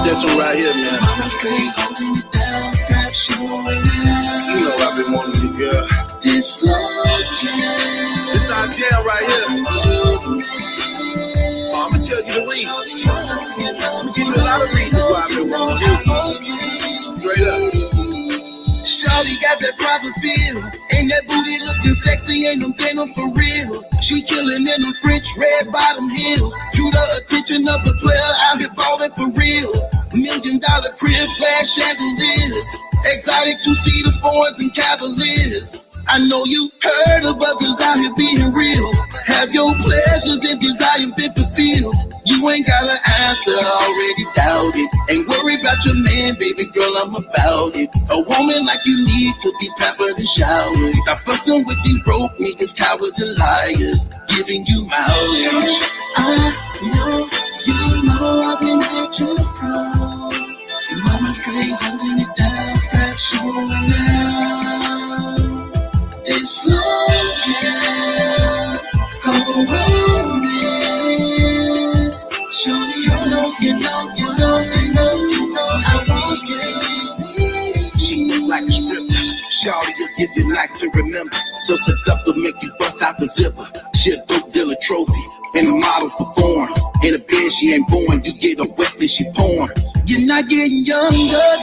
This one right here, man. You know I've been wanting you, girl. This our jam right here. I'ma tell you the reason. I'ma give you a lot of reasons why I've been wanting you. Straight up. Shawty got that proper feel, and that booty looking sexy, ain't no denim for real. She killing in them French red bottom heels. Drew the attention of a player out here ballin' for real. $1 million crib, flash chandeliers, exotic two-seater Fords and Cavaliers. I know you heard of others out here being real. Have your pleasures and desire been fulfilled? You ain't got an answer, already doubt it. Ain't worried about your man, baby girl, I'm about it. A woman like you need to be pampered and showered. Stop fussing with these broke niggas, cowards and liars, giving you mileage. I know, you know I've been at your throne. Mama straight holding it down, crap showing now. This slow jam, couple romance. Shorty, you know, I want you. She look like a stripper. Shorty, you'll give you life to remember. So seductive, make you bust out the zipper. She a dope dealer trophy, and a model for foreigns. In a bed she ain't born, you get her wet, then she pouring. You're not getting younger,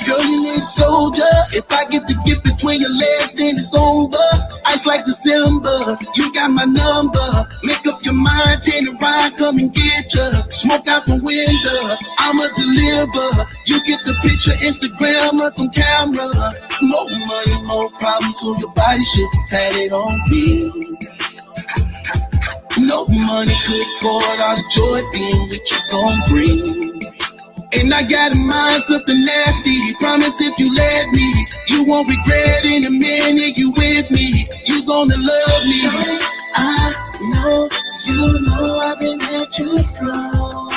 girl, you need a soldier. If I get the gift between your legs, then it's over. Ice like December, you got my number. Make up your mind, turn around, come and get ya. Smoke out the window, I'ma deliver. You get the picture, Instagram or some camera. More money, more problems, so your body should be tatted on me. No money could afford all the joy being rich you gon' bring. And I got in mind something nasty. Promise if you let me, you won't regret in a minute you with me. You gonna love me. I know, you know I've been at your throne.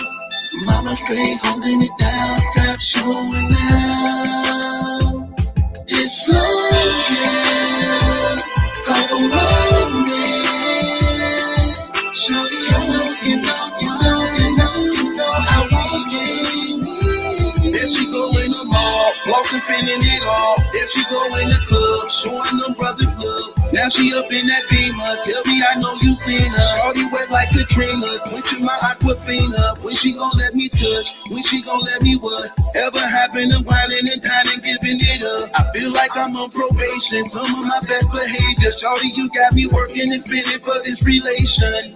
Mama straight holding it down, strap showing now. This slow jam, couple romance. Shorty, you know, I want you. There she go in the mall, flossing, spinning it all. There she go in the club, showing them brothers love. Now she up in that Beamer, tell me I know you seen her. Shorty wet like Katrina, quenching my Aquafina. When she gon' let me touch, when she gon' let me what? Ever happen to whining and dining, giving it up? I feel like I'm on probation, some of my best behavior. Shorty, you got me working and spinning for this relation.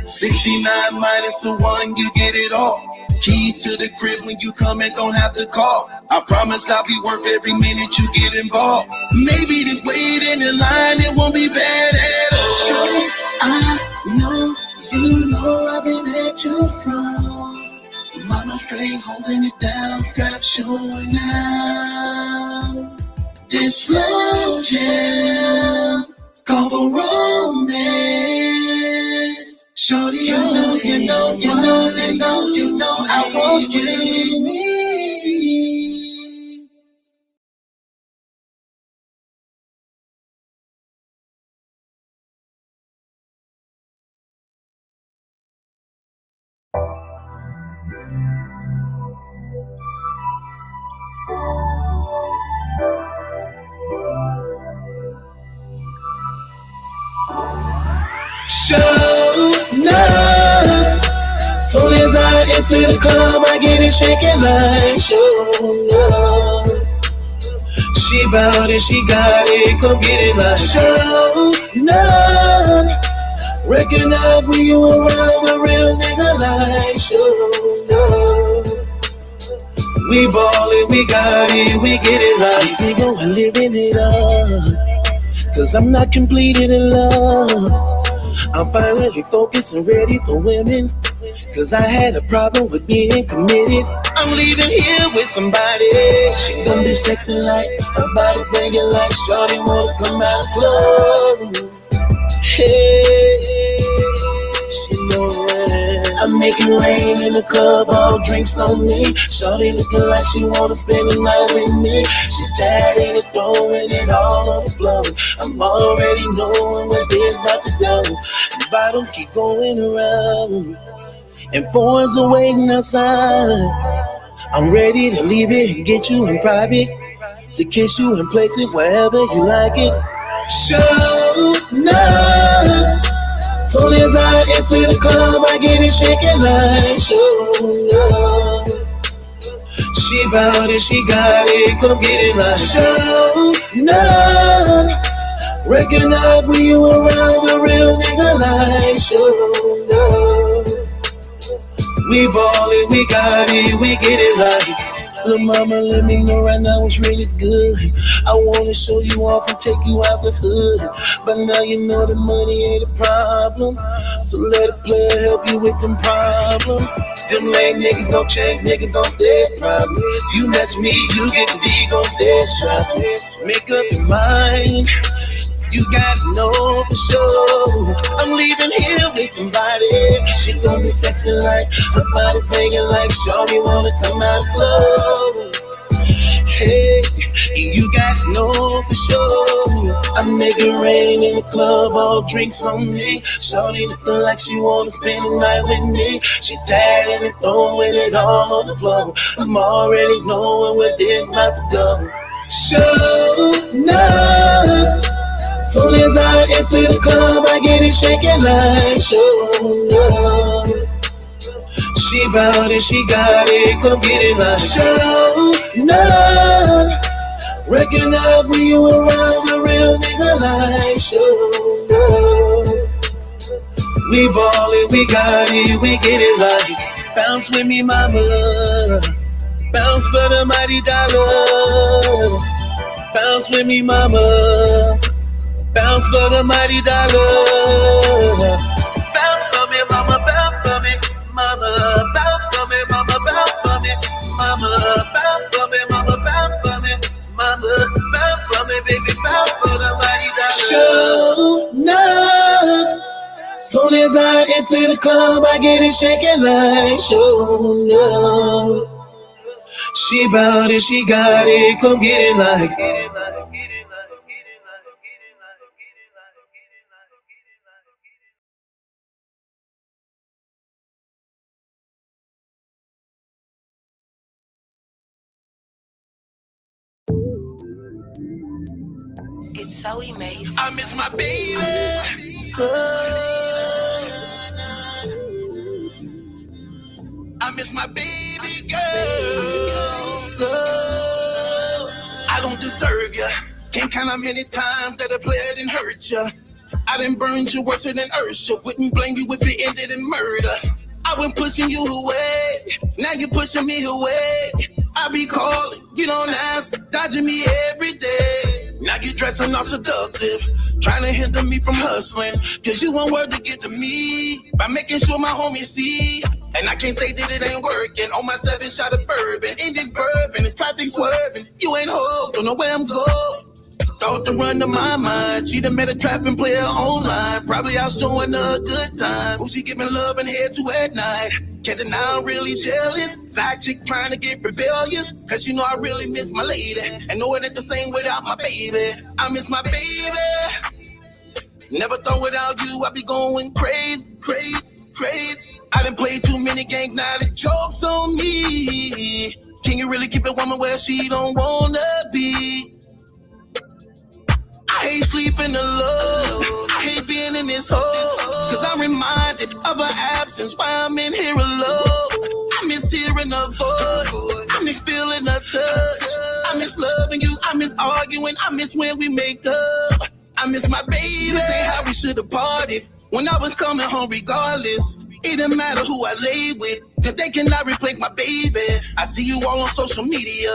69 minus the 1, you get it all. Key to the crib when you come and don't have to call. I promise I'll be worth every minute you get involved. Maybe this wait in the line, it won't be bad at all. I know, you know I've been at your throne. Mama straight holding it down, strap showing now. This slow jam, called a romance. Shorty, you know, I want you. Soon as I enter the club, I get it shaking like show love. She bout it, she got it, come get it like show love. Recognize when you around a real nigga like show love. We ballin', we got it, we get it like I'm single and living it up. Cause I'm not completed in love. I'm finally focused and ready for women. Cause I had a problem with being committed. I'm leaving here with somebody. She gon' be sexy like, her body banging like shorty wanna come out of club. Hey, she know it. I'm making rain in the club, all drinks on me. Shorty looking like she wanna spend the night with me. She tatted it, throwing it all on the floor. I'm already knowing where this about to go. The bottle keep going around, and fours are waiting outside. I'm ready to leave it and get you in private, to kiss you and place it wherever you like it. Show love. Soon as I enter the club, I get it shaking like show love. She bout it, she got it, come get it like show love. Recognize when you around a real nigga like show love. We ballin', we got it, we get it like. Lil' mama, let me know right now it's really good. I wanna show you off and take you out the hood. But now you know the money ain't a problem, so let a player help you with them problems. Them lame niggas don't change, niggas don't dead problem. You mess me, you get the D, gon' dead shot. Make up your mind, you gotta know for sure. I'm leaving here with somebody. She gon' be sexy like, her body banging like, shawty wanna come out the club. Hey, you gotta know for sure. I make it rain in the club, all drinks on me. Shawty looking like she wanna spend the night with me. She tired and throwing it all on the floor. I'm already knowing where this about to go. Show love. Soon as I enter the club, I get it shaking like show love. She bout it, she got it, come get it like show love. Recognize when you around a real nigga like show love. We ballin', we got it, we get it like. Bounce with me, mama. Bounce for the mighty dollar. Bounce with me, mama. Bounce for the mighty dollar. Bounce for me, mama, bounce for me, mama. Bounce for me, mama, bounce for me, mama. Bounce for me, mama, bounce for me, mama. Bounce for me, baby, bounce for the mighty dollar. Show love. Soon as I enter the club, I get it shaking like show love. She bout it, she got it, come get it like. It's so amazing. I miss my baby. I miss my baby girl. I don't deserve ya. Can't count how many times that a player done hurt ya. I done burned you worse than Ursula. Wouldn't blame you if it ended in murder. I been pushing you away. Now you pushing me away. I be calling, you don't answer, dodging me every day. Now you dressing all seductive, trying to hinder me from hustling. Cause you want word to get to me by making sure my homies see. And I can't say that it ain't working. On my 7 shot of bourbon, ending bourbon, the traffic swerving. You ain't hold, don't know where I'm going. Thought to run to my mind. She done met a trapping player online. Probably out showing her a good time. Who she giving love and head to at night. Can't deny I'm really jealous. Side chick trying to get rebellious. Cause you know I really miss my lady. And know it ain't the same without my baby. I miss my baby. Never thought without you I'd be going crazy, crazy, crazy. I done played too many games, now the joke's on me. Can you really keep a woman where she don't wanna be? I hate sleeping alone. I hate being in this hole. Cause I'm reminded of her absence while I'm in here alone. I miss hearing her voice. I miss feeling her touch. I miss loving you. I miss arguing. I miss when we make up. I miss my baby. This ain't how we should have parted. When I was coming home regardless. It didn't matter who I lay with. Cause they cannot replace my baby. I see you all on social media.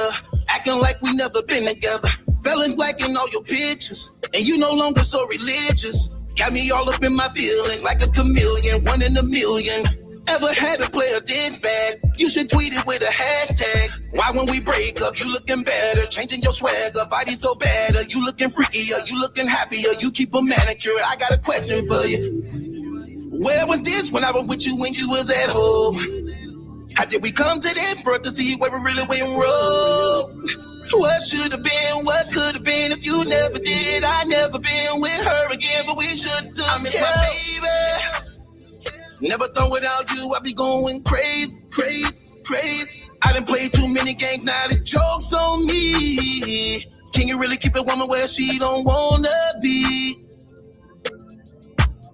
Acting like we never been together. Fellas liking all your pictures, and you no longer so religious. Got me all up in my feelings like a chameleon, 1 in a million. Ever had a player this bad? You should tweet it with a hashtag. Why when we break up, you looking better, changing your swagger, body so bad. You looking freakier, you looking happier, you keep a manicure. I got a question for you. Where was this when I was with you when you was at home? How did we come to that for to see where we really went wrong? What should have been, what could have been if you never did. I never been with her again, but we should have done. I miss my baby. Never thought without you I'd be going crazy, crazy, crazy. I done played too many gangs, now the joke's on me. Can you really keep a woman where she don't wanna be?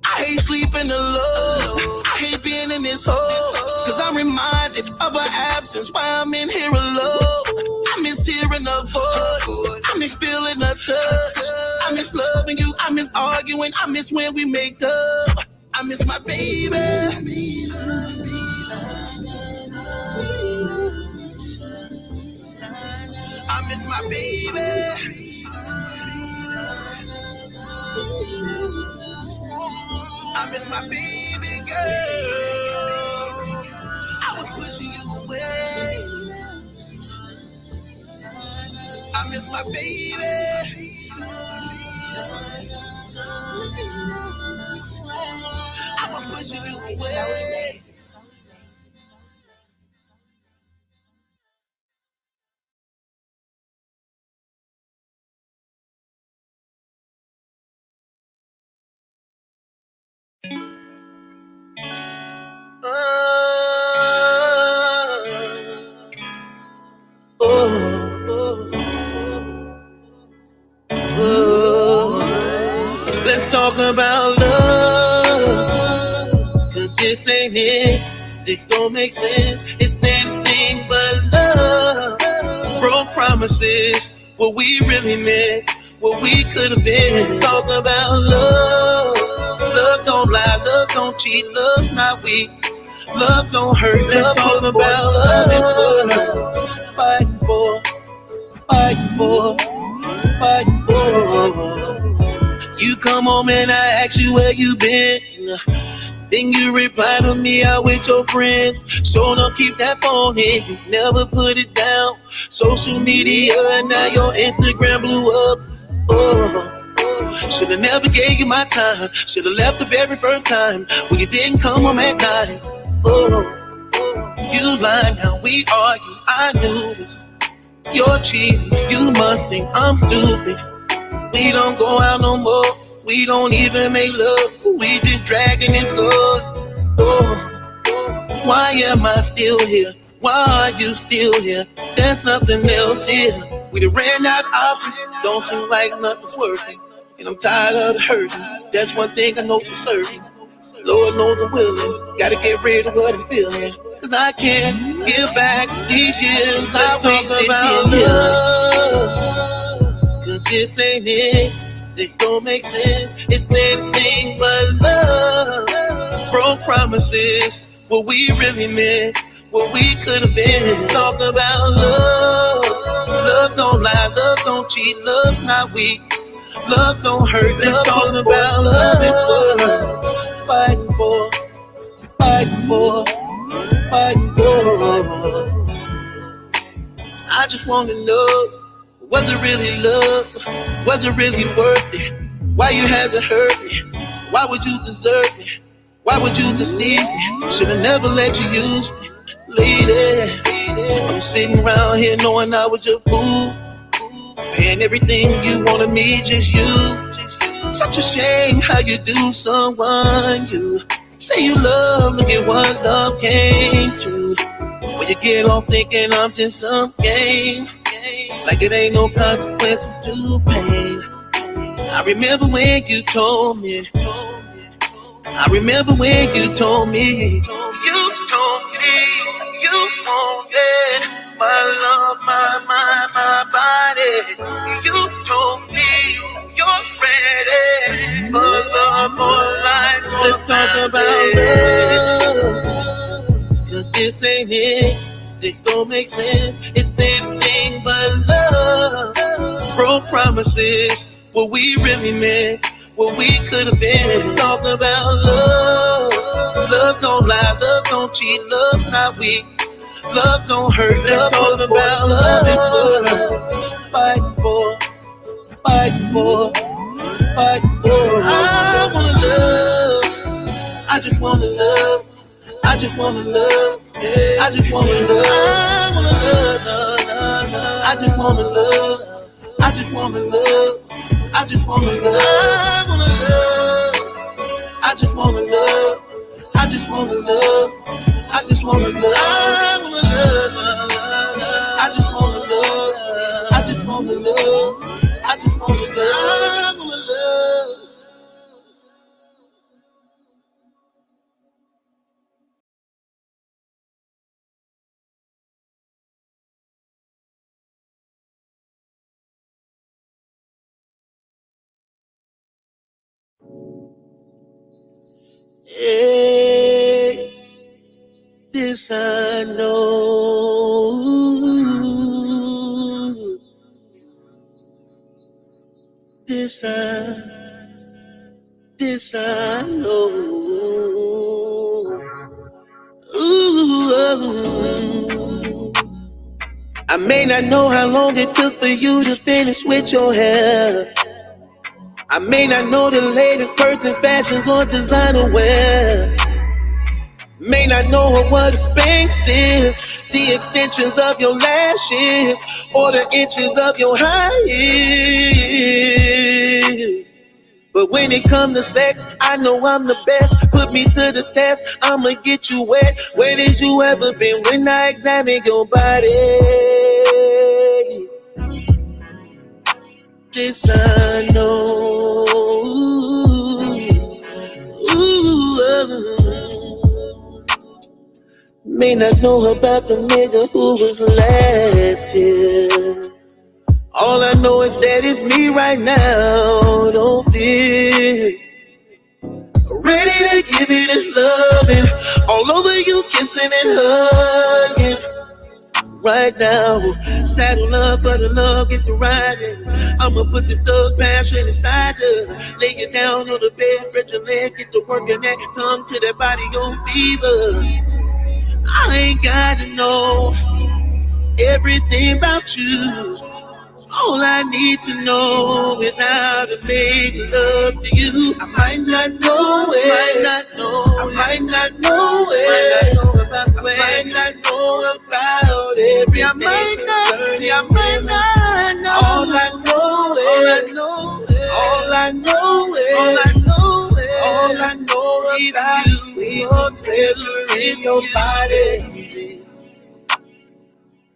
I hate sleeping alone. I hate being in this hole. Cause I'm reminded of her absence while I'm in here alone. I miss hearing her voice. I miss feeling her touch. I miss loving you. I miss arguing. I miss when we make up. I miss my baby. I miss my baby. I miss my baby girl. I was pushing you away. I miss my baby. I was pushing you away. Let's talk about love. Cause this ain't it. This don't make sense. It's anything but love. Broke promises. What we really meant. What we could have been. Talk about love. Love don't lie. Love don't cheat. Love's not weak. Love don't hurt. Let's talk about love. It's what fighting for. Fighting for. Fighting for. You come home and I ask you where you been. Then you reply to me out with your friends. Sure enough, keep that phone in. You never put it down. Social media and now your Instagram blew up. Oh, should've never gave you my time. Should've left the very first time when you didn't come home at night. Oh, you lied, now we argue. I knew this. You're cheating. You must think I'm stupid. We don't go out no more. We don't even make love. We just dragging this on. Oh, why am I still here? Why are you still here? There's nothing else here. We done ran out of options. Don't seem like nothing's working. And I'm tired of the hurting. That's one thing I know for certain. Lord knows I'm willing. Gotta get rid of what I'm feeling. Cause I can't give back these years I talk about love. Cause this ain't it. This don't make sense. It's anything but love. Broke promises. What we really meant. What we could have been. Talk about love. Love don't lie. Love don't cheat. Love's not weak. Love don't hurt. Let's talk about love. It's what fighting for. Fighting for. Fighting for. I just wanna know. Was it really love? Was it really worth it? Why you had to hurt me? Why would you desert me? Why would you deceive me? Should've never let you use me. Lady, I'm sitting around here knowing I was your fool. Paying everything you wanted me, just you. Such a shame how you do someone you say you love, look at what love came to. When you get off thinking I'm just some game. Like it ain't no consequences to pain. I remember when you told me. I remember when you told me. You told me you wanted my love, my body. You told me you're ready for love, for life. Let's talk about love. Cause this ain't it. This don't make sense. It's anything but love. Broke promises. What we really meant. What we could have been. Talk about love. Love don't lie. Love don't cheat. Love's not weak. Love don't hurt. Let's talk about love. It's what fighting for. Fighting for. Fighting for. I wanna love. I just wanna love. I just wanna love. I just wanna love. I wanna love. I just wanna love. I just wanna love. I just wanna love. I wanna love. I just wanna love. I just wanna love. I just wanna love. I wanna love. I Hey, this I know. This I know. Ooh. I may not know how long it took for you to finish with your hair. I may not know the latest person fashions or designer wear. May not know what a Spanx is, the extensions of your lashes, or the inches of your high heels. But when it comes to sex, I know I'm the best. Put me to the test, I'ma get you wet. Where did you ever been when I examine your body? This I know. Ooh. May not know about the nigga who was last year. All I know is that it's me right now. Don't feel ready to give you this loving, all over you kissing and hugging. Right now, saddle up for the love, get to riding. I'ma put this thug passion inside you. Lay you down on the bed, stretch your leg, get to working that tongue to that body on fever. I ain't gotta know everything about you. All I need to know is how to make love to you. I might not know it, I might not know it, I might not know about everything. I might not know. All I know is, all I know about you, your pleasure in your body.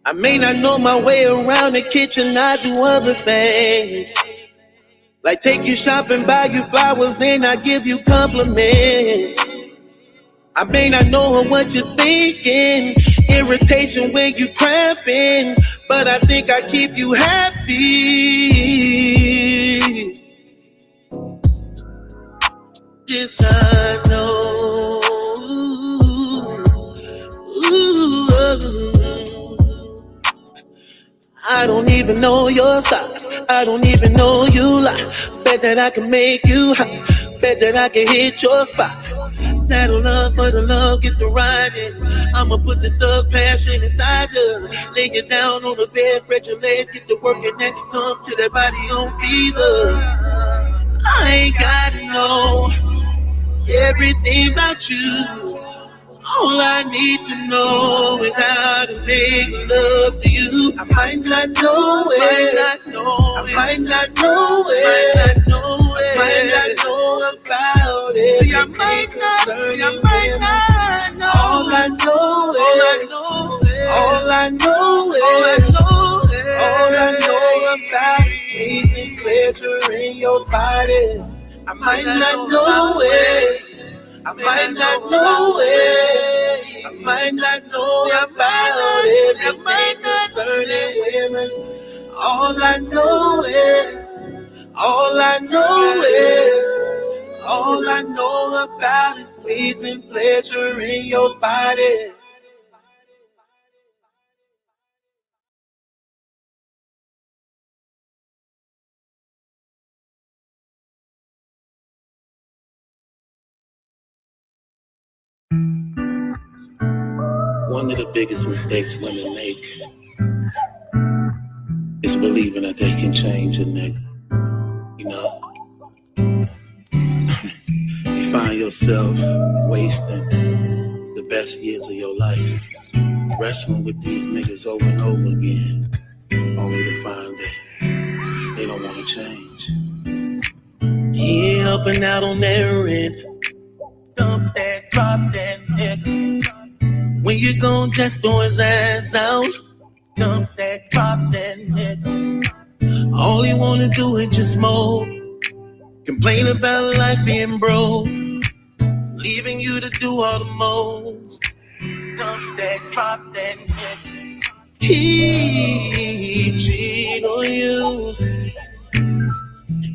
I may not know my way around the kitchen, I do other things. Like take you shopping, buy you flowers, and I give you compliments. I may not know what you're thinking, irritation when you cramping, but I think I keep you happy. This I know. Ooh. I don't even know your size, I don't even know you lie. Bet that I can make you hot, bet that I can hit your spot. Saddle up for the love, get the riding. I'ma put the thug passion inside you. Lay you down on the bed, spread your legs, get to working that tongue to that body on fever. I ain't gotta know everything about you. All I need to know is how to make love to you. I might not know it, I might not know about it. See, I might not know. All I know about peace and pleasure in your body. I might not know it. I might not know it. I might not know about everything concerning women. All I know about is peace and pleasure in your body. One of the biggest mistakes women make is believing that they can change a nigga. You know, you find yourself wasting the best years of your life wrestling with these niggas over and over again, only to find that they don't want to change. He ain't helping out on their end. Dump that, drop that nigga. When you gon' just throw his ass out, dump that, drop that nigga. All he wanna do is just smoke, complain about life being broke, leaving you to do all the most. Dump that, drop that nigga. He cheat on you.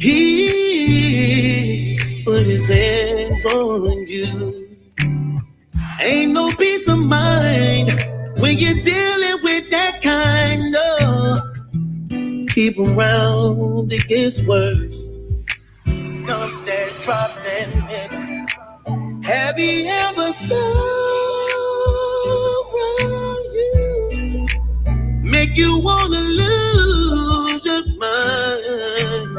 He put his hands on you. you're dealing with that kind of, keep around, it gets worse. Dump that, drop that nigga. Have you ever stuck around you? Make you wanna lose your mind.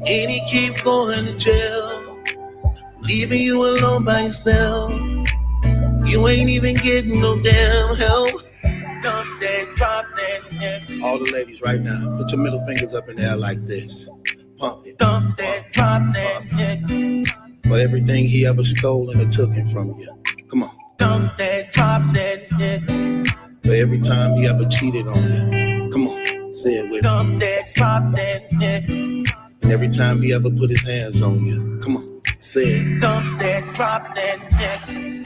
And he keep going to jail, leaving you alone by yourself. You ain't even getting no damn help. Dump that, drop that nigga. All the ladies right now, put your middle fingers up in the air like this. Pump it. Dump that, drop that nigga. For everything he ever stole and took it from you. Come on. Dump that, drop that nigga. For every time he ever cheated on you. Come on, say it with me. Dump that, drop that nigga. And every time he ever put his hands on you. Come on, say it. Dump that, drop that nigga.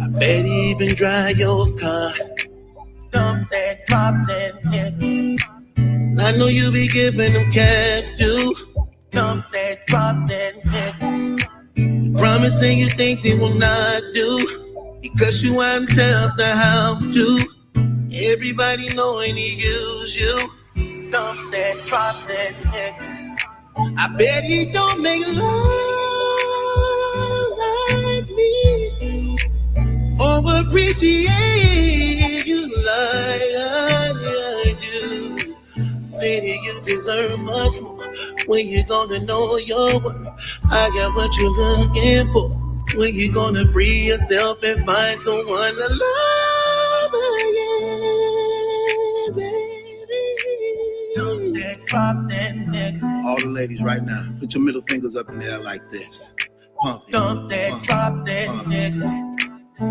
I bet he even drive your car. Dump that, drop that nigga. I know you be giving them cash too. Dump that, drop that nigga. Promising you things he will not do, because you haven't tell the how to. Everybody knowing he use you. Dump that, drop that nigga. I bet he don't make love like me, or appreciate you like I do. Lady, you deserve much more. When you gonna know your worth? I got what you're looking for. When you gonna free yourself and find someone to love again, baby? Dump that, drop that nigga. All the ladies right now, put your middle fingers up in the air like this. Pump it. Dump that, pump, drop that nigga.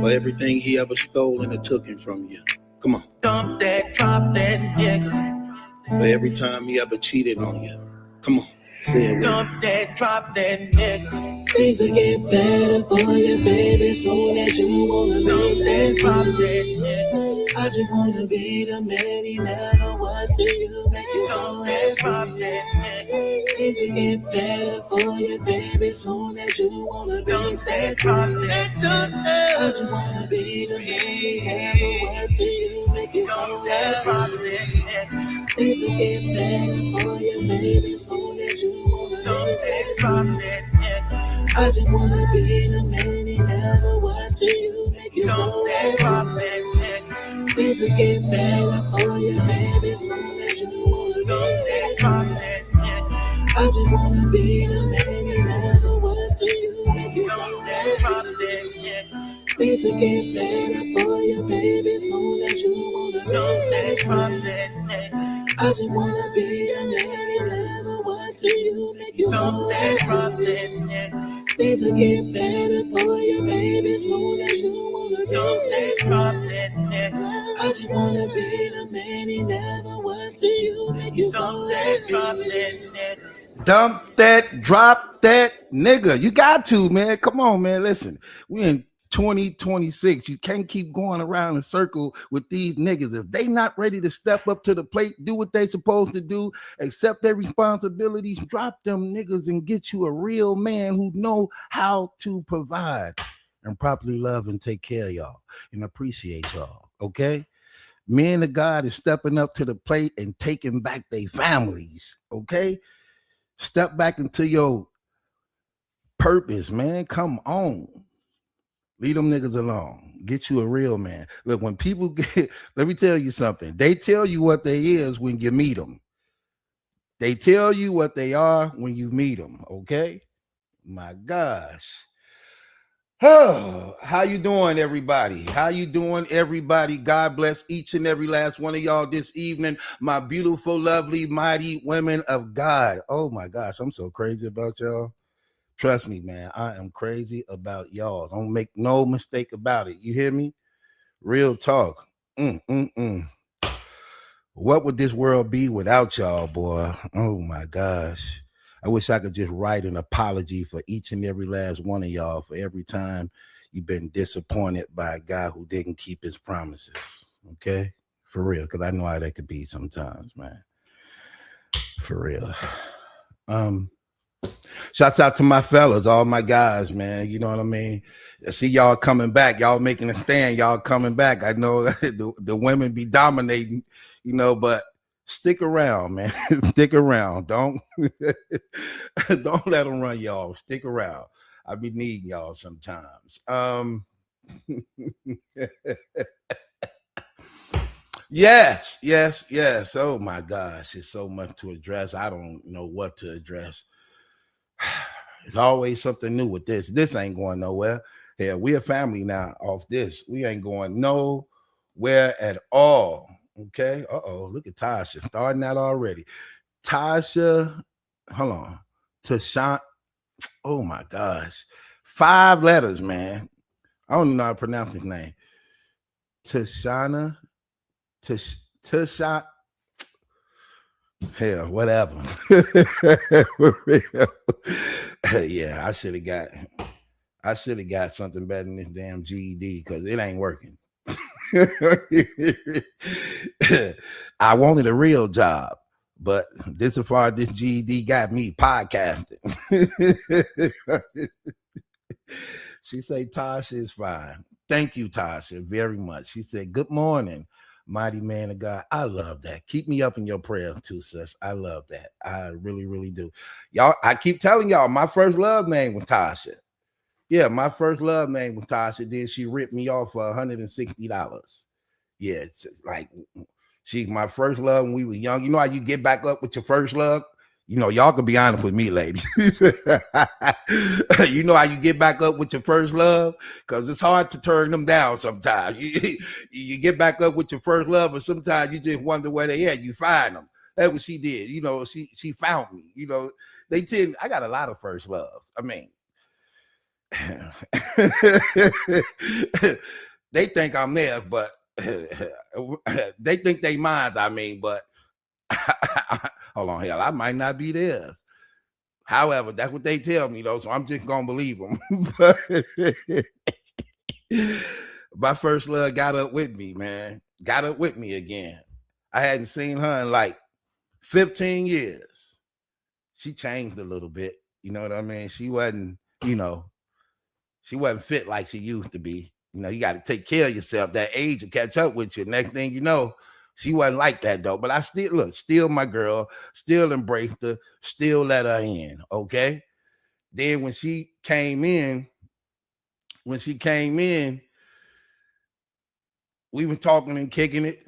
For everything he ever stole and took it from you. Come on. Dump that, drop that nigga. For every time he ever cheated on you. Come on, say it. Dump that, drop that nigga. Things will get better for you, baby, soon as you wanna lose that, drop that nigga. I just wanna be the man he never was to you, make you so happy. Drop that nigga. Things will get better for you, baby, soon as you wanna be that, drop that nigga. I just wanna be the man he never was to you, make you so happy. Drop that nigga. Things will get better for you, baby, soon as you wanna be that, drop that nigga. I just wanna be the man he never was to you, make you so happy. Things will get better for you, baby, soon as you wanna be that, drop that nigga. I just wanna be the man he never was to you, make you so happy. Things will get better for you, baby, soon as you wanna be that, drop that nigga. I just wanna be the man he never was to you, make you so happy. Things will get better for you, baby, soon as you wanna be that, drop that nigga. I just wanna be the man he never was to you, make you so happy. Drop that nigga. Dump that, drop that nigga. You got to, man. Come on, man. Listen, we in 2026. You can't keep going around in a circle with these niggas. If they not ready to step up to the plate, do what they supposed to do, accept their responsibilities, drop them niggas and get you a real man who know how to provide and properly love and take care of y'all and appreciate y'all, okay? Men of God is stepping up to the plate and taking back their families, okay? Step back into your purpose, man. Come on. Leave them niggas alone. Get you a real man. Look, when people get, let me tell you something. They tell you what they is when you meet them. They tell you what they are when you meet them, okay? My gosh. Oh, how you doing, everybody? How you doing, everybody? God bless each and every last one of y'all this evening. My beautiful, lovely, mighty women of God. Oh, my gosh. I'm so crazy about y'all. Trust me, man, I am crazy about y'all. Don't make no mistake about it. You hear me? Real talk. What would this world be without y'all, boy? Oh, my gosh. I wish I could just write an apology for each and every last one of y'all for every time you've been disappointed by a guy who didn't keep his promises, okay? For real, because I know how that could be sometimes, man. For real. Shouts out to my fellas, all my guys, man. You know what I mean? I see y'all coming back. Y'all making a stand. Y'all coming back. I know the women be dominating, but stick around, man. Stick around. Don't don't let them run y'all. Stick around. I be needing y'all sometimes. Yes. Oh my gosh, it's so much to address. I don't know what to address. There's always something new with this. This ain't going nowhere. Hell, we a family now off this. We ain't going nowhere at all. Okay. Look at Tasha starting out already. Tasha, hold on. Tasha. Oh my gosh. 5 letters, man. I don't even know how to pronounce his name. Tashana. Tasha. Hell, whatever. Yeah, I should have got something better than this damn GED because it ain't working. I wanted a real job, but this as far as this GED got me podcasting. She said Tasha is fine. Thank you, Tasha, very much. She said, good morning, mighty man of God. I love that. Keep me up in your prayers too, sis. I love that. I really, really do. Y'all, I keep telling y'all, my first love name was Tasha. Yeah, my first love name was Tasha. Then she ripped me off for $160. Yeah, it's like she's my first love when we were young. You know how you get back up with your first love? Y'all can be honest with me, ladies. You know how you get back up with your first love? Because it's hard to turn them down sometimes. You get back up with your first love, and sometimes you just wonder where they at. You find them. That's what she did. She found me. I got a lot of first loves. I mean, they think I'm there, but they think they mine. I mean, but hold on, hell, I might not be theirs. However, that's what they tell me, though, so I'm just gonna believe them. But my first love got up with me, man. Got up with me again. I hadn't seen her in like 15 years. She changed a little bit. You know what I mean? She wasn't, she wasn't fit like she used to be. You got to take care of yourself. That age will catch up with you. Next thing you know, she wasn't like that, though. But I still my girl, still embraced her, still let her in, okay? Then when she came in, we were talking and kicking it.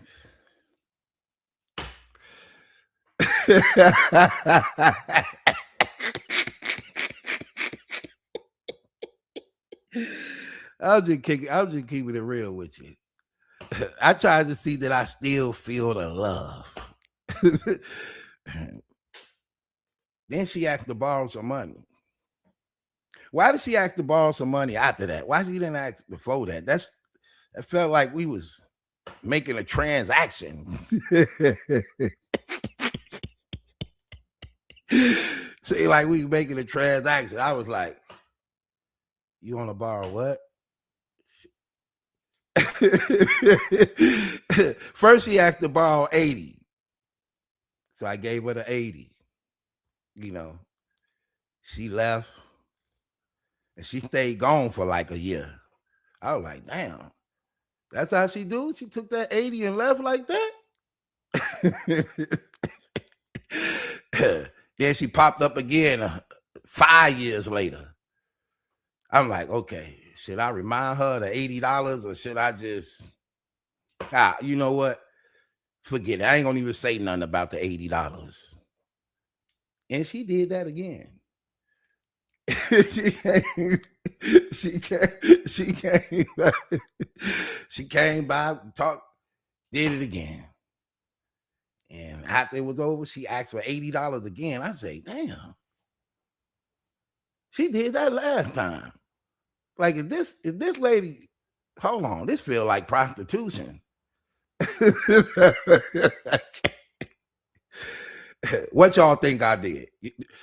I'll just keeping it real with you. I tried to see that I still feel the love. Then she asked to borrow some money. Why did she ask to borrow some money after that? Why she didn't ask before that? That felt like we was making a transaction. See, like we making a transaction. I was like, you want to borrow what? First, she asked to borrow 80. So I gave her the 80. She left and she stayed gone for like a year. I was like, damn, that's how she do? She took that 80 and left like that? Then she popped up again 5 years later. I'm like, okay, should I remind her the $80 or should I just, you know what? Forget it. I ain't gonna even say nothing about the $80. And she did that again. She came by, talked, did it again. And after it was over, she asked for $80 again. I say, damn. She did that last time. Like, if this lady, hold on, this feel like prostitution. What y'all think I did?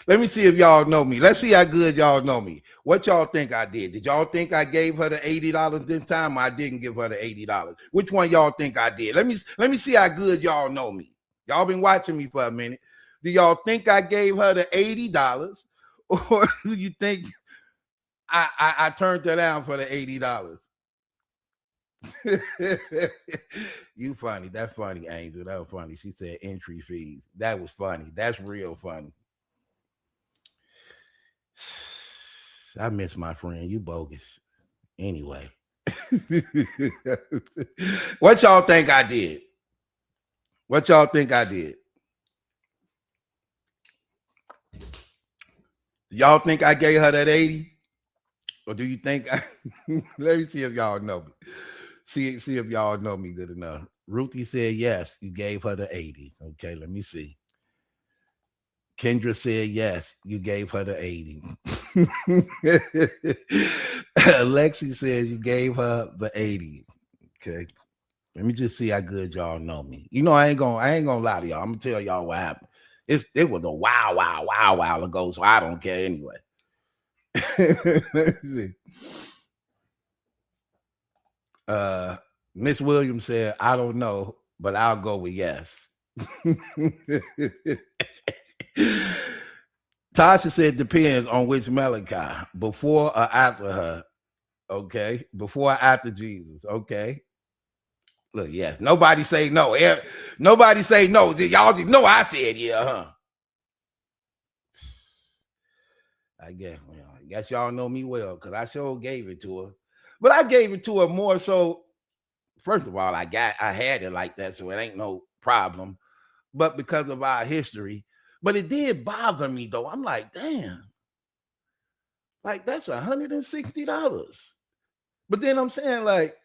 Let me see if y'all know me. Let's see how good y'all know me. What y'all think I did? Did y'all think I gave her the $80 this time, or I didn't give her the $80? Which one y'all think I did? Let me see how good y'all know me. Y'all been watching me for a minute. Do y'all think I gave her the $80, or do you think I turned her down for the $80? You funny. That's funny, Angel. That was funny. She said entry fees. That was funny. That's real funny. I miss my friend. You bogus. Anyway. What y'all think I did? What y'all think I did? Y'all think I gave her that 80? Or do you think let me see if y'all know me. See if y'all know me good enough. Ruthie said yes, you gave her the 80. Okay, let me see. Kendra said yes, you gave her the 80. Alexi says you gave her the 80. Okay. Let me just see how good y'all know me. You know, I ain't gonna lie to y'all. I'm gonna tell y'all what happened. It was a while ago, so I don't care anyway. Let's see. Miss Williams said, I don't know, but I'll go with yes. Tasha said depends on which Malachi, before or after her. Okay. Before or after Jesus. Okay. Look, yes. Nobody say no. Nobody say no. Y'all just know I said yeah, huh? I guess y'all know me well because I sure gave it to her. But I gave it to her more so. First of all, I had it like that, so it ain't no problem. But because of our history, but it did bother me though. I'm like, damn, like that's $160. But then I'm saying, like,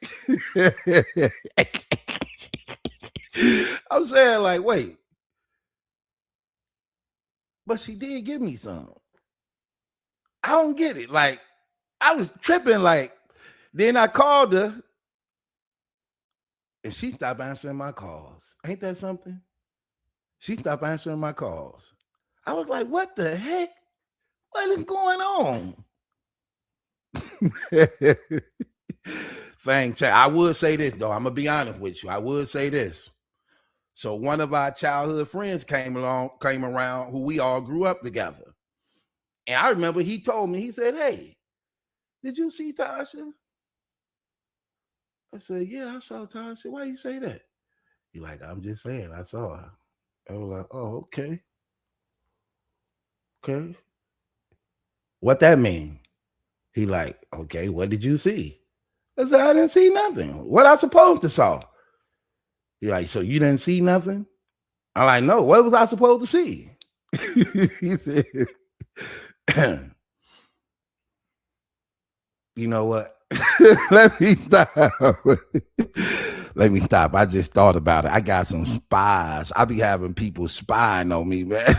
I'm saying, like, wait, but she did give me some. I don't get it. Like, I was tripping. Like, then I called her, and she stopped answering my calls. Ain't that something? She stopped answering my calls. I was like, what the heck? What is going on? Thing check. I would say this though. I'm gonna be honest with you. I would say this. So one of our childhood friends came around, who we all grew up together. And I remember he told me, he said, hey, did you see Tasha? I said, yeah, I saw Tasha. Why you say that? He like, I'm just saying, I saw her. I was like, oh, okay. Okay. What that mean? He like, okay, what did you see? I said, I didn't see nothing. What I supposed to saw? He like, so you didn't see nothing? I'm like, no, what was I supposed to see? He said, you know what? Let me stop. Let me stop. I just thought about it. I got some spies. I be having people spying on me, man.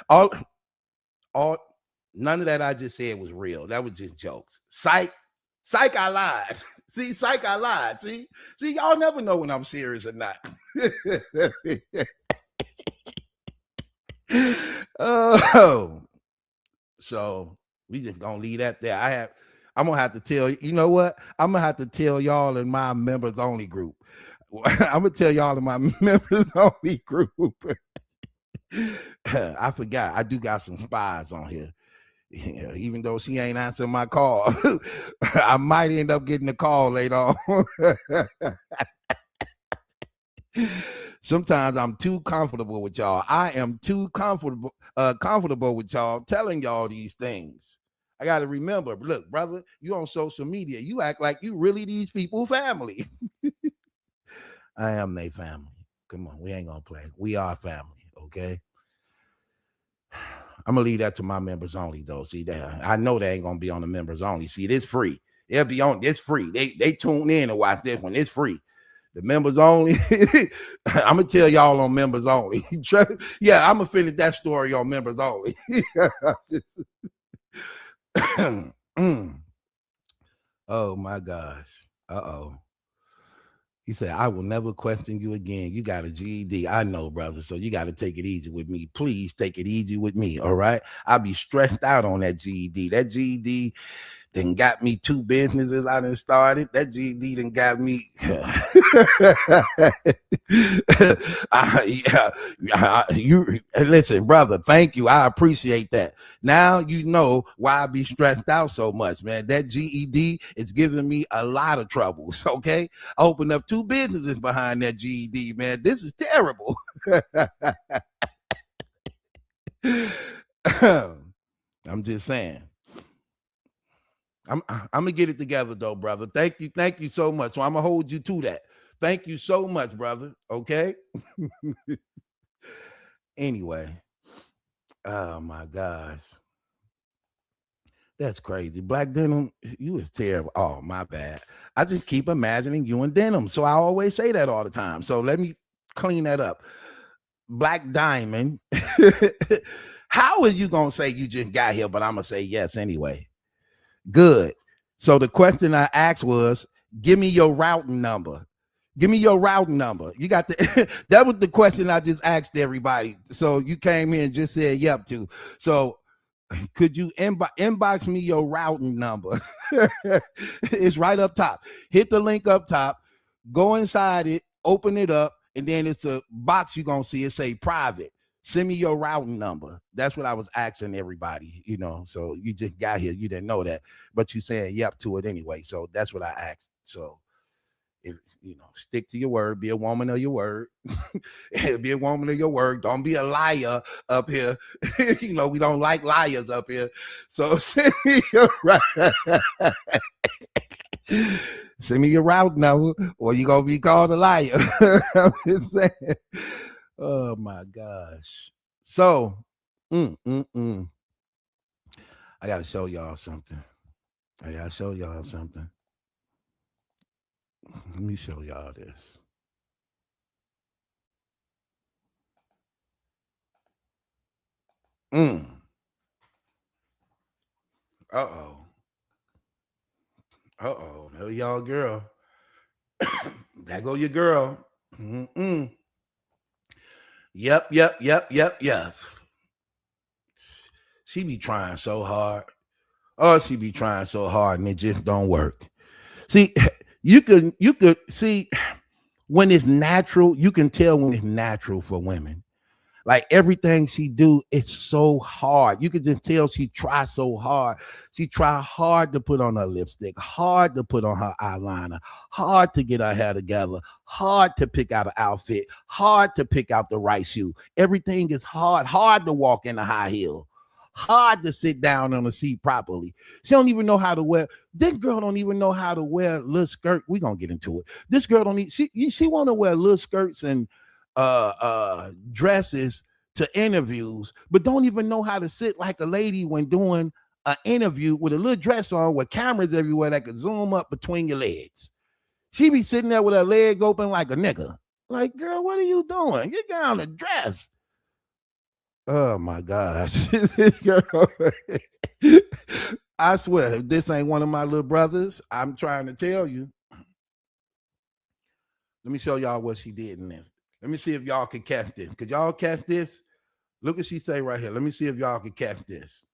all none of that I just said was real. That was just jokes. Psych, I lied. See, psych, I lied. See, y'all never know when I'm serious or not. Oh, so we just gonna leave that there. I'm gonna have to tell you know what? I'm gonna have to tell y'all in my members only group. I'm gonna tell y'all in my members only group. I forgot. I do got some spies on here. Yeah, even though she ain't answering my call, I might end up getting a call later on. Sometimes I'm too comfortable with y'all. I am too comfortable with y'all telling y'all these things. I got to remember, look, brother, you on social media. You act like you really these people family. I am their family. Come on, we ain't going to play. We are family, okay? I'm going to leave that to my members only, though. See, that I know they ain't going to be on the members only. See, this free. They'll be on this free. They tune in and watch this one. It's free. The members only. I'm gonna tell y'all on members only. Yeah, I'm gonna finish that story on members only. Oh my gosh. Uh-oh. He said, I will never question you again. You got a GED. I know, brother. So you got to take it easy with me. Please take it easy with me. All right. I'll be stressed out on that GED. That GED, then got me 2 businesses I done started. That GED done got me. You listen, brother. Thank you. I appreciate that. Now you know why I be stressed out so much, man. That GED is giving me a lot of troubles. Okay, I opened up 2 businesses behind that GED, man. This is terrible. I'm just saying. I'm gonna get it together though, brother. Thank you so much. So I'm gonna hold you to that. Thank you so much, brother. Okay. Anyway, oh my gosh, that's crazy. Black denim, you is terrible. Oh my bad. I just keep imagining you in denim, so I always say that all the time. So let me clean that up. Black Diamond. How are you gonna say you just got here? But I'm gonna say yes anyway. Good. So the question I asked was, give me your routing number. Give me your routing number. You got the that was the question I just asked everybody. So you came in and just said yep to. So could you inbox me your routing number? It's right up top. Hit the link up top, go inside it, open it up, and then it's a box you're gonna see. It say private. Send me your routing number. That's what I was asking everybody, you know. So you just got here, you didn't know that, but you saying yep to it anyway. So that's what I asked. So if you know, stick to your word, be a woman of your word. Be a woman of your word. Don't be a liar up here. You know, we don't like liars up here. So send me your send me your route number, or you're gonna be called a liar. I'm just saying. Oh my gosh. So I gotta show y'all something. Let me show y'all this. Uh-oh. There y'all girl. There go your girl. Yep. She be trying so hard. Oh, she be trying so hard and it just don't work. See, you could see when it's natural, you can tell when it's natural for women. Like everything she do, it's so hard. You can just tell she tries so hard. She try hard to put on her lipstick, hard to put on her eyeliner, hard to get her hair together, hard to pick out an outfit, hard to pick out the right shoe. Everything is hard to walk in a high heel, hard to sit down on a seat properly. She don't even know how to wear. This girl don't even know how to wear a little skirt. We gonna get into it. This girl don't need. She want to wear little skirts and dresses to interviews, but don't even know how to sit like a lady when doing an interview with a little dress on with cameras everywhere that could zoom up between your legs. She be sitting there with her legs open like a nigga. Like, girl, what are you doing? Get down a dress. Oh my gosh. I swear, if this ain't one of my little brothers, I'm trying to tell you. Let me show y'all what she did in this. Let me see if y'all can catch this. Could y'all catch this? Look what she say right here. Let me see if y'all can catch this.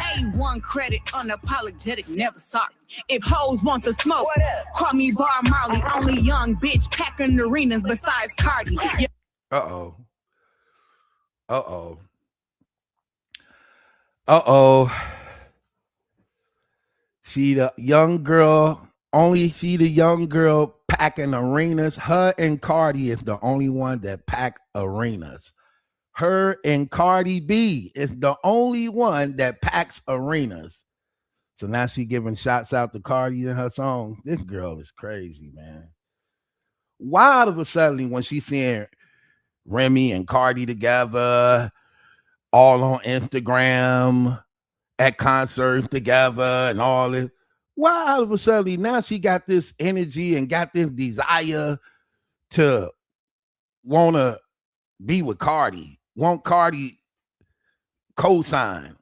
A1 credit, unapologetic, never sorry. If hoes want the smoke, call me Bar Marley. Only young bitch packing arenas besides Cardi. Yeah. She the young girl. Only she the young girl packing arenas. Her and Cardi is the only one that pack arenas. Her and Cardi B is the only one that packs arenas. So now she giving shots out to Cardi in her song. This girl is crazy, man. Why all of a sudden when she's seeing Remy and Cardi together, all on Instagram, at concerts together and all this, why all of a sudden now she got this energy and got this desire to want to be with Cardi, want Cardi co-sign,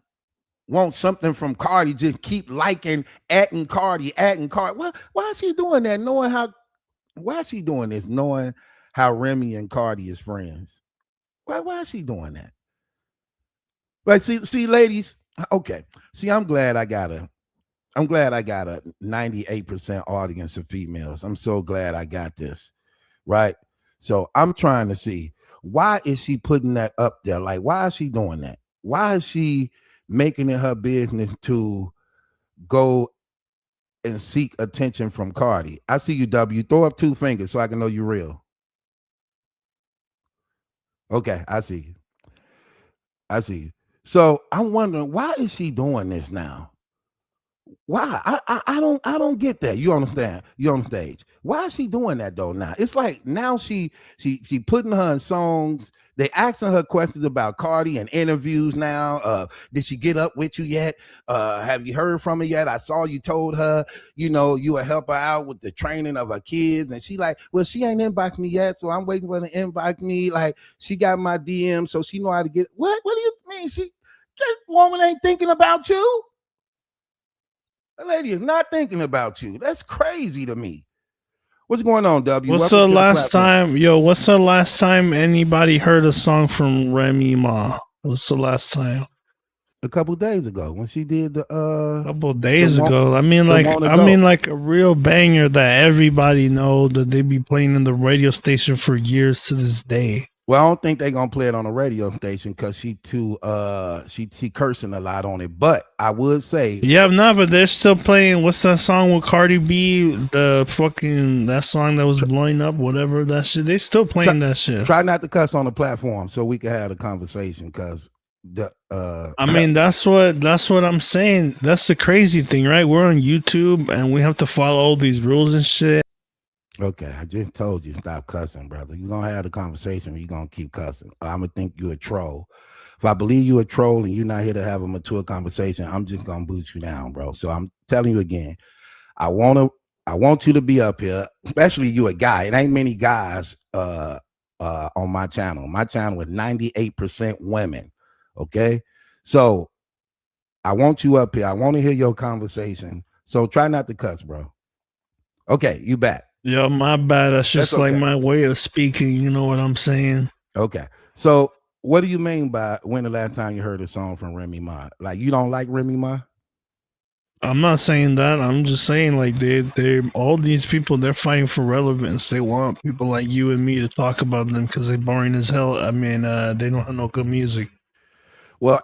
want something from Cardi, just keep liking, adding Cardi. Why is she doing that? Why is she doing this? Knowing how Remy and Cardi is friends. Why is she doing that? Like, see, ladies, okay. See, I'm glad I got I'm glad I got a 98% audience of females. I'm so glad I got this, right? So I'm trying to see, why is she putting that up there? Like, why is she doing that? Why is she making it her business to go and seek attention from Cardi? I see you, W. Throw up 2 fingers so I can know you real. Okay, I see you. I see you. So I'm wondering, why is she doing this now? Why? I don't get that. You understand? You on stage. Why is she doing that though? Now it's like now she putting her in songs. They asking her questions about Cardi and interviews now. Did she get up with you yet? Have you heard from her yet? I saw you told her, you know, you would help her out with the training of her kids. And she like, well, she ain't inboxed me yet, so I'm waiting for her to inbox me. Like she got my DM, so she know how to get what? What do you mean? That woman ain't thinking about you. That lady is not thinking about you. That's crazy to me. What's going on, W? What's Welcome the to last platform. time, yo? What's the last time anybody heard a song from Remy Ma? What's the last time? A couple days ago when she did the A couple of days the ago. I mean, like a real banger that everybody know that they be playing in the radio station for years to this day. Well, I don't think they're gonna play it on the radio station because she too she cursing a lot on it. But I would say, Yeah, no, but they're still playing. What's that song with Cardi B? The fucking that song that was blowing up, whatever that shit. They still playing that shit. Try not to cuss on the platform so we can have a conversation because the I mean, that's what I'm saying. That's the crazy thing, right? We're on YouTube and we have to follow all these rules and shit. Okay, I just told you stop cussing, brother. You're gonna have the conversation, you're gonna keep cussing. I'm gonna think you're a troll. If I believe you're a troll and you're not here to have a mature conversation, I'm just gonna boot you down, bro. So I'm telling you again, I want you to be up here, especially you a guy. It ain't many guys on my channel. My channel is 98% women. Okay. So I want you up here. I want to hear your conversation. So try not to cuss, bro. Okay, you back. Yo, my bad. That's just okay. like my way of speaking. You know what I'm saying? Okay. So what do you mean by when the last time you heard a song from Remy Ma? Like you don't like Remy Ma? I'm not saying that. I'm just saying like they all these people, they're fighting for relevance. They want people like you and me to talk about them because they're boring as hell. I mean, they don't have no good music. Well,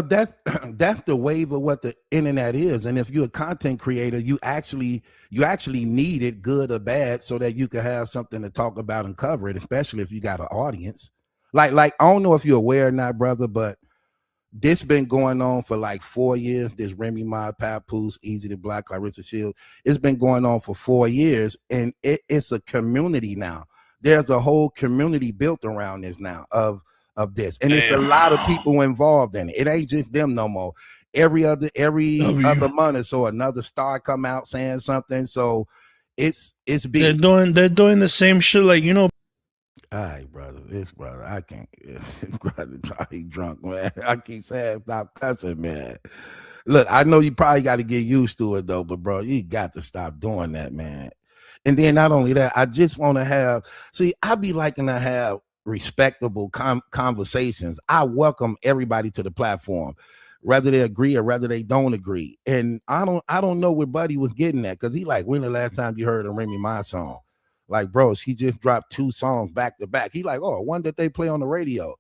that's that's the wave of what the internet is. And if you're a content creator, you actually need it, good or bad, so that you can have something to talk about and cover it, especially if you got an audience. Like I don't know if you're aware or not, brother, but this been going on for like 4 years. This Remy Ma, Papoose, Easy to Black, Claressa Shields. It's been going on for 4 years, and it's a community now. There's a whole community built around this now of this, and it's a lot of people involved in it. It ain't just them no more. Every other month or so, another star come out saying something. So it's big. They're doing the same shit, like, you know. All right, brother. This brother, I can't. Brother, he drunk, man. I keep saying stop cussing, man. Look, I know you probably got to get used to it though, but bro, you got to stop doing that, man. And then not only that, I just want to have. See, I be liking to have respectable conversations. I welcome everybody to the platform, whether they agree or whether they don't agree. And I don't know where Buddy was getting at, because he like, when the last time you heard a Remy Ma song? Like, bro, she just dropped 2 songs back to back. He like, oh, one that they play on the radio.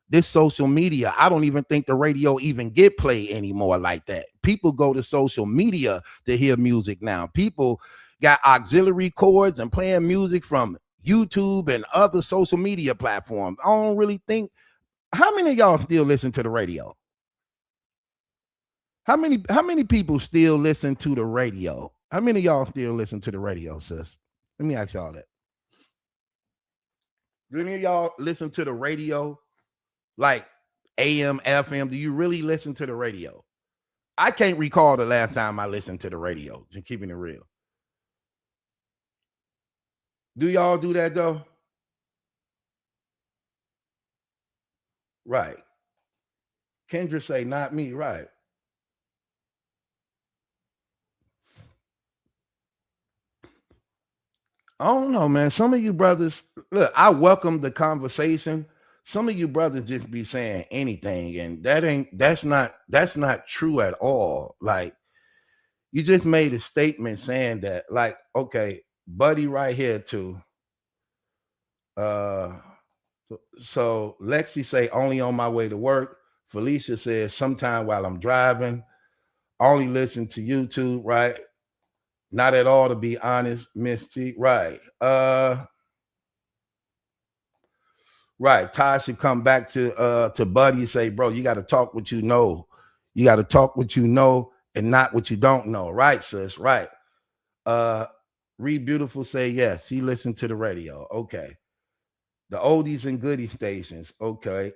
This social media, I don't even think the radio even get play anymore like that. People go to social media to hear music now. People got auxiliary cords and playing music from YouTube and other social media platforms. I don't really think. How many of y'all still listen to the radio? How many people still listen to the radio? How many of y'all still listen to the radio, sis? Let me ask y'all that. Do any of y'all listen to the radio? Like AM, FM? Do you really listen to the radio? I can't recall the last time I listened to the radio, just keeping it real. Do y'all do that though? Right. Kendra say, not me, right. I don't know, man. Some of you brothers, look, I welcome the conversation. Some of you brothers just be saying anything, and that's not true at all. Like, You just made a statement saying that, like, okay, Buddy right here too. Uh so Lexi say only on my way to work. Felicia says sometime while I'm driving. Only listen to YouTube, right? Not at all, to be honest, Miss T. Right. Right. Ty should come back to Buddy and say, bro, you got to talk what you know. You got to talk what you know and not what you don't know. Right, sis. Right. Reed Beautiful say yes. He listened to the radio. Okay. The oldies and goodies stations. Okay.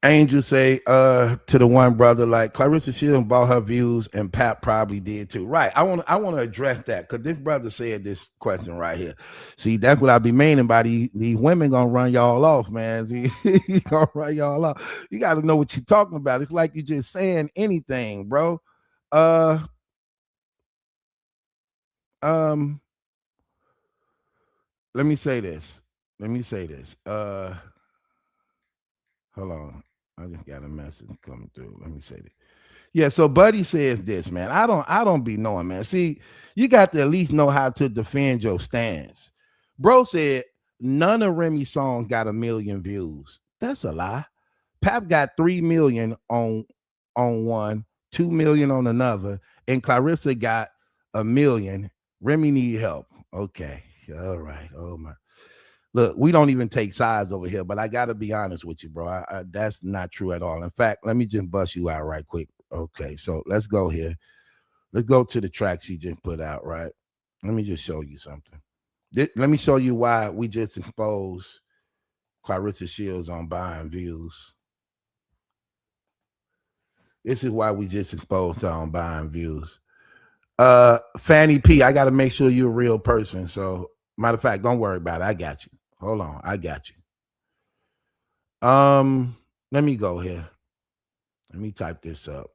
Angel say to the one brother, like, Claressa Shields bought her views and Pat probably did too. Right. I want to address that because this brother said this question right here. See, that's what I be meaning by these women gonna run y'all off, man. See, he gonna run y'all off. You gotta know what you're talking about. It's like you just saying anything, bro. Let me say this. Hold on. I just got a message coming through. Let me say this. Yeah, so Buddy says this, man. I don't be knowing, man. See, you got to at least know how to defend your stance. Bro said none of Remy's songs got 1 million views. That's a lie. Pap got 3 million on one, 2 million on another, and Claressa got 1 million. Remy need help. Okay. All right. Oh my. Look, we don't even take sides over here, but I got to be honest with you, bro. That's not true at all. In fact, let me just bust you out right quick. Okay, so let's go here. Let's go to the track she just put out, right? Let me just show you something. Let me show you why we just exposed Claressa Shields on buying views. This is why we just exposed her on buying views. Fanny P, I got to make sure you're a real person. So, matter of fact, don't worry about it. I got you. Hold on, I got you. Let me go here. Let me type this up.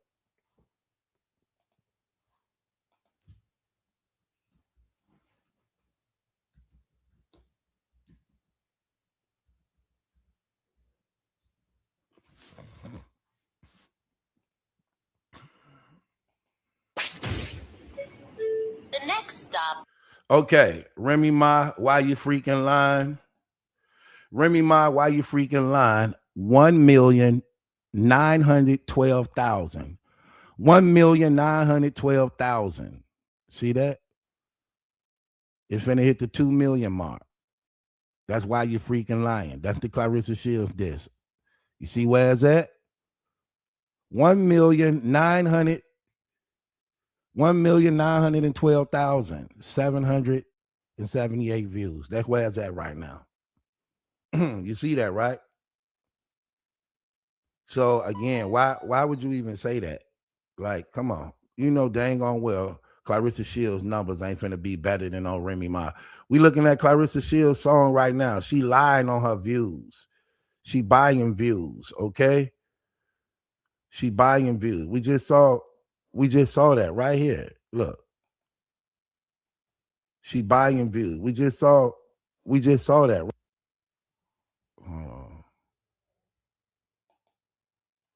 The next stop. Okay, Remy Ma, why you freaking lying? Remy Ma, why you freaking lying? 1,912,000. 1,912,000. See that? It's finna hit the 2 million mark. That's why you freaking lying. That's the Claressa Shields disc. You see where it's at? 1,912,778 views. That's where it's at right now. You see that, right? So again, why would you even say that? Like, come on. You know dang on well Claressa Shields' numbers ain't finna be better than on Remy Ma. We looking at Claressa Shields' song right now. She lying on her views. She buying views, okay? She buying views. We just saw that right here. Look. She buying views. We just saw that.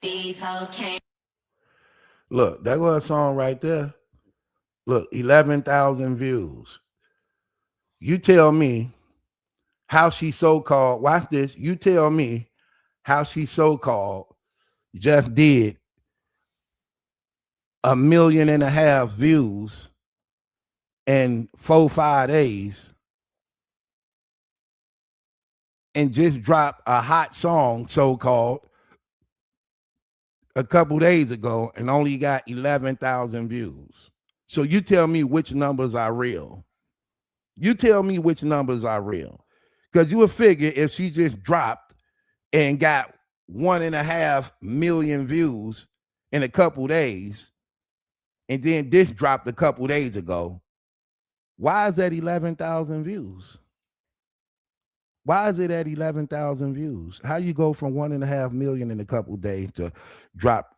These hoes came. Look, that was a song right there. Look, 11,000 views. You tell me how she so-called, watch this, you tell me how she so-called just did 1.5 million views in 4-5 days and just dropped a hot song, so-called, a couple days ago and only got 11,000 views. So you tell me which numbers are real. You tell me which numbers are real. Because you would figure if she just dropped and got 1.5 million views in a couple days, and then this dropped a couple days ago, why is that 11,000 views? Why is it at 11,000 views? How you go from 1.5 million in a couple days to drop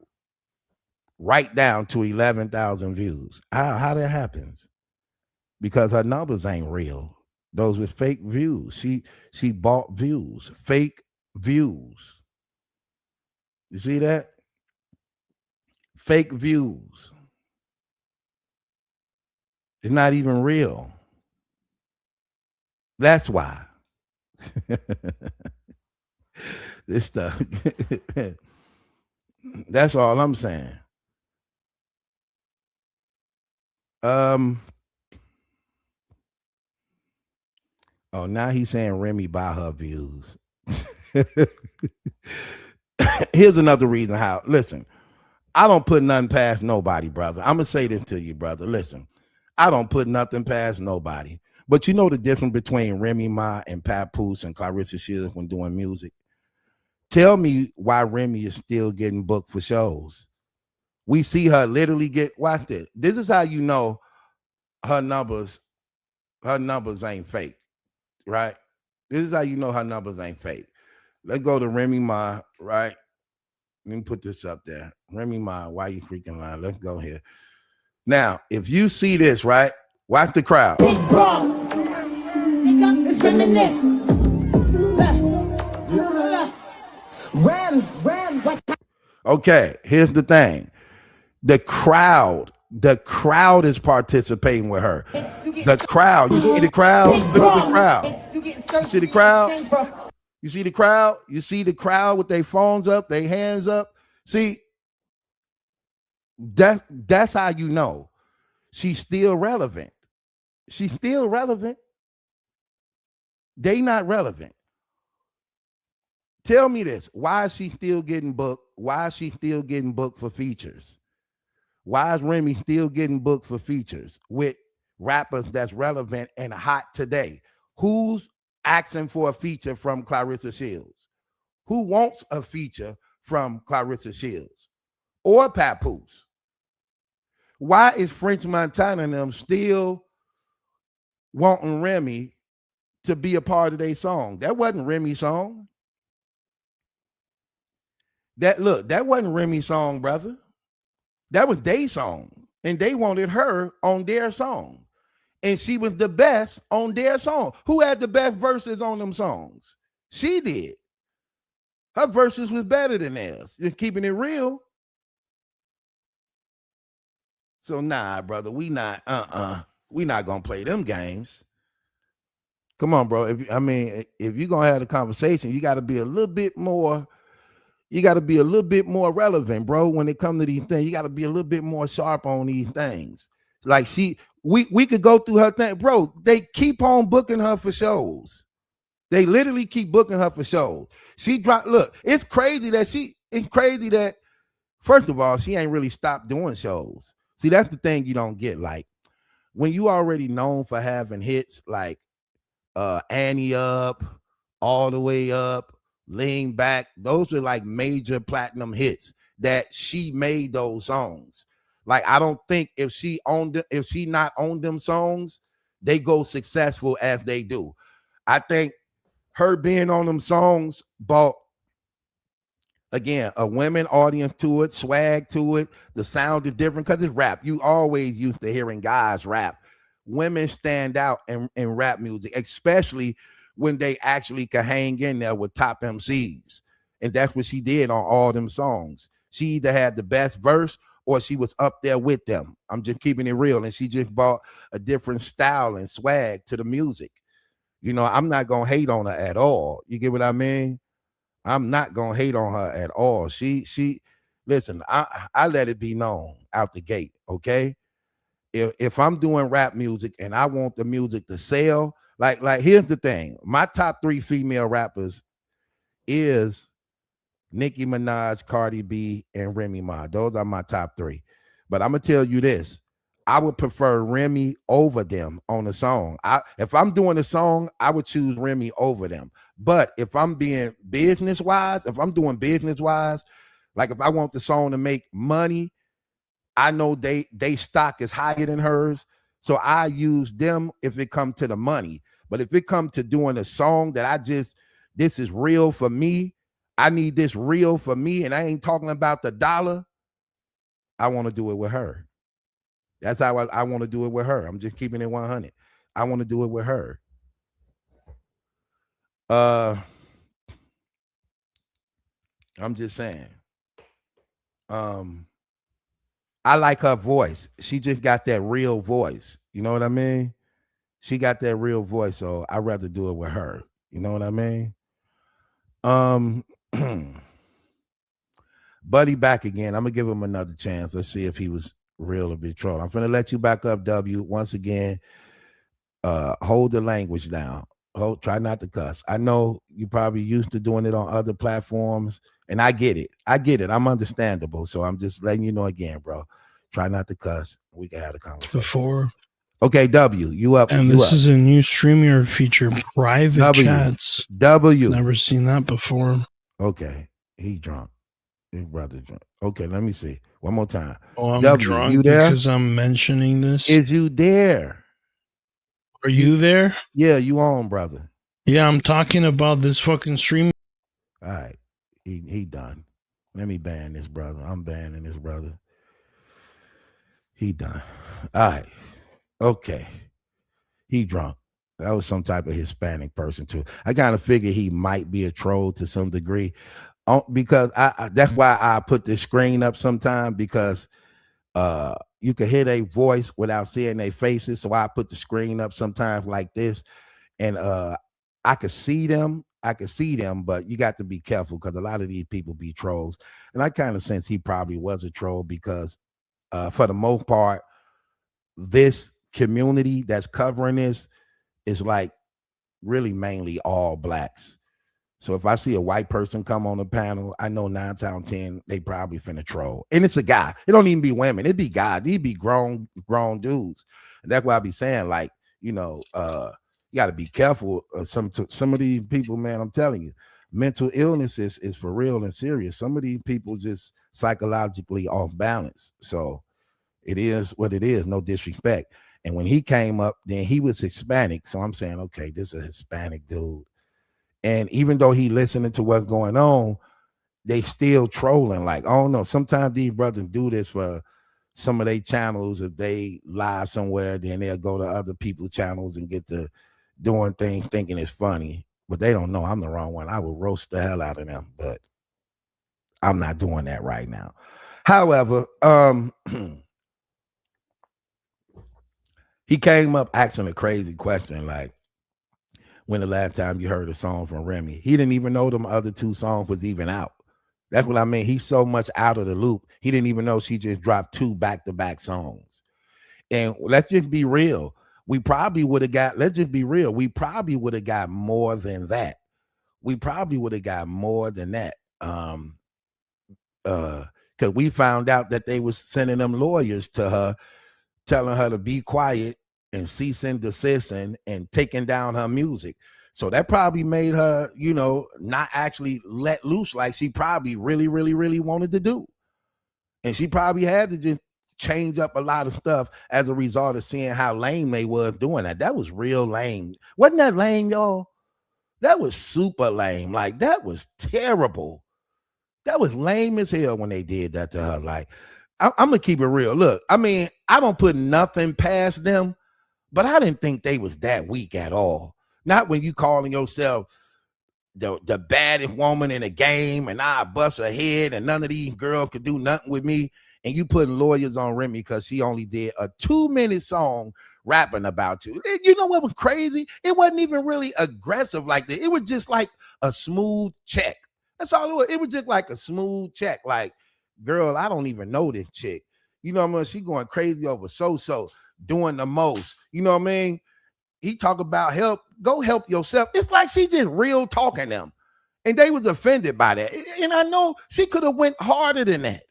right down to 11,000 views? How that happens? Because her numbers ain't real. Those with fake views. She bought views, fake views. You see that? Fake views. It's not even real. That's why. This stuff. That's all I'm saying. Um. Oh, now he's saying Remy buy her views. Here's another reason how. Listen, I don't put nothing past nobody, brother. I'm gonna say this to you, brother. Listen, I don't put nothing past nobody. But you know the difference between Remy Ma and Papoose and Clarissa Shields when doing music. Tell me why Remy is still getting booked for shows. We see her literally get watch it. This is how you know her numbers. Her numbers ain't fake, right? This is how you know her numbers ain't fake. Let's go to Remy Ma, right? Let me put this up there. Remy Ma, why you freaking lying? Let's go here. Now, if you see this, right? Watch the crowd. Big bros. It's reminisce. Ram, what? Okay, here's the thing. The crowd is participating with her. The crowd, you see the crowd? Look at the crowd. You see the crowd? You see the crowd? You see the crowd with their phones up, their hands up. See, that's how you know she's still relevant. She's still relevant. They not relevant. Tell me this. Why is she still getting booked? Why is she still getting booked for features? Why is Remy still getting booked for features with rappers that's relevant and hot today? Who's asking for a feature from Clarissa Shields? Who wants a feature from Clarissa Shields or Papoose? Why is French Montana and them still wanting Remy to be a part of their song? That wasn't Remy's song. That wasn't Remy's song, brother. That was their song. And they wanted her on their song. And she was the best on their song. Who had the best verses on them songs? She did. Her verses was better than theirs. Just keeping it real. So nah, brother, we not gonna play them games. Come on, bro. If you're gonna have a conversation, you gotta be a little bit more. You got to be a little bit more relevant, bro. When it comes to these things, you got to be a little bit more sharp on these things. Like we could go through her thing, bro. They keep on booking her for shows. They literally keep booking her for shows. She dropped. Look, it's crazy that first of all, she ain't really stopped doing shows. See, that's the thing you don't get. Like when you already known for having hits like Annie Up, All the Way Up, Lean Back, those are like major platinum hits that she made those songs. Like I don't think if she not on them songs, they go successful as they do. I think her being on them songs brought again a women audience to it, swag to it. The sound is different because it's rap. You always used to hearing guys rap. Women stand out in rap music, especially when they actually can hang in there with top MCs. And that's what she did on all them songs. She either had the best verse or she was up there with them. I'm just keeping it real. And she just brought a different style and swag to the music. You know, I'm not going to hate on her at all. You get what I mean? I'm not going to hate on her at all. Listen, I let it be known out the gate, okay? If I'm doing rap music and I want the music to sell, like here's the thing. My top 3 female rappers is Nicki Minaj, Cardi B, and Remy Ma. Those are my top 3. But I'm gonna tell you this. I would prefer Remy over them on a song. If I'm doing a song, I would choose Remy over them. But if I'm being business-wise, like if I want the song to make money, I know they stock is higher than hers. So I use them if it comes to the money. But if it comes to doing a song that this is real for me, I need this real for me, and I ain't talking about the dollar, I want to do it with her. That's how I want to do it with her. I'm just keeping it 100. I want to do it with her. I'm just saying. Um, I like her voice. She just got that real voice. You know what I mean? She got that real voice, so I'd rather do it with her. You know what I mean? Um, Buddy back again. I'm gonna give him another chance. Let's see if he was real or be troll. I'm gonna let you back up, W. Once again, hold the language down. Try not to cuss. I know you probably used to doing it on other platforms, and I get it. I'm understandable. So I'm just letting you know again, bro. Try not to cuss. We can have a conversation. Before. Okay, W, you up. And you this up. is a new StreamYard feature, private W. chats. W. Never seen that before. Okay, he drunk. His brother drunk. Okay, let me see. One more time. Oh, I'm W, drunk you there? because I'm mentioning this. Is you there? Are you there? Yeah, you on, brother. Yeah, I'm talking about this fucking stream. All right. He done. Let me ban this brother. I'm banning this brother. He done. All right. Okay. He drunk. That was some type of Hispanic person too. I kind of figured he might be a troll to some degree. Because I that's why I put this screen up sometime, because you can hear their voice without seeing their faces. So I put the screen up sometimes like this, and I could see them. But you got to be careful because a lot of these people be trolls. And I kind of sense he probably was a troll because for the most part, this community that's covering this is like really mainly all blacks. So if I see a white person come on the panel, I know 9 times out of 10 they probably finna troll. And it's a guy. It don't even be women. It'd be guys. These be grown dudes. And that's why I be saying, like, you know, you got to be careful. Some of these people, man, I'm telling you, mental illness is for real and serious. Some of these people just psychologically off balance. So it is what it is. No disrespect. And when he came up, then he was Hispanic. So I'm saying, okay, this is a Hispanic dude. And even though he listening to what's going on, they still trolling. Like, I don't know. Sometimes these brothers do this for some of their channels. If they live somewhere, then they'll go to other people's channels and get to doing things thinking it's funny. But they don't know I'm the wrong one. I would roast the hell out of them. But I'm not doing that right now. However, he came up asking a crazy question like, when the last time you heard a song from Remy? He didn't even know them other 2 songs was even out. That's what I mean. He's so much out of the loop. He didn't even know she just dropped 2 back-to-back songs. And let's just be real. We probably would have got, let's just be real. We probably would have got more than that. Because we found out that they was sending them lawyers to her, telling her to be quiet and cease and desist and taking down her music. So that probably made her, you know, not actually let loose like she probably really, really, really wanted to do. And she probably had to just change up a lot of stuff as a result of seeing how lame they was doing that. That was real lame. Wasn't that lame, y'all? That was super lame. Like, that was terrible. That was lame as hell when they did that to her. Like, I'm going to keep it real. Look, I mean, I don't put nothing past them, but I didn't think they was that weak at all. Not when you calling yourself the baddest woman in the game and I bust her head and none of these girls could do nothing with me. And you putting lawyers on Remy because she only did a 2-minute song rapping about you. You know what was crazy? It wasn't even really aggressive like that. It was just like a smooth check. That's all it was. It was just like a smooth check. Like, girl, I don't even know this chick. You know what I mean? She going crazy over so doing the most. You know what I mean? He talk about help. Go help yourself. It's like she just real talking them. And they was offended by that. And I know she could have went harder than that.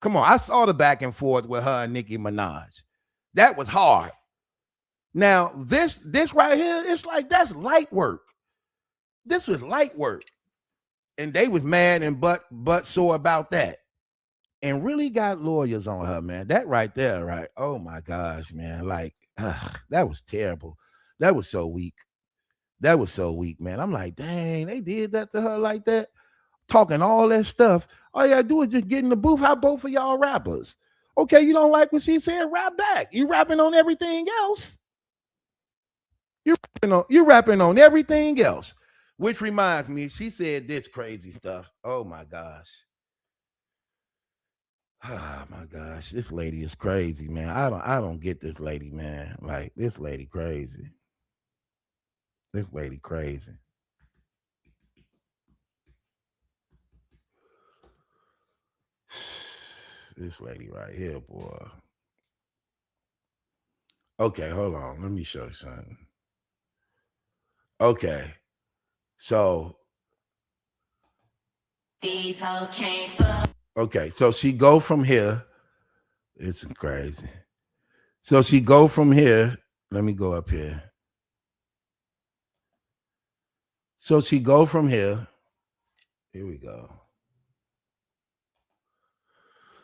Come on, I saw the back and forth with her and Nicki Minaj. That was hard. Now, this right here, it's like that's light work. This was light work. And they was mad and butt sore about that. And really got lawyers on her, man. That right there, right? Oh my gosh, man. Like, that was terrible. That was so weak. Man. I'm like, dang, they did that to her like that. Talking all that stuff. All you gotta do is just get in the booth. How both of y'all rappers? Okay, you don't like what she said, rap back. You rapping on everything else. You're rapping on everything else. Which reminds me, she said this crazy stuff. Oh my gosh. Oh my gosh, this lady is crazy, man. I don't get this lady, man. Like this lady crazy. This lady crazy. This lady right here, boy. Okay, hold on. Let me show you something. Okay. So These hoes can't fuck. okay, so she go from here. It's crazy. So she go from here. Let me go up here. So she go from here. Here we go.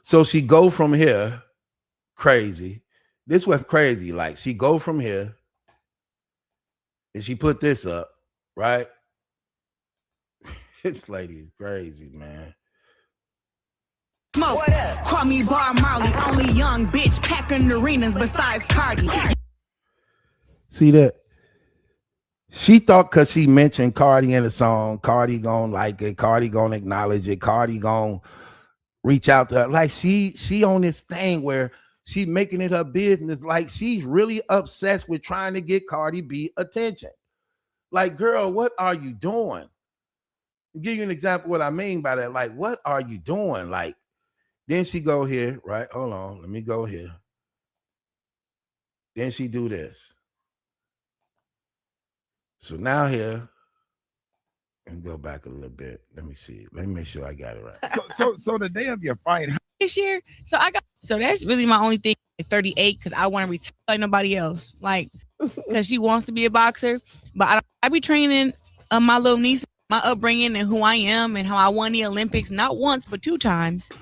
So she go from here. Crazy. This was crazy. Like she go from here and she put this up, right? This lady is crazy, man. Smoke. Call me Bar Marley, only young bitch packing arenas besides Cardi. See that? She thought because she mentioned Cardi in the song, Cardi gonna like it, Cardi gonna acknowledge it, Cardi gonna reach out to her. Like she on this thing where she making it her business. Like she's really obsessed with trying to get Cardi B attention. Like, girl, what are you doing? I'll give you an example of what I mean by that. Like, what are you doing? Like, then she go here, right? Hold on, let me go here. Then she do this. So now here, and go back a little bit. Let me see. Let me make sure I got it right. So the day of your fight, this year. So that's really my only thing at 38 because I want to retire like nobody else. Like, because she wants to be a boxer, but I be training my little niece, my upbringing and who I am and how I won the Olympics not once but 2 times.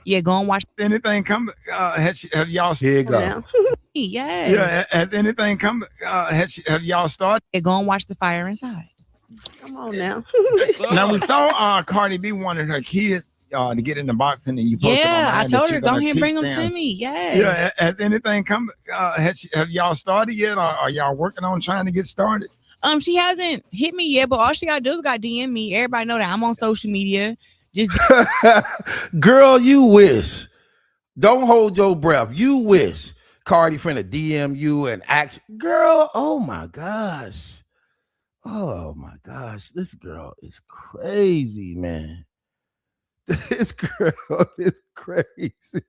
Yeah, go and watch anything come? Have y'all? Here you go. Yes. Yeah, has anything come? Have y'all started? Yeah, go and watch The Fire Inside. Come on now. Now we saw Cardi B wanted her kids to get into boxing, and you posted Yeah, online I told her that go you're ahead and gonna bring them teach to them. me. Yes. Yeah, has anything come? Have y'all started yet, or are y'all working on trying to get started? She hasn't hit me yet, but all she gotta do is got DM me. Everybody know that I'm on social media. Just Girl, you wish. Don't hold your breath. You wish Cardi finna DM you and ask. Girl, oh my gosh. Oh my gosh. This girl is crazy, man. This girl is crazy.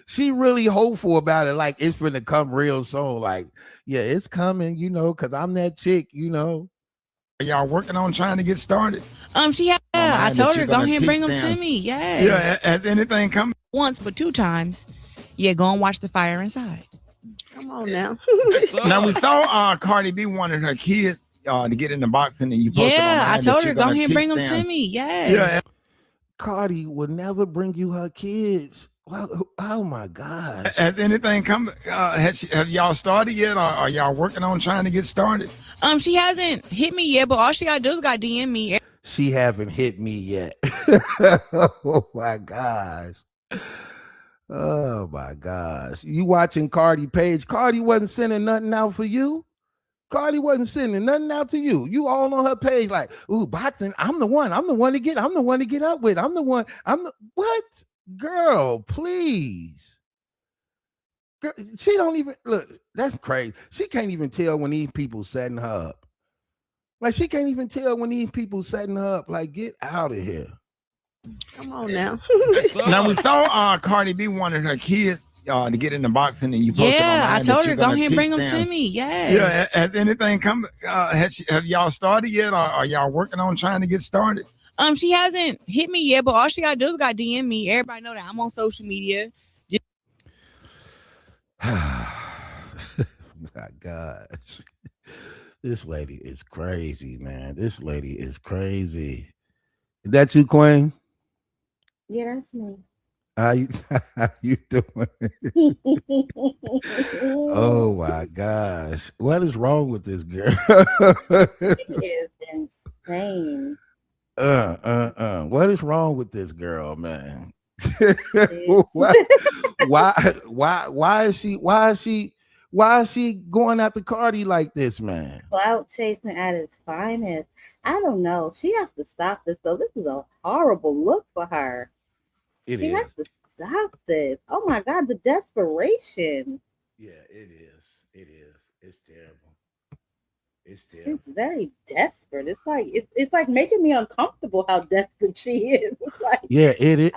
She really hopeful about it. Like it's finna come real soon. Like, yeah, it's coming, because I'm that chick, Are y'all working on trying to get started? she had. I told her go ahead and bring them to me. Yes. Yeah, has anything come? Once but 2 times. Yeah, go and watch The Fire Inside. Come on now. Now we saw Cardi B wanted her kids to get into boxing, and you posted Yeah, online I told that her you're go gonna ahead and bring teach them to me. Yes. Yeah, Cardi will never bring you her kids. Well, oh my gosh. has anything come? Have y'all started yet, or are y'all working on trying to get started? She hasn't hit me yet, but all she gotta do is got DM me. She haven't hit me yet. Oh my gosh. Oh my gosh. You watching Cardi page. Cardi wasn't sending nothing out for you. Cardi wasn't sending nothing out to you. You all on her page like, ooh, boxing. I'm the one to get up with. What? Girl, please. Girl, she don't even look. That's crazy. She can't even tell when these people setting her up. Like she can't even tell when these people setting her up. Like, get out of here. Come on now. Now we saw Cardi B wanted her kids to get into boxing, and you posted Yeah, online I that told you're her go gonna ahead and bring teach them to me. Yes. Yeah, has anything come? Have y'all started yet, or are y'all working on trying to get started? She hasn't hit me yet, but all she gotta do is got DM me. Everybody know that I'm on social media. My gosh. This lady is crazy, man. This lady is crazy. Is that you, Queen? Yeah, that's me. How you doing? Oh my gosh. What is wrong with this girl? It is insane. What is wrong with this girl, man? Why is Why is she going after Cardi like this, man? Clout chasing at its finest. I don't know. She has to stop this though. This is a horrible look for her. It She has is. to stop this. Oh my God, the desperation. Yeah, it is. It is. It's terrible. It's She's terrible. very desperate. It's like making me uncomfortable how desperate she is. Like Yeah, and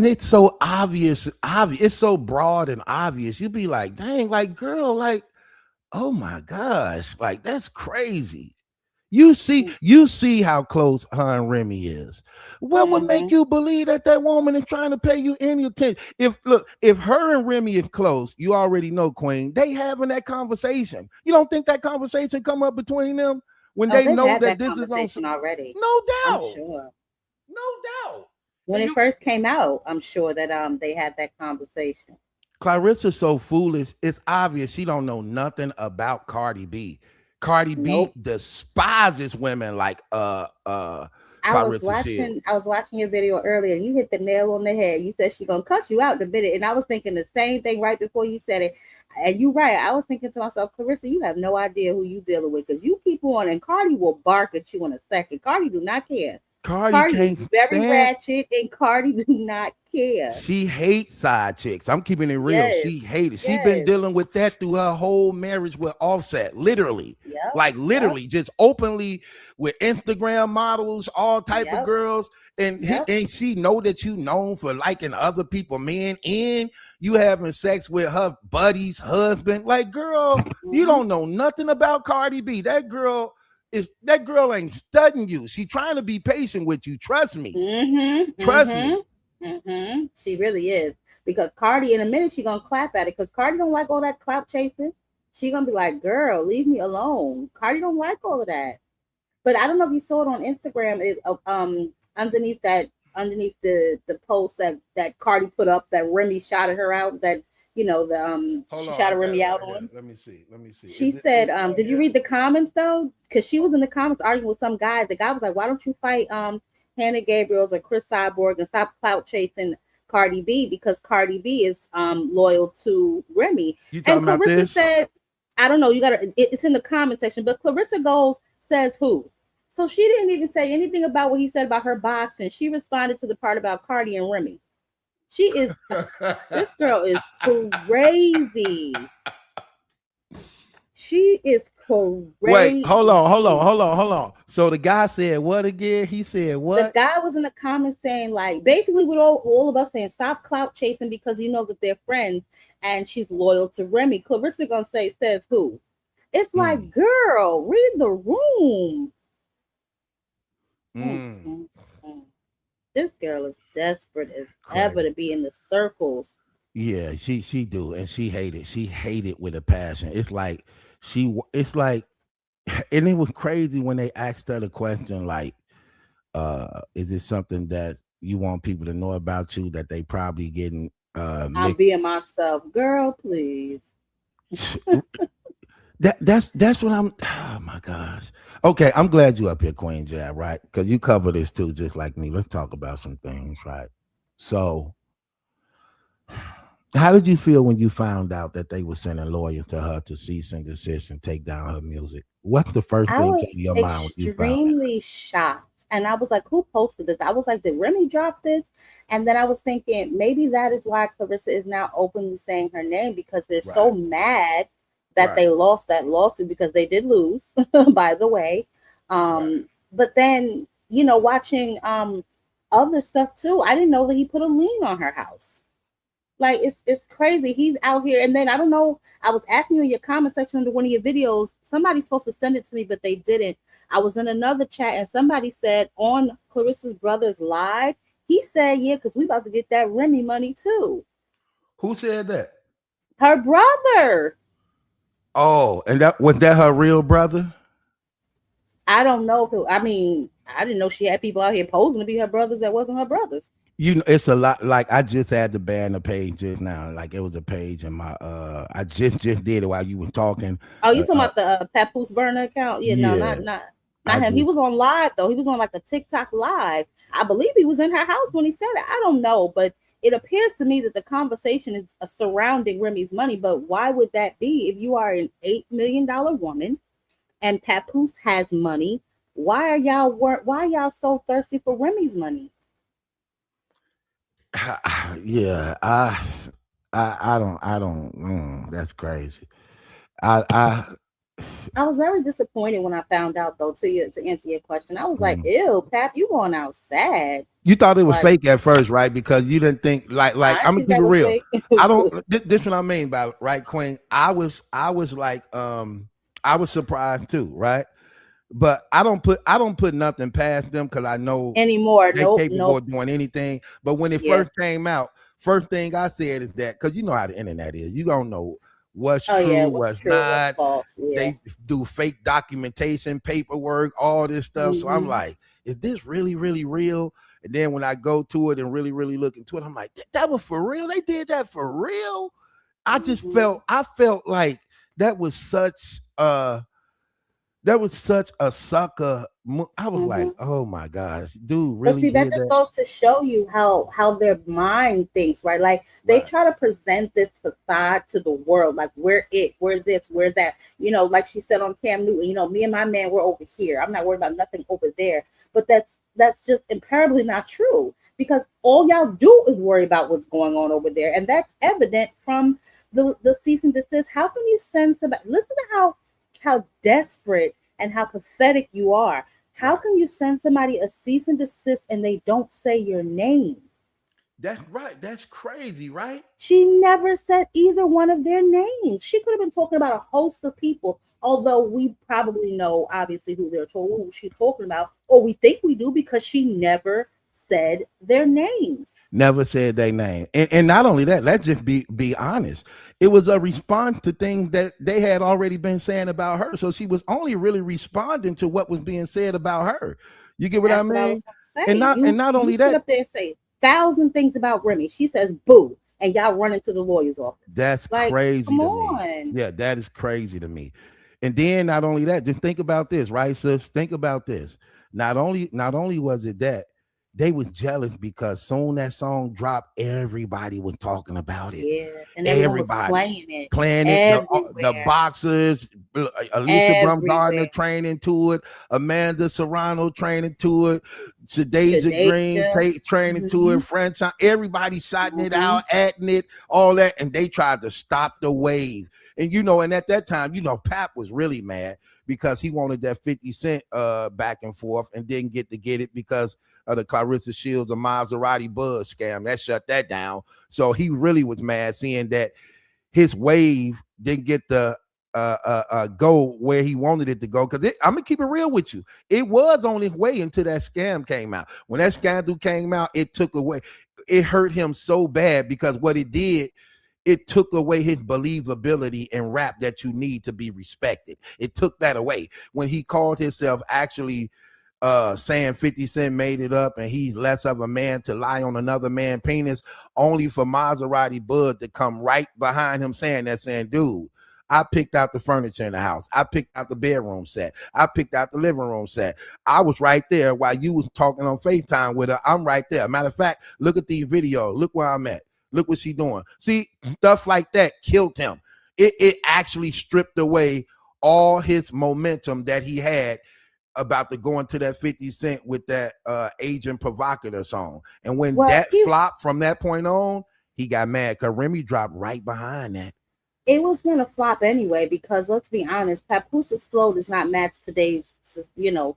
it's so obvious. It's so broad and obvious. You be like, dang, like girl, like, oh my gosh, like that's crazy. You see how close her and Remy is. What would make mm-hmm. you believe that that woman is trying to pay you any attention? If her and Remy is close, you already know, Queen. They having that conversation. You don't think that conversation come up between them when Oh, they they've know had that that this is on? conversation already. No I'm doubt, sure. no doubt. When And it you, first came out, I'm sure that they had that conversation. Clarissa's so foolish. It's obvious she don't know nothing about Cardi B. Cardi B Nope. despises women like Clarissa Shield. I was watching your video earlier. You hit the nail on the head. You said she gonna cuss you out in a minute, and I was thinking the same thing right before you said it. And you right. I was thinking to myself, Clarissa, you have no idea who you dealing with because you keep on, and Cardi will bark at you in a second. Cardi do not care. Cardi Cardi can't is very stand. ratchet, and Cardi do not care. She hates side chicks. I'm keeping it real. Yes, She hates. She been yes, dealing with that through her whole marriage with Offset. Literally, yep, like yep, literally, just openly with Instagram models, all type of yep, girls, and yep. and she know that you known for liking other people, men, and you having sex with her buddy's husband. Like, girl, you Mm-hmm, don't know nothing about Cardi B. That girl ain't studying you. She trying to be patient with you. Trust me. mm-hmm, Trust me. mm-hmm, mm-hmm. She really is because Cardi in a minute she gonna clap at it because Cardi don't like all that clout chasing. She gonna be like, "Girl, leave me alone." Cardi don't like all of that. But I don't know if you saw it on Instagram. Underneath the post that Cardi put up that Remy shouted her out. That Hold she on, I shouted got Remy it out right here. on. Let me see. Let me see. She Is it? said, Oh "Did you yeah. read the comments though? Because she was in the comments arguing with some guy. The guy was like, "Why don't you fight Hannah Gabriel's or Chris Cyborg and stop clout chasing Cardi B because Cardi B is loyal to Remy." You And talking about Clarissa this? said, "I don't know. You gotta. It's in the comment section." But Clarissa goes says who? So she didn't even say anything about what he said about her boxing. She responded to the part about Cardi and Remy. She is this girl is crazy. She is Wait, crazy. hold on. So the guy said what again? He said The what? guy was in the comments saying, like, basically with all of us saying, stop clout chasing because you know that they're friends and she's loyal to Remy. Clarissa gonna say, says who? It's like, Mm, girl, read the room. Mm, mm. mm, mm. This girl is desperate as ever Crazy. to be in the circles. Yeah, she do, and she hate it. She hate it with a passion. It's like, and it was crazy when they asked her the question like, is it something that you want people to know about you that they probably getting I'm mixed? being myself. Girl, please. That's what I'm. Oh my gosh. Okay, I'm glad you up here, Queen Jab, right? Because you cover this too, just like me. Let's talk about some things, right? So, how did you feel when you found out that they were sending lawyers to her to cease and desist and take down her music? What's the first I thing came was to your mind when you found out? extremely shocked. And I was like, who posted this? I was like, did Remy drop this? And then I was thinking, maybe that is why Clarissa is now openly saying her name because they're so Right, mad that right, they lost that lawsuit because they did lose, by the way. right. But then, watching other stuff too, I didn't know that he put a lien on her house. Like it's crazy. He's out here, and then I don't know. I was asking you in your comment section under one of your videos. Somebody's supposed to send it to me, but they didn't. I was in another chat, and somebody said on Clarissa's brother's live, he said, "Yeah, because we about to get that Remy money too." Who said that? Her brother. Oh, and that her real brother? I don't know if I mean, I didn't know she had people out here posing to be her brothers that wasn't her brothers. You know, it's a lot. Like I just had to ban the page just now. Like it was a page in my I just did it while you were talking. Oh, you Uh, talking uh about the Papoose burner account? Yeah, no, yeah, not I him. He was just on live though. He was on like a TikTok live. I believe he was in her house when he said it. I don't know, but it appears to me that the conversation is surrounding Remy's money. But why would that be if you are an $8 million woman and Papoose has money? Why are y'all so thirsty for Remy's money? Yeah, I don't. That's crazy. I I was very disappointed when I found out, though. To answer your question, I was like, mm. "Ew, Pap, you going out sad?" You thought it was Like, fake at first, right? Because you didn't think like I I'm didn't gonna think keep that it was real. fake. I don't. This what I mean by right, Queen. I was like I was surprised too, right? But I don't put nothing past them because I know Anymore. they Nope, capable nope. of doing anything. But when it Yeah. first came out, first thing I said is that because you know how the internet is, you don't know what's Oh yeah. true, What's what's true? What's not. false? Yeah. They do fake documentation, paperwork, all this stuff. So I'm Hmm. like, is this really, really real? And then when I go to it and really, really look into it, I'm like, that was for real. They did that for real. Hmm. I felt like that was such a sucker. I was like, Hmm. oh my gosh, dude But really see, that did just that. goes to show you how their mind thinks, right? Like they Right. try to present this facade to the world, like we're this, we're that. Like she said on Cam Newton, me and my man, we're over here. I'm not worried about nothing over there. But that's just imperably not true because all y'all do is worry about what's going on over there, and that's evident from the cease and desist. How can you send somebody? Listen to how desperate and how pathetic you are. How Right. can you send somebody a cease and desist and they don't say your name? That's right. That's crazy, right? She never said either one of their names. She could have been talking about a host of people, although we probably know obviously who she's talking about, or we think we do because she never said their names. Never said their name. And not only that, let's just be honest. It was a response to things that they had already been saying about her. So she was only really responding to what was being said about her. You get what I That's what I was mean? gonna say. And not and not You only sit that, up there and say 1,000 things about Remy. She says boo, and y'all run into the lawyer's office. that's Like, crazy come to me. on. Yeah, that is crazy to me. And then not only that, just think about this, right, sis? Think about this. Not only was it that they was jealous because soon that song dropped, everybody was talking about it. Yeah, and everyone was Everybody playing it playing it. The everywhere, boxers, Alicia Baumgardner everywhere. training to it, Amanda Serrano training to it, Shadeja Green Shadeja. training to Hmm. it, French, everybody shouting it Hmm. out, adding it, all that, and they tried to stop the wave. And at that time, Pap was really mad because he wanted that 50 Cent back and forth and didn't get it because of the Claressa Shields and Maserati Buzz scam. That shut that down. So he really was mad seeing that his wave didn't get the go where he wanted it to go. Because I'm gonna keep it real with you, it was on its way until that scam came out. When that scandal came out, it took away. It hurt him so bad because what it did, it took away his believability in rap that you need to be respected. It took that away when he called himself actually saying 50 Cent made it up and he's less of a man to lie on another man's penis, only for Maserati Bud to come right behind him saying that, saying, dude, I picked out the furniture in the house. I picked out the bedroom set. I picked out the living room set. I was right there while you was talking on FaceTime with her. I'm right there. Matter of fact, look at these videos. Look where I'm at. Look what she doing. See, stuff like that killed him. It actually stripped away all his momentum that he had about to go into that 50 Cent with that Agent Provocateur song. And when Well, that flopped from that point on, he got mad because Remy dropped right behind that. it was gonna flop anyway because let's be honest, Papooses flow does not match today's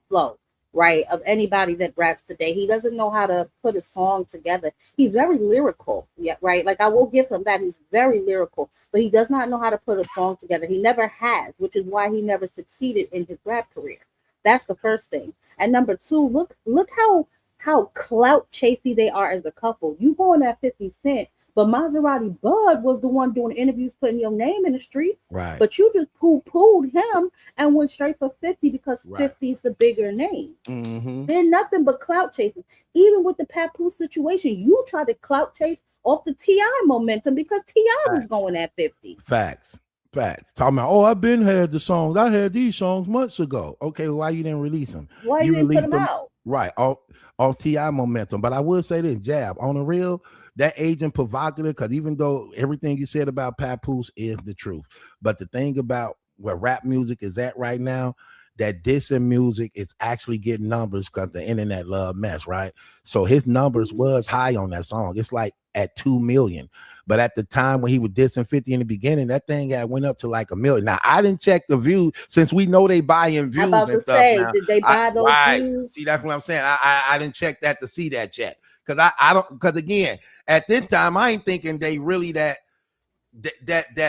flow, right? Of anybody that raps today, he doesn't know how to put a song together. He's very lyrical, yeah, right. Like I will give him that. He's very lyrical, but he does not know how to put a song together. He never has, which is why he never succeeded in his rap career. That's the first thing. And number two, look how clout chasey they are as a couple. You going at 50 Cent, but Maserati Bud was the one doing interviews, putting your name in the streets. Right. But you just pooed him and went straight for 50 because Right. 50 is the bigger name. Mm-hmm. They're nothing but clout chasing. Even with the Papoose situation, you tried to clout chase off the T.I. momentum because T.I. was going at 50. Facts. Talking about, oh, I've been had the songs. I had these songs months ago. Okay, why you didn't release them? Why you didn't put them out? Right, off Ti momentum. But I would say this, Jab, on the real, that agent provocative, because even though everything you said about Papoose is the truth, but the thing about where rap music is at right now, that dissing music is actually getting numbers because the internet love mess, right? So his numbers was high on that song. It's like at 2 million. But at the time when he was dissing 50 in the beginning, that thing had went up to like 1 million. Now I didn't check the view since we know they buying I'm views about and to stuff say, now. did they buy those Right. views? See, that's what I'm saying. I didn't check that to see that yet. I don't, because again, at this time, I ain't thinking they really that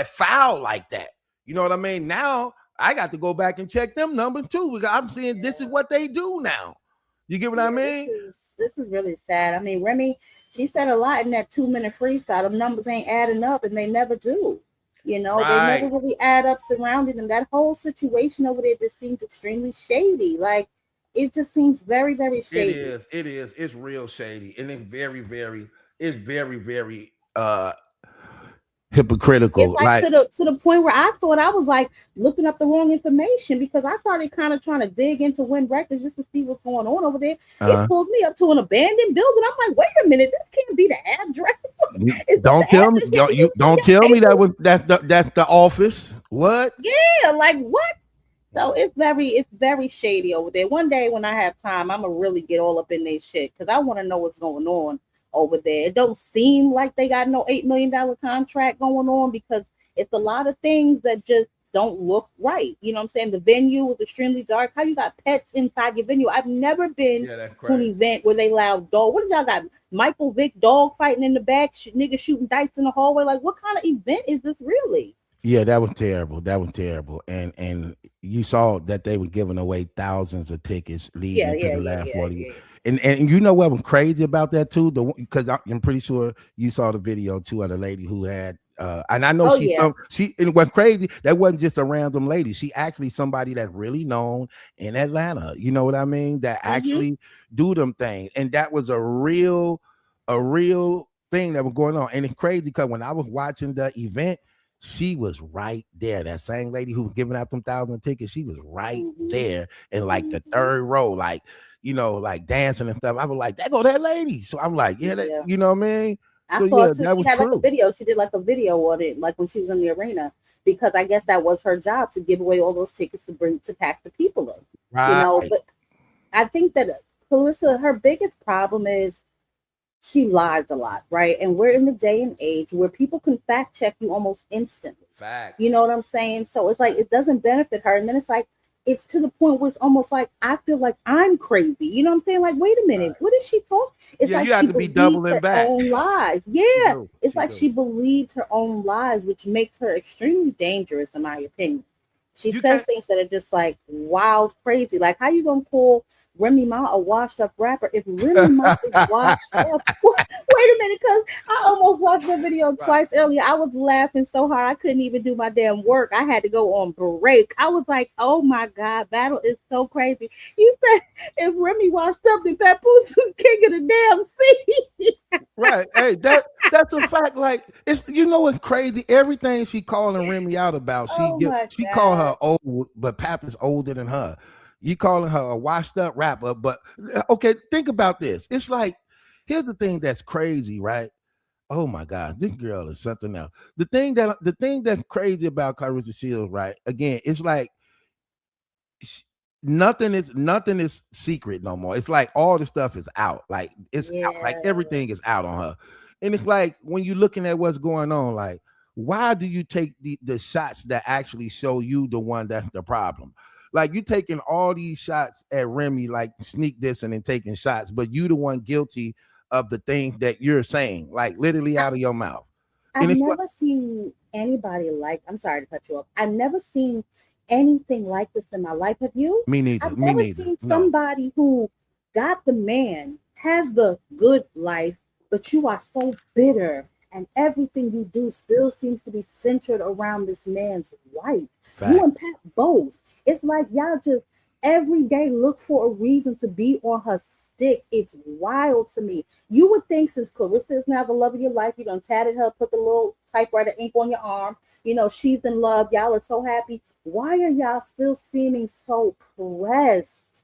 foul like that. You know what I mean? Now I got to go back and check them numbers too, because I'm seeing this is what they do now. You get what I Yeah, mean? this is really sad. I mean, Remy, she said a lot in that 2 minute freestyle. The numbers ain't adding up, and they never do. You know, they never Right. really add up surrounding them. That whole situation over there just seems extremely shady. Like, it just seems very, very It shady. is. It is. It's real shady, and it's very, very It's hypocritical. like Like, to the point where I thought I was like looking up the wrong information because I started kind of trying to dig into Win Records just to see what's going on over there. It uh, pulled me up to an abandoned building. I'm like, wait a minute, this can't be the address. Is this the don't tell me. address y'all You used on don't your tell me that paper? was that's the office. What? Yeah, like what? So it's very shady over there. One day when I have time, I'm gonna really get all up in their shit because I want to know what's going on over there. It don't seem like they got no $8 million contract going on because it's a lot of things that just don't look right. You know what I'm saying? The venue was extremely dark. How you got pets inside your venue? I've never been Yeah, that's to an crazy. event where they allow dog. What did y'all got? Michael Vick dog fighting in the back, niggas shooting dice in the hallway. Like, what kind of event is this really? Yeah, that was terrible. That was terrible. And you saw that they were giving away thousands of tickets leading Yeah, into yeah, the yeah, last yeah, 40. yeah. And you know what was crazy about that too? Because I'm pretty sure you saw the video too of the lady who had and I know Oh yeah. she and what's crazy, that wasn't just a random lady. She actually somebody that's really known in Atlanta. You know what I mean? That Mm-hmm. actually do them things. And that was a real thing that was going on. And it's crazy because when I was watching the event, she was right there. That same lady who was giving out them thousand tickets, she was right Mm-hmm. there in like the Mm-hmm. third row, like like dancing and stuff. I was like, there go that lady. So I'm like, yeah, that Yeah. you know what I mean? I So saw yeah, it too. that She was had like a true. video. She did like a video on it, like when she was in the arena, because I guess that was her job to give away all those tickets to pack the people in. You know, Right. but I think that Clarissa, her biggest problem is she lies a lot, right? And we're in the day and age where people can fact check you almost instantly. You Facts. know what I'm saying? So it's like it doesn't benefit her. And then it's like it's to the point where it's almost like I feel like I'm crazy. You know what I'm saying? Like, wait a minute, Right. what is she talking? It's Yeah, like you have she to be believes doubling her back. own lies. She Yeah. do. It's She like do. she believes her own lies, which makes her extremely dangerous, in my opinion. She You says can't. things that are just like wild, crazy. Like, how you gonna call Remy Ma a washed up rapper if Remy Ma is washed up? Wait a minute, because I almost watched the video Right. twice earlier. I was laughing so hard I couldn't even do my damn work. I had to go on break. I was like, oh my God, battle is so crazy. You said if Remy washed up, then Papoose is king of the damn sea. Right. Hey, that's a fact. Like it's what's crazy? Everything she calling Remy out about, Oh my she call her God. old, but Papa's older than her. You calling her a washed up rapper, but okay, think about this. It's like here's the thing that's crazy, right? Oh my God, this girl is something else. The thing that's crazy about Clarissa Shields, right? Again, it's like sh- nothing is secret no more. It's like all the stuff is out. Like it's out. Like Yeah. everything is out on her. And it's like when you're looking at what's going on, like why do you take the shots that actually show you the one that's the problem? Like you taking all these shots at Remy, like sneak dissing and taking shots, but you the one guilty of the thing that you're saying, like literally out of your mouth. I've And it's like never seen anybody like, I'm sorry to cut you off. I've never seen anything like this in my life. Have you? me neither. I've Me never neither. seen No. somebody who got the man, has the good life, but you are so bitter and everything you do still seems to be centered around this man's wife. You and Facts. Pat both. It's like y'all just every day look for a reason to be on her stick. It's wild to me. You would think since Clarissa is now the love of your life, you done tatted her, put the little typewriter ink on your arm. You know, she's in love. Y'all are so happy. Why are y'all still seeming so pressed?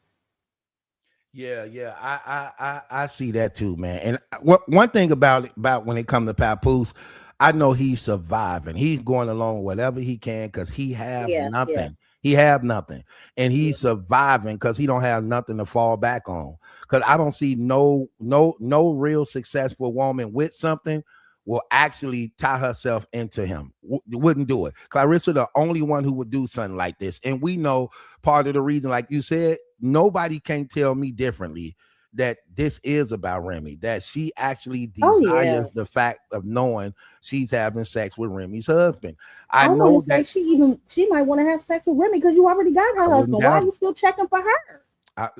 Yeah. I see that too, man. And one thing about when it comes to Papoose, I know he's surviving. He's going along whatever he can because he has Yeah. nothing. He have nothing, and Yeah. he's surviving because he don't have nothing to fall back on. Because I don't see no real successful woman with something will actually tie herself into him. Wouldn't do it. Claressa, the only one who would do something like this, and we know part of the reason, like you said, nobody can tell me differently that this is about Remy, that she actually Oh desires yeah. the fact of knowing she's having sex with Remy's husband. I I know wouldn't say that she might want to have sex with Remy because you already got I her wouldn't husband. Why doubt are you it. still checking for her?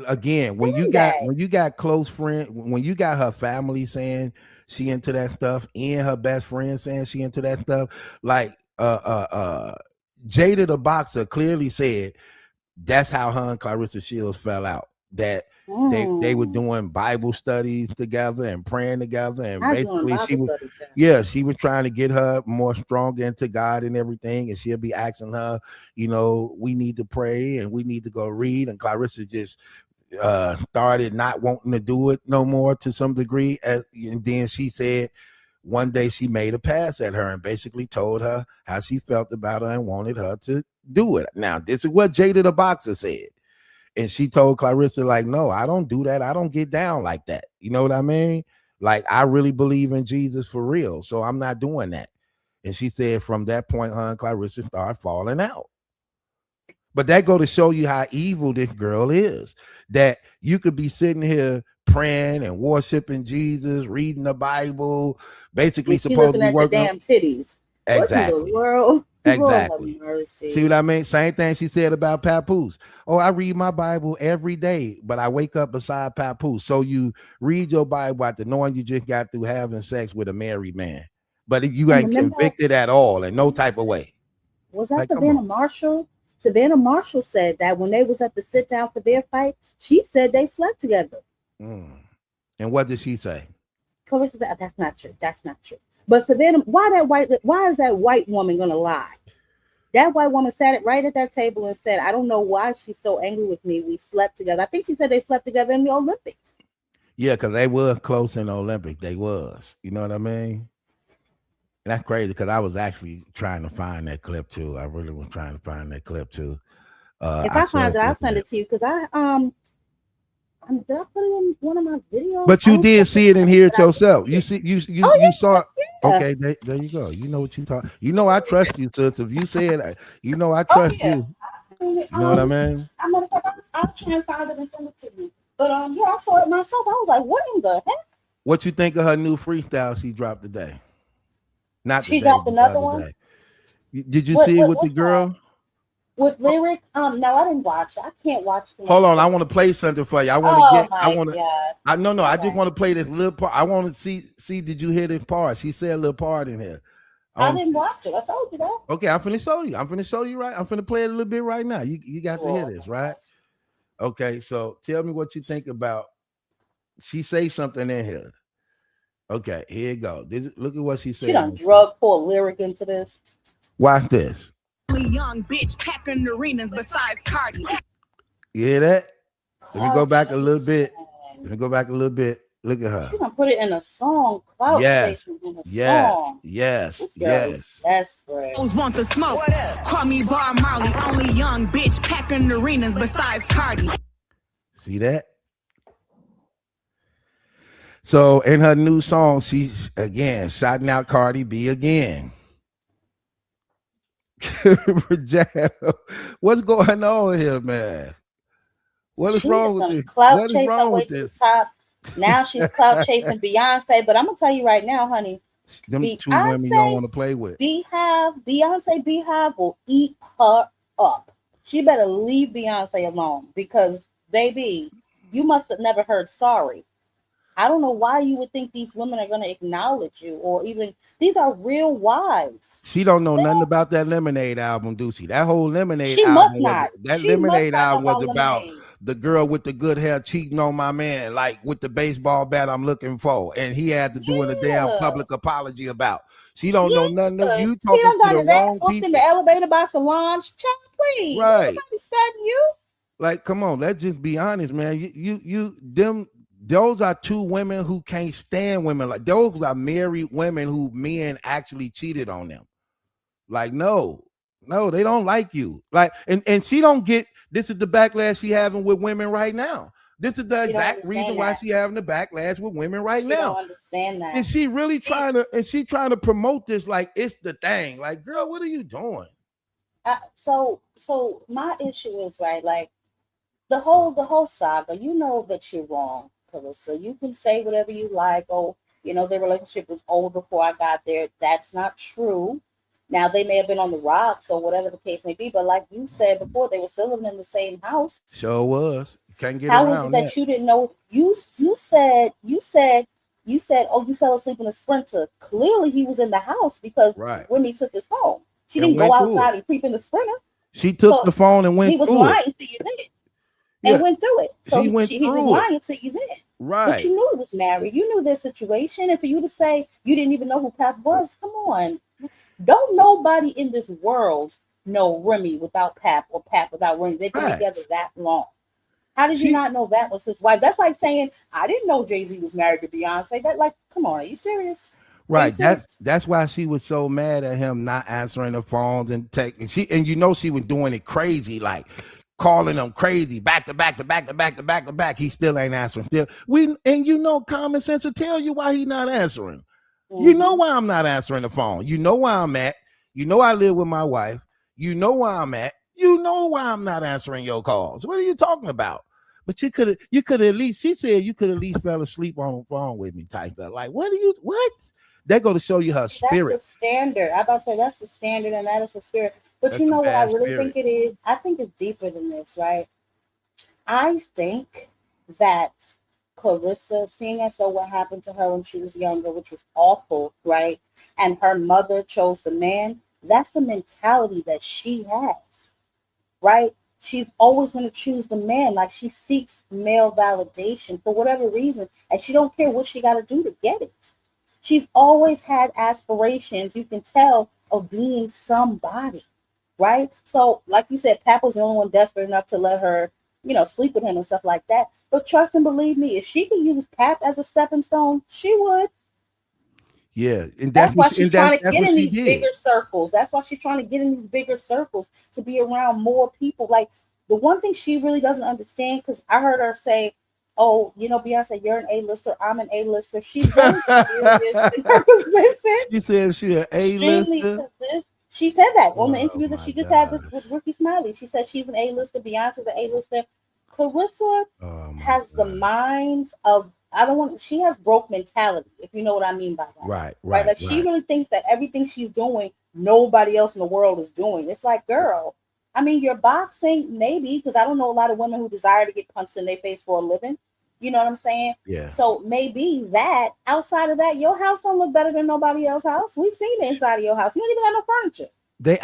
Again, when you That. got close friend, when you got her family saying she into that stuff, and her best friend saying she into that stuff, like Jada the boxer clearly said that's how her and Claressa Shields fell out. That they were doing Bible studies together and praying together, and I doing basically Bible studies. she was trying to get her more stronger into God and everything, and she'll be asking her, we need to pray and we need to go read, and Claressa just started not wanting to do it no more to some degree, and then she said one day she made a pass at her and basically told her how she felt about her and wanted her to do it. Now, this is what Jada the boxer said. And she told Claressa, like, no, I don't do that. I don't get down like that. You know what I mean? Like, I really believe in Jesus for real. So I'm not doing that. And she said from that point on, Claressa started falling out. But that go to show you how evil this girl is. That you could be sitting here praying and worshiping Jesus, reading the Bible, basically and she supposed to looking be at your working. damn titties. Exactly. What in the world? Exactly. Lord have mercy. See what I mean? Same thing she said about Papoose. Oh, I read my Bible every day, but I wake up beside Papoose. So you read your Bible after knowing you just got through having sex with a married man, but you ain't convicted at all in no type of way. Was that Savannah Marshall? Savannah Marshall said that when they was at the sit down for their fight, she said they slept together. And what did she say? Claressa said, that's not true. That's not true. But Savannah, why is that white woman gonna lie? That white woman sat right at that table and said, I don't know why she's so angry with me. We slept together. I think she said they slept together in the Olympics. Yeah, because they were close in the Olympics. They was. You know what I mean? And that's crazy because I was actually trying to find that clip too. I really was trying to find that clip too. If I find it, I'll send it to you because did I put it in one of my videos? But you did see it and hear it yourself. You see, you saw it. Yeah. Okay, there you go. You know what you talk. You know I trust you, sis. If you said, I trust you. You know what I mean? I'll try and find it and send it to you. But I saw it myself. I was like, what in the heck? What you think of her new freestyle she dropped today? Not she dropped another one. Day. Did you see it with the girl? With lyric? No, I didn't watch. I can't watch. Hold on, I want to play something for you. I want to get. I want to. No. I just want to play this little part. I want to see. Did you hear this part? She said a little part in here. I didn't watch it. I told you that. Okay, I'm finna show you. I'm finna show you right. I'm finna play it a little bit right now. You got to hear this, right? Okay, so tell me what you think about. She say something in here. Okay, here you go. Look at what she said. She done drug pour lyric into this. Watch this. Young bitch packing arenas besides Cardi. You hear that? Let me go back a little bit. Look at her. You gonna put it in a song. Yes. Song. Yes. Desperate. Want the smoke? Call me Bar Marley. Only young bitch packing arenas besides Cardi. See that? So in her new song, she's again shouting out Cardi B again. What's going on here, man? What is wrong with this? What is wrong with this? Now she's clout chasing Beyonce, but I'm gonna tell you right now, honey. Them two women you don't want to play with. Beyonce Beehive will eat her up. She better leave Beyonce alone because, baby, you must have never heard sorry. I don't know why you would think these women are going to acknowledge you, or even these are real wives. She don't know nothing about that Lemonade album, do she? That whole Lemonade she album must not. That she Lemonade album was Lemonade. about the girl with the good hair cheating on my man, like with the baseball bat I'm looking for, and he had to do a damn public apology about. She don't know nothing. You talking he done got to his the ass wrong hooked people. in the elevator by Solange. Child, please. Right. Nobody's studying you. Like, come on, let's just be honest, man. Them. Those are two women who can't stand women. Like, those are married women who men actually cheated on them. Like, no, they don't like you. Like, and she don't get. This is the backlash she having with women right now. This is the She don't exact reason understand why that. she having the backlash with women right She now. don't understand that. And she really See, trying to promote this like it's the thing. Like, girl, what are you doing? so my issue is right, like the whole saga. You know that you're wrong, Clarissa. You can say whatever you like. Oh, their relationship was over before I got there. That's not true. Now they may have been on the rocks or whatever the case may be, but like you said before, they were still living in the same house. Sure was. You can't get How is it around that. that you didn't know? You said, oh, you fell asleep in a Sprinter. Clearly, he was in the house because Right. Remy took his phone. She And didn't go went through it. outside and creep in the Sprinter. She took So the phone and he went was through it. lying to you then Yeah. and went through it. So She went he was through it. lying to you then. But Right. you knew he was married. You knew their situation. And for you to say you didn't even know who Pap was, come on. Don't nobody in this world know Remy without Pap or Pap without Remy. They've been together Facts. that long. How did you She not know that was his wife? That's like saying I didn't know Jay-Z was married to Beyonce. That, like, come on, are you serious? Are you right. serious? That's why she was so mad at him not answering the phones and taking and she was doing it crazy, like calling him crazy back to back to back to back to back to back. He still ain't answering. Still, common sense will tell you why he not answering. You know Mm-hmm. why I'm not answering the phone. You know where I'm at. You know I live with my wife. You know where I'm at. You know why I'm not answering your calls. What are you talking about? But you could at least, she said you could at least fell asleep on the phone with me type stuff. Like, what? That go to show you her See, that's the spirit. standard. I about to say that's the standard and that is the spirit. But That's you a know what I bad really spirit. think it is? I think it's deeper than this, right? I think that Clarissa, seeing as though what happened to her when she was younger, which was awful, right? And her mother chose the man, that's the mentality that she has, right? She's always going to choose the man. Like, she seeks male validation for whatever reason, and she don't care what she got to do to get it. She's always had aspirations, you can tell, of being somebody, right? So, like you said, Pap was the only one desperate enough to let her, sleep with him and stuff like that. But trust and believe me, if she could use Pap as a stepping stone, she would. Yeah, and That's why she's and that's trying to that's get what in she these did. bigger circles. That's why she's trying to get in these bigger circles to be around more people. Like, the one thing she really doesn't understand, because I heard her say, "Oh, Beyonce, you're an A-lister. I'm an A-lister." She's very serious in her position. She said she an Extremely A-lister. position. She said that on the Oh interview that my she just had this with gosh. Ricky Smiley. She said she's an A-lister. Beyonce's an A-lister. Clarissa Oh my has the gosh. mind of, I don't want, she has broke mentality, if you know what I mean by that. Right, Right? right, Like, she right. really thinks that everything she's doing, nobody else in the world is doing. It's like, girl, I mean, you're boxing, maybe, because I don't know a lot of women who desire to get punched in their face for a living. You know what I'm saying? Yeah. So maybe that, outside of that, your house don't look better than nobody else's house. We've seen the inside of your house. You don't even got no furniture. They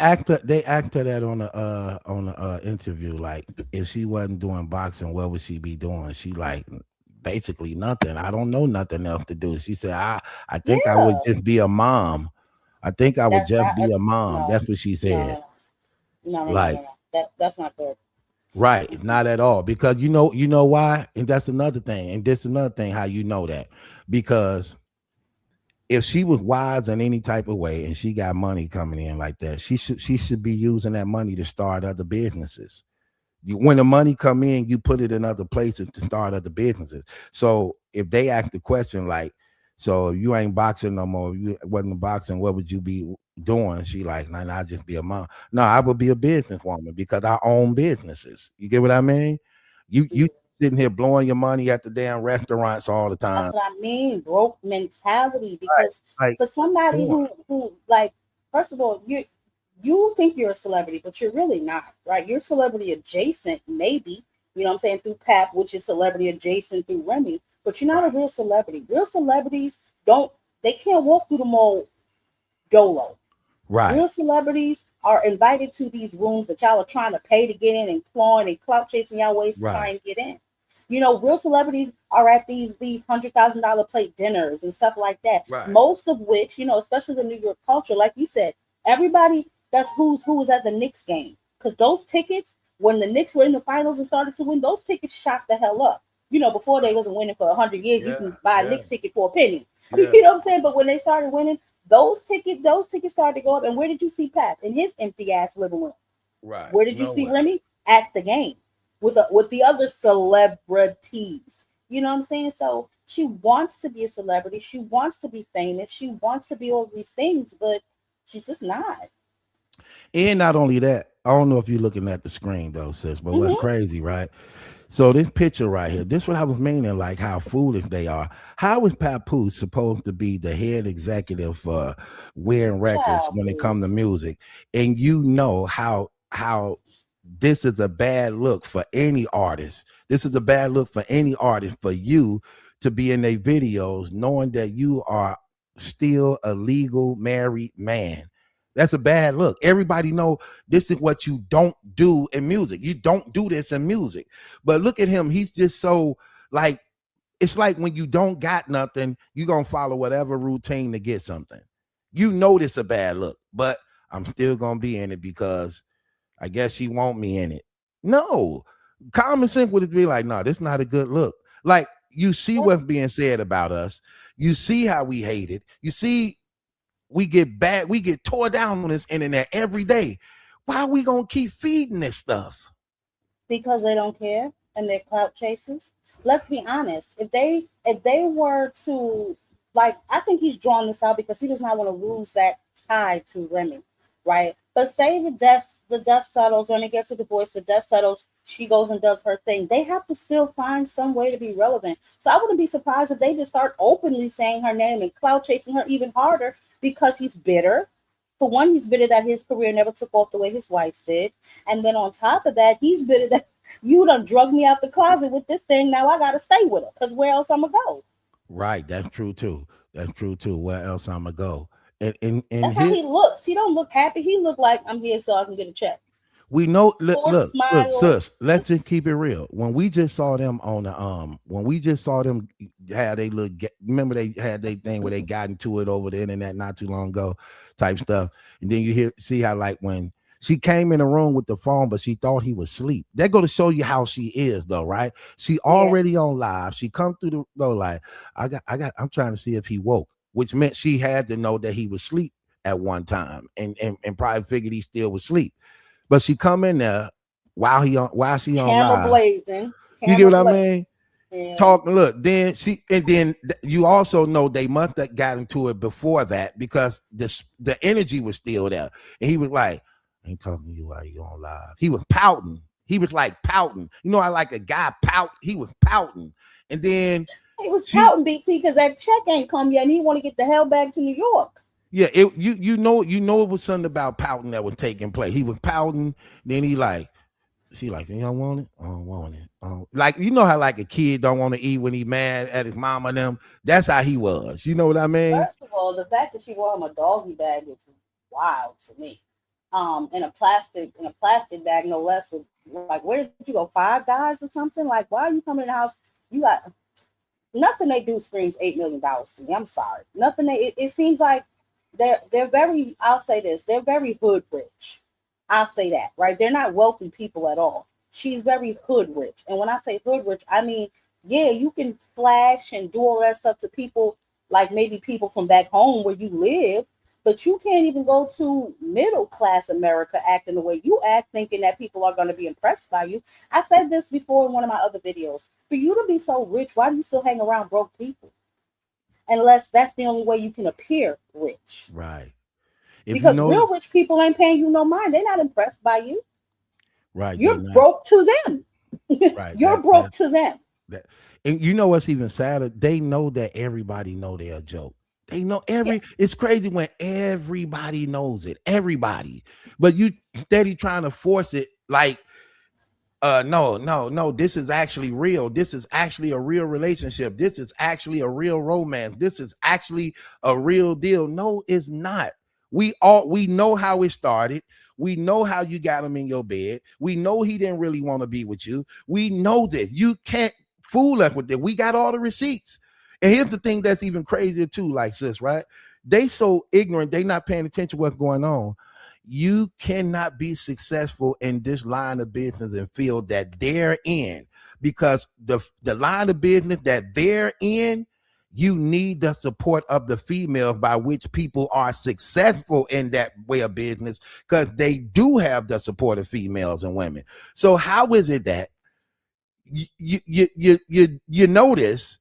acted that on the interview, like if she wasn't doing boxing, what would she be doing? She like basically nothing. I don't know nothing else to do. She said, I think I would Yeah. just be a mom. I think I would That's just that. be a mom. No, That's what she said. no, Like, no. That's not good. right, not at all. Because you know why? And that's another thing. And this is another thing how you know that. Because if she was wise in any type of way and she got money coming in like that, she should be using that money to start other businesses. When the money come in, you put it in other places to start other businesses. So if they ask the question like, so if you ain't boxing no more, if you wasn't boxing, what would you be doing? She like, nah, I'd just be a mom. No, I would be a businesswoman because I own businesses. You get what I mean? You sitting here blowing your money at the damn restaurants all the That's time. what I mean, broke mentality. Right. Because Like, for somebody come on. who like, first of all, you think you're a celebrity, but you're really not, right? You're celebrity adjacent, maybe. You know what I'm saying, through Pap, which is celebrity adjacent through Remy, but you're not a Right. real celebrity. Real celebrities don't, they can't walk through the mall dolo. Right. Real celebrities are invited to these rooms that y'all are trying to pay to get in and clawing and clout chasing y'all ways to try Right. and get in. Real celebrities are at these $100,000 plate dinners and stuff like that. Right. Most of which, especially the New York culture, like you said, everybody that's who was at the Knicks game, because those tickets When the Knicks were in the finals and started to win, those tickets shot the hell up. You know, before they wasn't winning for 100 years, you can buy a Knicks ticket for a penny. Yeah. You know what I'm saying? But when they started winning, those tickets started to go up. And where did you see Pat in his empty ass living room? Right. Where did you see Remy? At the game with the other celebrities. You know what I'm saying? So she wants to be a celebrity. She wants to be famous. She wants to be all these things, but she's just not. And not only that, I don't know if you're looking at the screen though, sis, but what's Mhm. crazy, right? So this picture right here, this what I was meaning, like how foolish they are. How is Papoose supposed to be the head executive for wearing records Child, when it comes to please. music? And you know how this is a bad look for any artist. This is a bad look for any artist for you to be in their videos knowing that you are still a legal married man. That's a bad look. Everybody know this is what you don't do in music. You don't do this in music. But look at him. He's just so like, it's like when you don't got nothing, you gonna follow whatever routine to get something. You know this a bad look, but I'm still gonna be in it because I guess she want me in it. No, common sense would be like, no, this not a good look. Like you see what's being said about us. You see how we hate it. You see we get tore down on this internet every day. Why are we gonna keep feeding this stuff? Because they don't care and they're clout chasers. Let's be honest. If they were to, like, I think he's drawn this out because he does not want to lose that tie to Remy, right? But say the dust settles when they get to divorce, the dust settles, she goes and does her thing. They have to still find some way to be relevant. So I wouldn't be surprised if they just start openly saying her name and clout chasing her even harder because he's bitter. For one, he's bitter that his career never took off the way his wife's did. And then on top of that, he's bitter that you done drug me out the closet with this thing. Now I gotta stay with her. Because where else I'm gonna go? Right, that's true too. That's true too. Where else I'ma go? And That's how here he looks. He don't look happy. He look like I'm here so I can get a check. we know Forced look, smiles. sis, let's just keep it real. When we just saw them on the when we just saw them had they look remember they had their thing where they got into it over the internet not too long ago type stuff. And then you see how like when she came in the room with the phone, but she thought he was asleep. They're going to show you how she is, though, right? She already on live. She come through the door like, I'm trying to see if he woke, which meant she had to know that he was asleep at one time, and probably figured he still was asleep. But she come in there while she on Camera live. blazing. You get what I blazing. mean? Yeah. Talk. Look, then you also know they must have got into it before that because the energy was still there, and he was like, "I ain't talking to you while you on live." He was pouting. He was like pouting. You know, I like a guy pout. He was pouting, and then He was pouting, BT, because that check ain't come yet, and he want to get the hell back to New York. Yeah, you know it was something about pouting that was taking place. He was pouting, then he like. She like, you don't want it? I don't want it. Like, you know how like a kid don't want to eat when he mad at his mom and them? That's how he was. You know what I mean? First of all, the fact that she wore him a doggy bag is wild to me. In a plastic bag, no less. With like, where did you go? Five Guys or something? Like, why are you coming in the house? You got nothing they do screams $8 million to me. I'm sorry. Nothing it seems like they're very, I'll say this, they're very hood rich. I'll say that, right? They're not wealthy people at all. She's very hood rich. And when I say hood rich, I mean, yeah, you can flash and do all that stuff to people, like maybe people from back home where you live, but you can't even go to middle class America acting the way you act, thinking that people are going to be impressed by you. I said this before in one of my other videos. For you to be so rich, why do you still hang around broke people? Unless that's the only way you can appear rich. Right. Because real rich people ain't paying you no mind. They're not impressed by you. Right. You're broke to them. Right. You're broke to them. And you know what's even sadder? They know that everybody know they're a joke. They know it's crazy when everybody knows it. Everybody. But you steady trying to force it like no, this is actually real. This is actually a real relationship. This is actually a real romance. This is actually a real deal. No, it's not. We know how it started. We know how you got him in your bed. We know he didn't really want to be with you. We know this. You can't fool us with it. We got all the receipts. And here's the thing that's even crazier too, like sis, right? They so ignorant, they not paying attention to what's going on. You cannot be successful in this line of business and field that they're in, because the line of business that they're in, you need the support of the females by which people are successful in that way of business, because they do have the support of females and women. So how is it that you notice,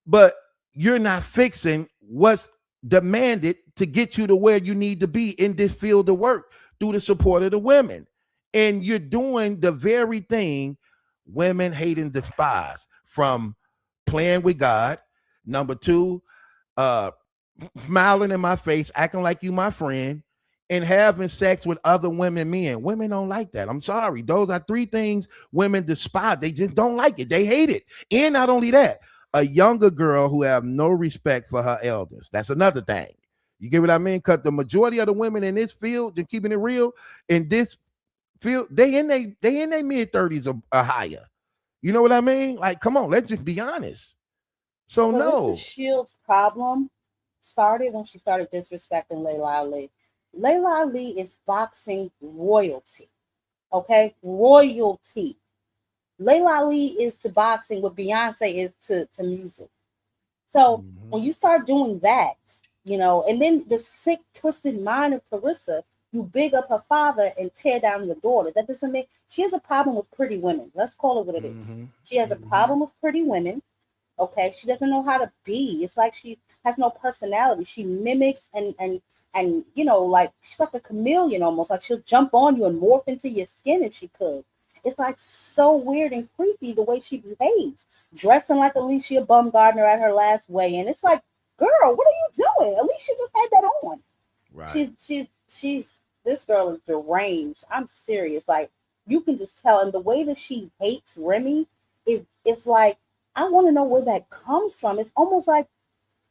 but you're not fixing what's demanded to get you to where you need to be in this field of work through the support of the women? And you're doing the very thing women hate and despise, from playing with God, number two, uh smiling in my face, acting like you my friend, and having sex with other men. Women don't like that. I'm sorry. Those are three things women despise. They just don't like it. They hate it. And not only that, a younger girl who have no respect for her elders. That's another thing. You get what I mean? Because the majority of the women in this field, just keeping it real, in this field, they in their mid-30s or higher. You know what I mean? Like, come on, let's just be honest. So no. Shields' problem started when she started disrespecting Layla Ali. Layla Ali is boxing royalty. Okay? Royalty. Layla Ali is to boxing what Beyonce is to music. So when you start doing that, and then the sick, twisted mind of Claressa, you big up her father and tear down your daughter. That doesn't make. She has a problem with pretty women. Let's call it what it is. She has a problem with pretty women. Okay, she doesn't know how to be. It's like she has no personality. She mimics and like she's like a chameleon almost. Like she'll jump on you and morph into your skin if she could. It's like so weird and creepy the way she behaves, dressing like Alicia Baumgardner at her last weigh-in. It's like, girl, what are you doing? Alicia just had that on. Right. She's this girl is deranged. I'm serious. Like, you can just tell, and the way that she hates Remy it's like, I want to know where that comes from. It's almost like,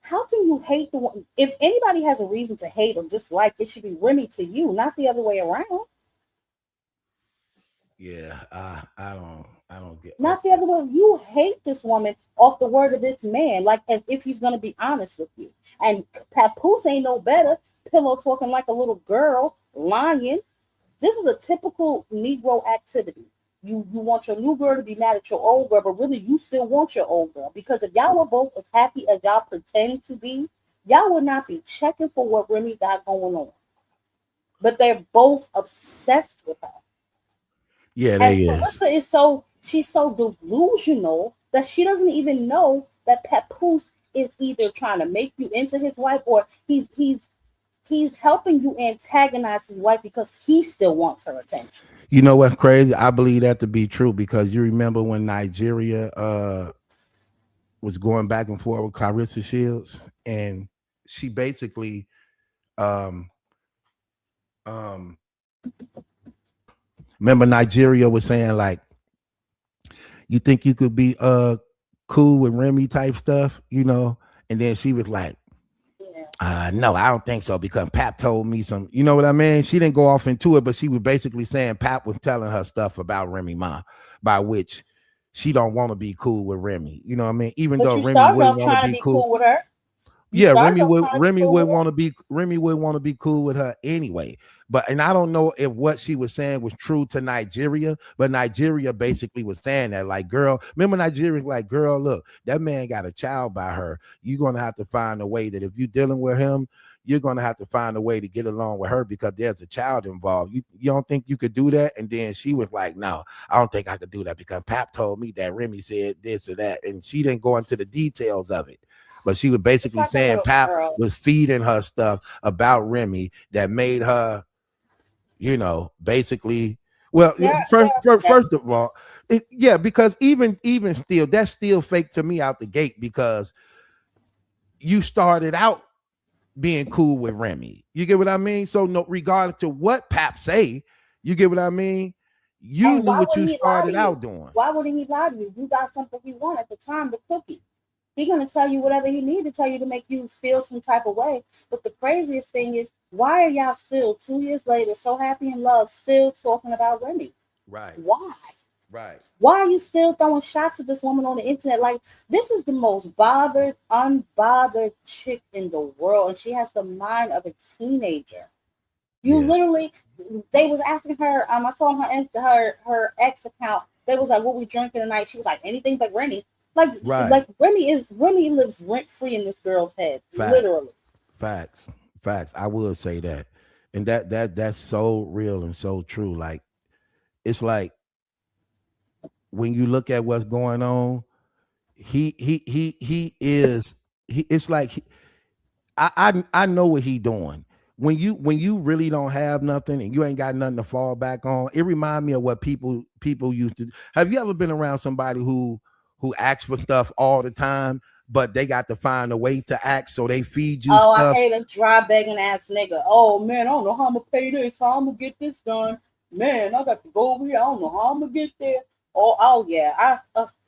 how can you hate the one? If anybody has a reason to hate or dislike, it should be Remy to you, not the other way around. Yeah, I don't get. Not the other way. You hate this woman off the word of this man, like as if he's gonna be honest with you. And Papoose ain't no better. Pillow talking like a little girl, lying. This is a typical Negro activity. You want your new girl to be mad at your old girl, but really you still want your old girl. Because if y'all were both as happy as y'all pretend to be, y'all would not be checking for what Remy got going on. But they're both obsessed with her. Yeah, they is. Claressa she's so delusional that she doesn't even know that Papoose is either trying to make you into his wife, or he's helping you antagonize his wife because he still wants her attention. You know what's crazy? I believe that to be true, because you remember when Nigeria was going back and forth with Claressa Shields, and she basically remember Nigeria was saying, like, you think you could be cool with Remy type stuff, and then she was like, no, I don't think so, because Pap told me some, you know what I mean? She didn't go off into it, but she was basically saying Pap was telling her stuff about Remy Ma, by which she don't want to be cool with Remy. You know what I mean? Even though Remy wouldn't want to be cool with her. Yeah, Remy would want to be cool with her anyway. And I don't know if what she was saying was true to Nigeria, but Nigeria basically was saying that, like, girl, remember Nigeria, like, girl, look, that man got a child by her. You're gonna have to find a way that if you're dealing with him, you're gonna have to find a way to get along with her because there's a child involved. You don't think you could do that? And then she was like, no, I don't think I could do that because Pap told me that Remy said this or that, and she didn't go into the details of it. But she was basically saying Pap was feeding her stuff about Remy that made her, basically. Well, first of all, because even still, that's still fake to me out the gate, because you started out being cool with Remy. You get what I mean? So no, regardless to what Pap say, you get what I mean? You knew what you started out doing. Why wouldn't he lie to you? You got something he wanted at the time, the cookie. He's going to tell you whatever he needs to tell you to make you feel some type of way. But the craziest thing is, why are y'all still 2 years later so happy in love, still talking about Remy? Right. Why? Right. Why are you still throwing shots at this woman on the internet? Like, this is the most bothered, unbothered chick in the world. And she has the mind of a teenager. You Yeah. literally, they was asking her. I saw on her ex account. They was like, "What we drinking tonight?" She was like, "Anything but Remy." Right. Like Remy lives rent free in this girl's head, Facts. literally. Facts. Facts. I would say that. And that's so real and so true. Like it's like when you look at what's going on, he is he it's like I know what he doing. When you really don't have nothing and you ain't got nothing to fall back on, it remind me of what people used to. Have you ever been around somebody who asks for stuff all the time, but they got to find a way to act, so they feed you Oh, I stuff? hate a dry begging ass nigga. Oh man, I don't know how I'm gonna pay this, how I'm gonna get this done. Man, I got to go over here. I don't know how I'm gonna get there. Oh yeah.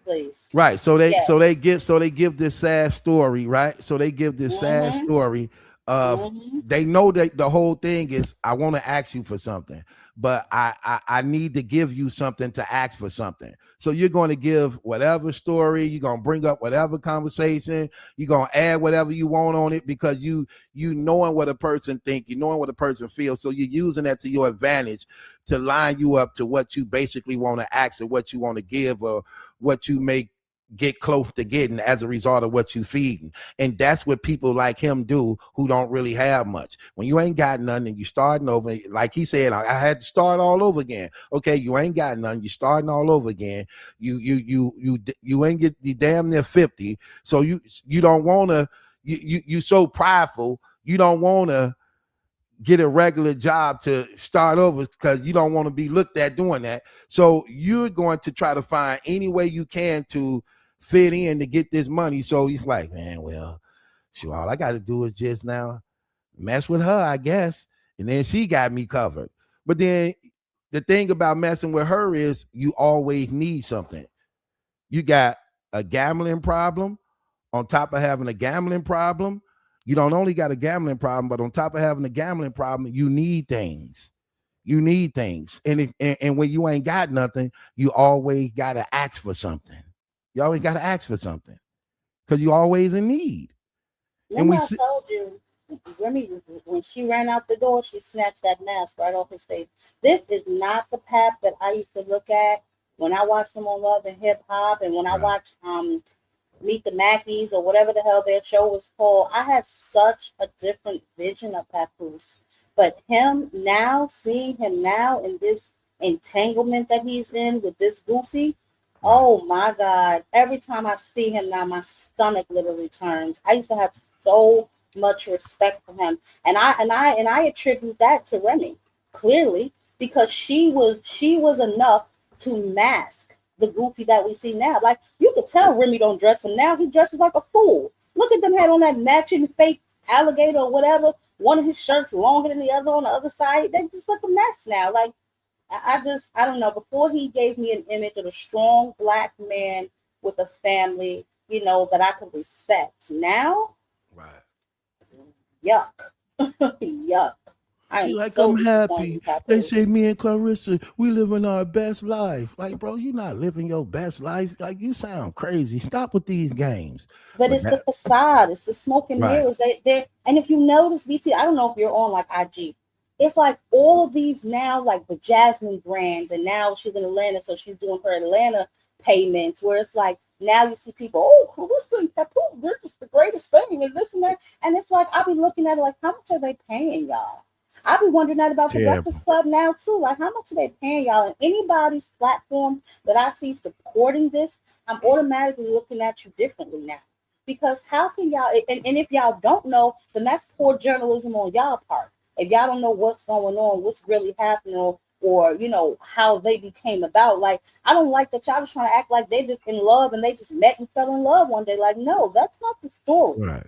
Please. Right. Yes. So they give this sad story, right? So they give this sad Mm-hmm. story of Mm-hmm. they know that the whole thing is I want to ask you for something, but I need to give you something to ask for something. So you're going to give whatever story, you're going to bring up whatever conversation, you're going to add whatever you want on it because you knowing what a person think, you knowing what a person feels. So you're using that to your advantage to line you up to what you basically want to ask or what you want to give or what you may get close to getting as a result of what you feeding. And that's what people like him do who don't really have much. When you ain't got nothing and you starting over, like he said, I had to start all over again. Okay, you ain't got nothing, you starting all over again. You ain't get the damn near 50. So you don't wanna you so prideful, you don't wanna get a regular job to start over because you don't want to be looked at doing that. So you're going to try to find any way you can to fit in to get this money. So he's like, man, well, sure, all I got to do is just now mess with her, I guess. And then she got me covered. But then the thing about messing with her is you always need something. You got a gambling problem. On top of having a gambling problem, you don't only got a gambling problem, but on top of having a gambling problem, you need things. You need things. And when you ain't got nothing, you always got to ask for something. You always got to ask for something because you always in need. And Remember we I see, told you, Remy, when she ran out the door, she snatched that mask right off his face. This is not the path that I used to look at when I watched them on Love and Hip Hop, and when I right, watched Meet the Mackies or whatever the hell their show was called. I had such a different vision of Papoose. But him now, seeing him now in this entanglement that he's in with this goofy, right, oh my God. Every time I see him now, my stomach literally turns. I used to have so much respect for him. And I attribute that to Remy, clearly, because she was enough to mask the goofy that we see now. Like you could tell Remy don't dress him now. He dresses like a fool. Look at them had on that matching fake alligator or whatever. One of his shirts longer than the other on the other side. They just look a mess now. Like I don't know. Before he gave me an image of a strong black man with a family, that I could respect. Now, right. yuck, yuck. I He am like, so I'm disappointed happy. with that They person. say me and Clarissa, we living our best life. Like, bro, you not living your best life. Like, you sound crazy. Stop with these games. But But it's the that, facade, it's the smoke and right. mirrors. And if you notice, BT, I don't know if you're on like IG. It's like all of these now, like the Jasmine brands, and now she's in Atlanta, so she's doing her Atlanta payments. Where it's like now you see people, oh, Carissa and Papoose, they're just the greatest thing, and this and that. And it's like I'll be looking at it like, how much are they paying y'all? I'll be wondering that about the Terrible. Breakfast Club now too. Like, how much are they paying y'all? And anybody's platform that I see supporting this, I'm automatically looking at you differently now. Because how can y'all, and if y'all don't know, then that's poor journalism on y'all part. If y'all don't know what's going on, what's really happening, or how they became about. Like, I don't like that y'all just trying to act like they just in love and they just met and fell in love one day. Like, no, that's not the story. Right.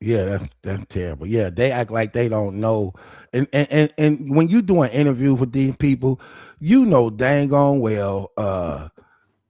Yeah, that's terrible. Yeah, they act like they don't know. And when you do an interview with these people, you know dang on well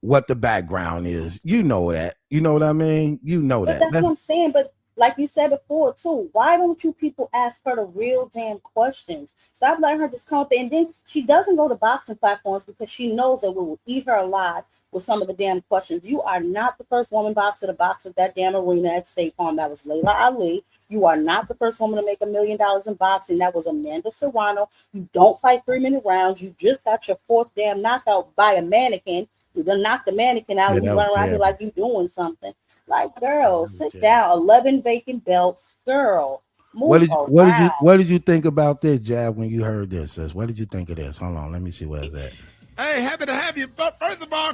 what the background is. You know that. You know what I mean? You know But that. that's what I'm saying. But like you said before too, why don't you people ask her the real damn questions? Stop letting her just come up there. And then she doesn't go to boxing platforms because she knows that we will eat her alive with some of the damn questions. You are not the first woman boxer to box at that damn arena at State Farm. That was Layla Ali. You are not the first woman to make $1 million in boxing. That was Amanda Serrano. You don't fight 3-minute rounds. You just got your 4th damn knockout by a mannequin. You done knocked the mannequin out. Yeah, And you that run was around here terrible. like you doing something. Like, girl, was sit terrible. down. 11 vacant belts. Girl, What move did what did you around. what did you think about this, Jab, when you heard this? Sis? What did you think of this? Hold on, let me see where it's at. Hey, happy to have you. But first of all,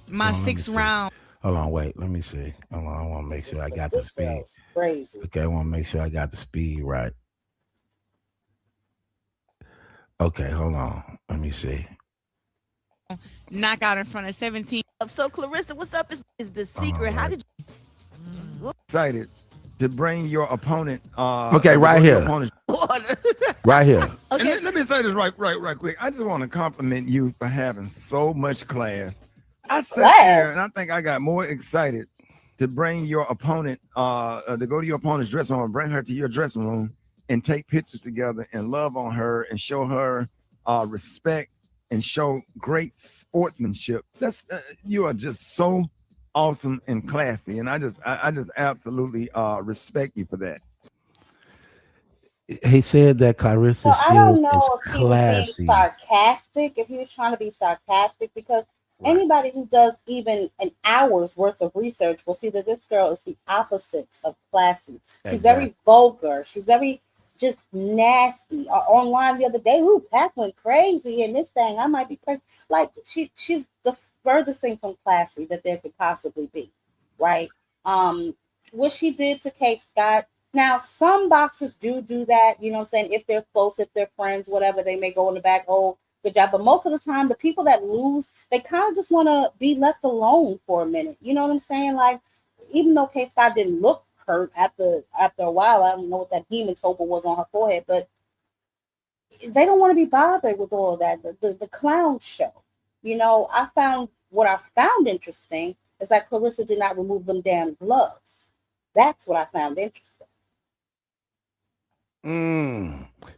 My Hold on, let me 6th see. round. Hold on, wait, let me see. Hold on, I want to make sure I got the This speed. girl's crazy. Okay, I want to make sure I got the speed right. Okay, hold on. Let me see. Knockout in front of 17. So Claressa, what's up? Is the secret? How did excited to bring your opponent. Okay, to right go to your here. opponent. Right here. And Okay. let me say this right quick. I just want to compliment you for having so much class. I sat there and I think I got more excited to bring your opponent, to go to your opponent's dressing room, bring her to your dressing room and take pictures together and love on her and show her respect and show great sportsmanship. That's you are just so awesome and classy, and I just absolutely respect you for that. He said that Claressa So I Shields don't know is if he was being classy. sarcastic, if he was trying to be sarcastic, because Right. anybody who does even an hour's worth of research will see that this girl is the opposite of classy. She's very Exactly. vulgar. She's very just nasty. Online the other day, ooh, Pat went crazy and this thing. I might be crazy. Like she's the furthest thing from classy that there could possibly be, right? What she did to Kate Scott. Now, some boxers do that, you know what I'm saying? If they're close, if they're friends, whatever, they may go in the back, oh, good job. But most of the time, the people that lose, they kind of just want to be left alone for a minute. You know what I'm saying? Like, even though Kate Scott didn't look hurt after a while, I don't know what that hematoma was on her forehead, but they don't want to be bothered with all of that. The clown show. You know, what I found interesting is that Claressa did not remove them damn gloves. That's what I found interesting.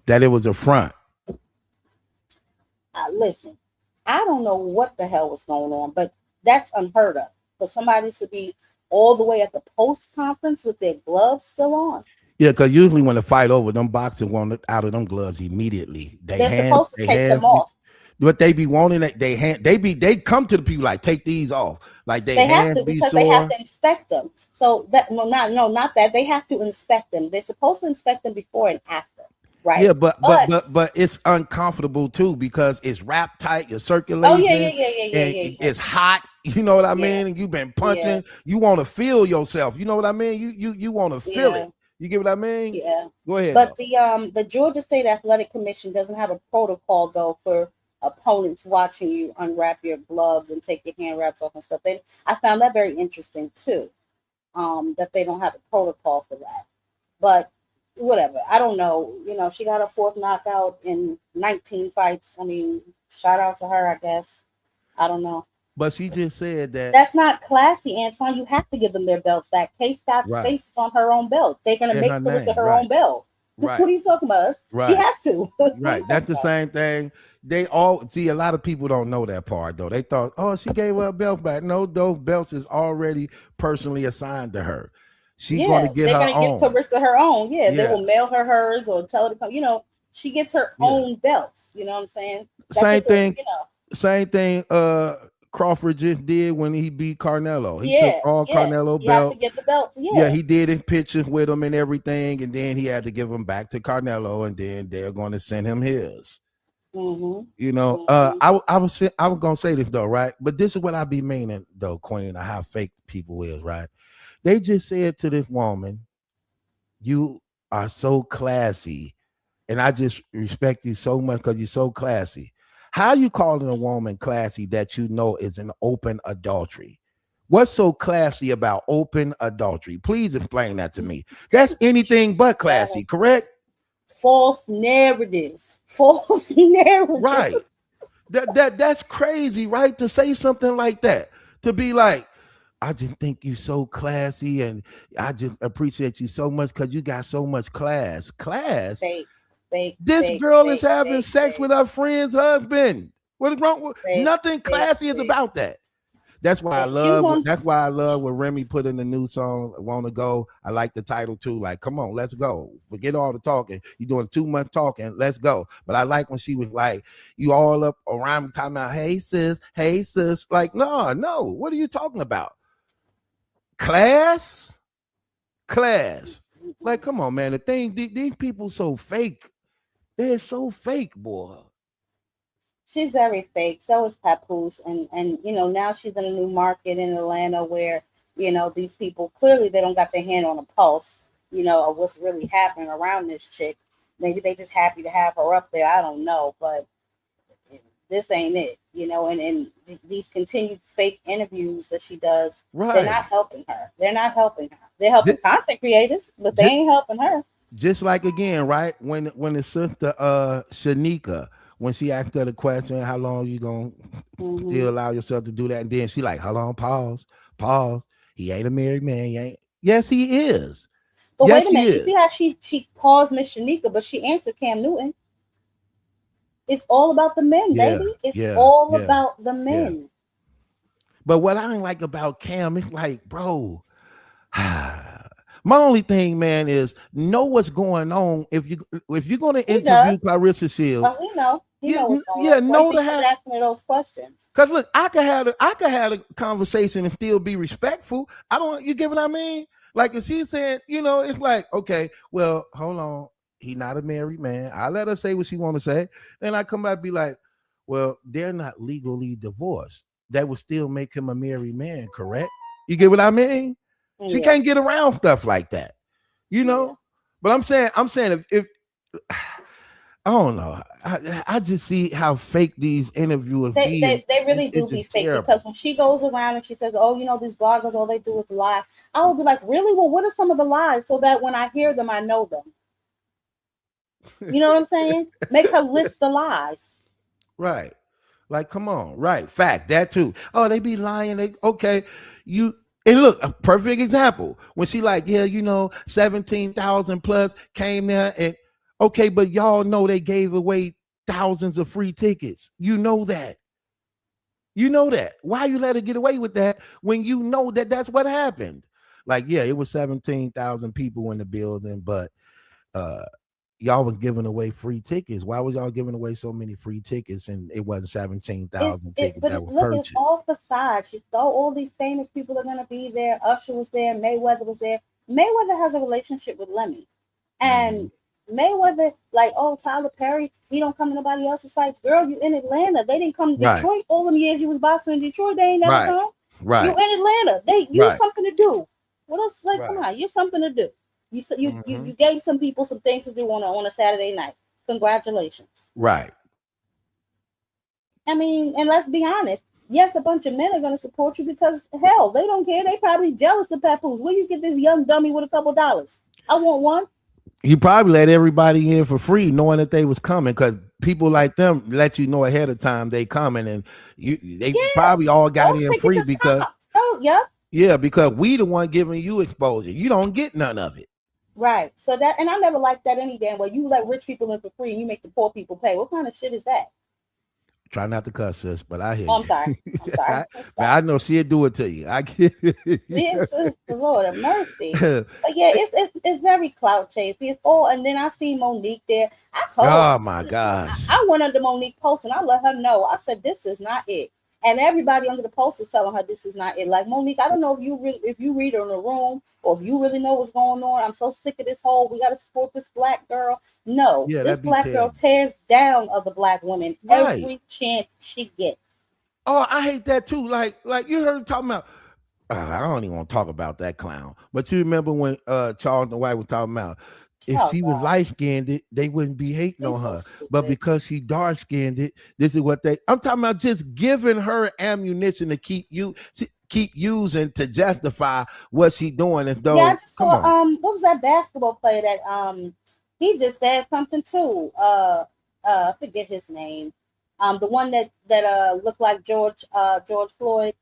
That it was a front. Listen, I don't know what the hell was going on, but that's unheard of for somebody to be all the way at the post conference with their gloves still on. Yeah, because usually when the fight over, them boxers want it out of them gloves immediately. They're supposed to take them off. But they be wanting it. They come to the people like, take these off. Like They have hands to be because sore. they have to inspect them. So that not that they have to inspect them. They're supposed to inspect them before and after, right? Yeah, but it's uncomfortable too because it's wrapped tight. You're circulating. Oh yeah. And it's hot. You know what I mean? And you've been punching. Yeah. You want to feel yourself. You know what I mean? You want to feel it. You get what I mean? Yeah. Go ahead. But the Georgia State Athletic Commission doesn't have a protocol though for opponents watching you unwrap your gloves and take your hand wraps off and stuff. I found that very interesting too. That they don't have a protocol for that. But whatever. I don't know. You know, she got a 4th knockout in 19 fights. I mean, shout out to her, I guess. I don't know. But she just said that that's not classy, Antoine. You have to give them their belts back. Kate Scott's face is on her own belt. They're gonna make Claressa her own belt. Right. What are you talking about? Right. She has to. Right. That's the same thing. They all see a lot of people don't know that part though. They thought, oh, she gave her belt back. No, those belts is already personally assigned to her. She's going to get her own. They're going to give Claressa her own. Yeah, they will mail her hers or tell her to come. You know, she gets her own belts. You know what I'm saying? Same thing. Same thing. Crawford just did when he beat Canelo. He took all Canelo belts. You have to get the belts. Yeah, he did in pictures with him and everything, and then he had to give them back to Canelo, and then they're going to send him his. Mm-hmm. You know, I was gonna say this though, right? But this is what I be meaning though, Queen, of how fake people is, right? They just said to this woman, "You are so classy, and I just respect you so much because you're so classy." How you calling a woman classy that you know is an open adultery? What's so classy about open adultery? Please explain that to me. That's anything but classy, correct? False narratives. False narratives. Right. That's crazy, right? To say something like that. To be like, I just think you so classy, and I just appreciate you so much because you got so much class. Class. Fake, fake, This fake, girl is fake, having fake, sex fake, with her friend's husband. What is wrong with fake, nothing fake, classy is fake, about that. That's why I fake. She was love. on. That's why I love when Remy put in the new song "Wanna Go." I like the title too. Like, come on, let's go. Forget all the talking. You're doing too much talking. Let's go. But I like when she was like, "You all up around me talking about, hey sis, hey sis." Like, no, no. What are you talking about? Class, class. Like, come on, man. The thing, these people so fake. They're so fake, boy. She's very fake. So is Papoose, and now she's in a new market in Atlanta where these people clearly they don't got their hand on a pulse, of what's really happening around this chick. Maybe they just happy to have her up there. I don't know, but this ain't it, these continued fake interviews that she does, they're not Right. helping her. They're not helping her. They're helping content creators, but they ain't helping her. Just like again, right? When the sister Shanika, when she asked her the question, how long you gonna Hmm. still allow yourself to do that? And then she like, how long? Pause, pause. He ain't a married man. He ain't. Yes, he is. But wait Yes, a he minute, you see is. how she paused Miss Shanika, but she answered Cam Newton. It's all about the men, Yeah, baby. It's yeah, all yeah, about the yeah. men. But what I ain't like about Cam, it's like, bro, my only thing, man, is know what's going on. If you're gonna He interview does. Clarissa Shields, We know. He yeah, know what's going on. yeah, That's why you know to think he's have. asking her those questions. Cause look, I could have a conversation and still be respectful. I don't. You get what I mean? Like if she's saying, it's like, okay, well, hold on, he not a married man. I let her say what she want to say. Then I come back and be like, well, they're not legally divorced. That would still make him a married man, correct? You get what I mean? She Yeah. can't get around stuff like that, you Yeah. know. But I'm saying if I don't know. I just see how fake these interviewers They, be, and they they really do it's be just fake terrible. because when she goes around and she says, "Oh, these bloggers, all they do is lie," I would be like, "Really? Well, what are some of the lies so that when I hear them, I know them." You know what I'm saying? Make her list the lies. Right. Like, come on. Right. Fact. That too. Oh, they be lying. They okay. You and look, a perfect example. When she like, yeah, 17,000 plus came there and okay, but y'all know they gave away thousands of free tickets. You know that. You know that. Why you let her get away with that when you know that that's what happened? Like, yeah, it was 17,000 people in the building, but uh y'all was giving away free tickets. Why was y'all giving away so many free tickets and it wasn't 17,000 tickets But that were look, it's purchased? all facade. She saw all these famous people are gonna be there. Usher was there. Mayweather was there. Mayweather has a relationship with Lemmy, Mm-hmm. and Mayweather, like, oh, Tyler Perry, he don't come to nobody else's fights. Girl, you in Atlanta. They didn't come to Right, Detroit all them years you was boxing in Detroit. They ain't never right, come. You right, in Atlanta. They you right, something to do. What else? Like, come right. on, you're something to do. Mm-hmm. You gave some people some things to do on a Saturday night. Congratulations. Right. I mean, and let's be honest. Yes, a bunch of men are going to support you because hell, they don't care. They probably jealous of Papoose. Where you get this young dummy with a couple dollars? I want one. You probably let everybody in for free, knowing that they was coming, because people like them let you know ahead of time they coming, and they Yeah, probably all got those in tickets free is because tops. Oh, yeah, yeah, because we the one giving you exposure. You don't get none of it. right. So that, and I never liked that any damn way. You let rich people in for free and you make the poor people pay. What kind of shit is that? Try not to cuss, sis, but I hear Oh, I'm you. sorry. I'm sorry. I'm Man, sorry. I know she'll do it to you. I get Yes, the Lord of mercy. it. But yeah, it's very clout chasey. It's all, and then I see Monique there. I told, Oh my listen, gosh. I went under Monique post and I let her know. I said this is not it, and everybody under the post was telling her this is not it. Like, Monique, I don't know if you read her in the room or if you really know what's going on. I'm so sick of this whole we got to support this black girl. No, Yeah, this that'd be black girl terrible. tears down other black women Right. every chance she gets. Oh, I hate that too. Like you heard talking about. I don't even want to talk about that clown. But you remember when Charles and White was talking about if Oh she was God, light skinned, they wouldn't be hating he's on so her. But stupid. because she dark skinned, this is what they. I'm talking about just giving her ammunition to keep using to justify what she doing. As Yeah, I though, just come saw on, what was that basketball player that he just said something too. I forget his name. The one that looked like George Floyd.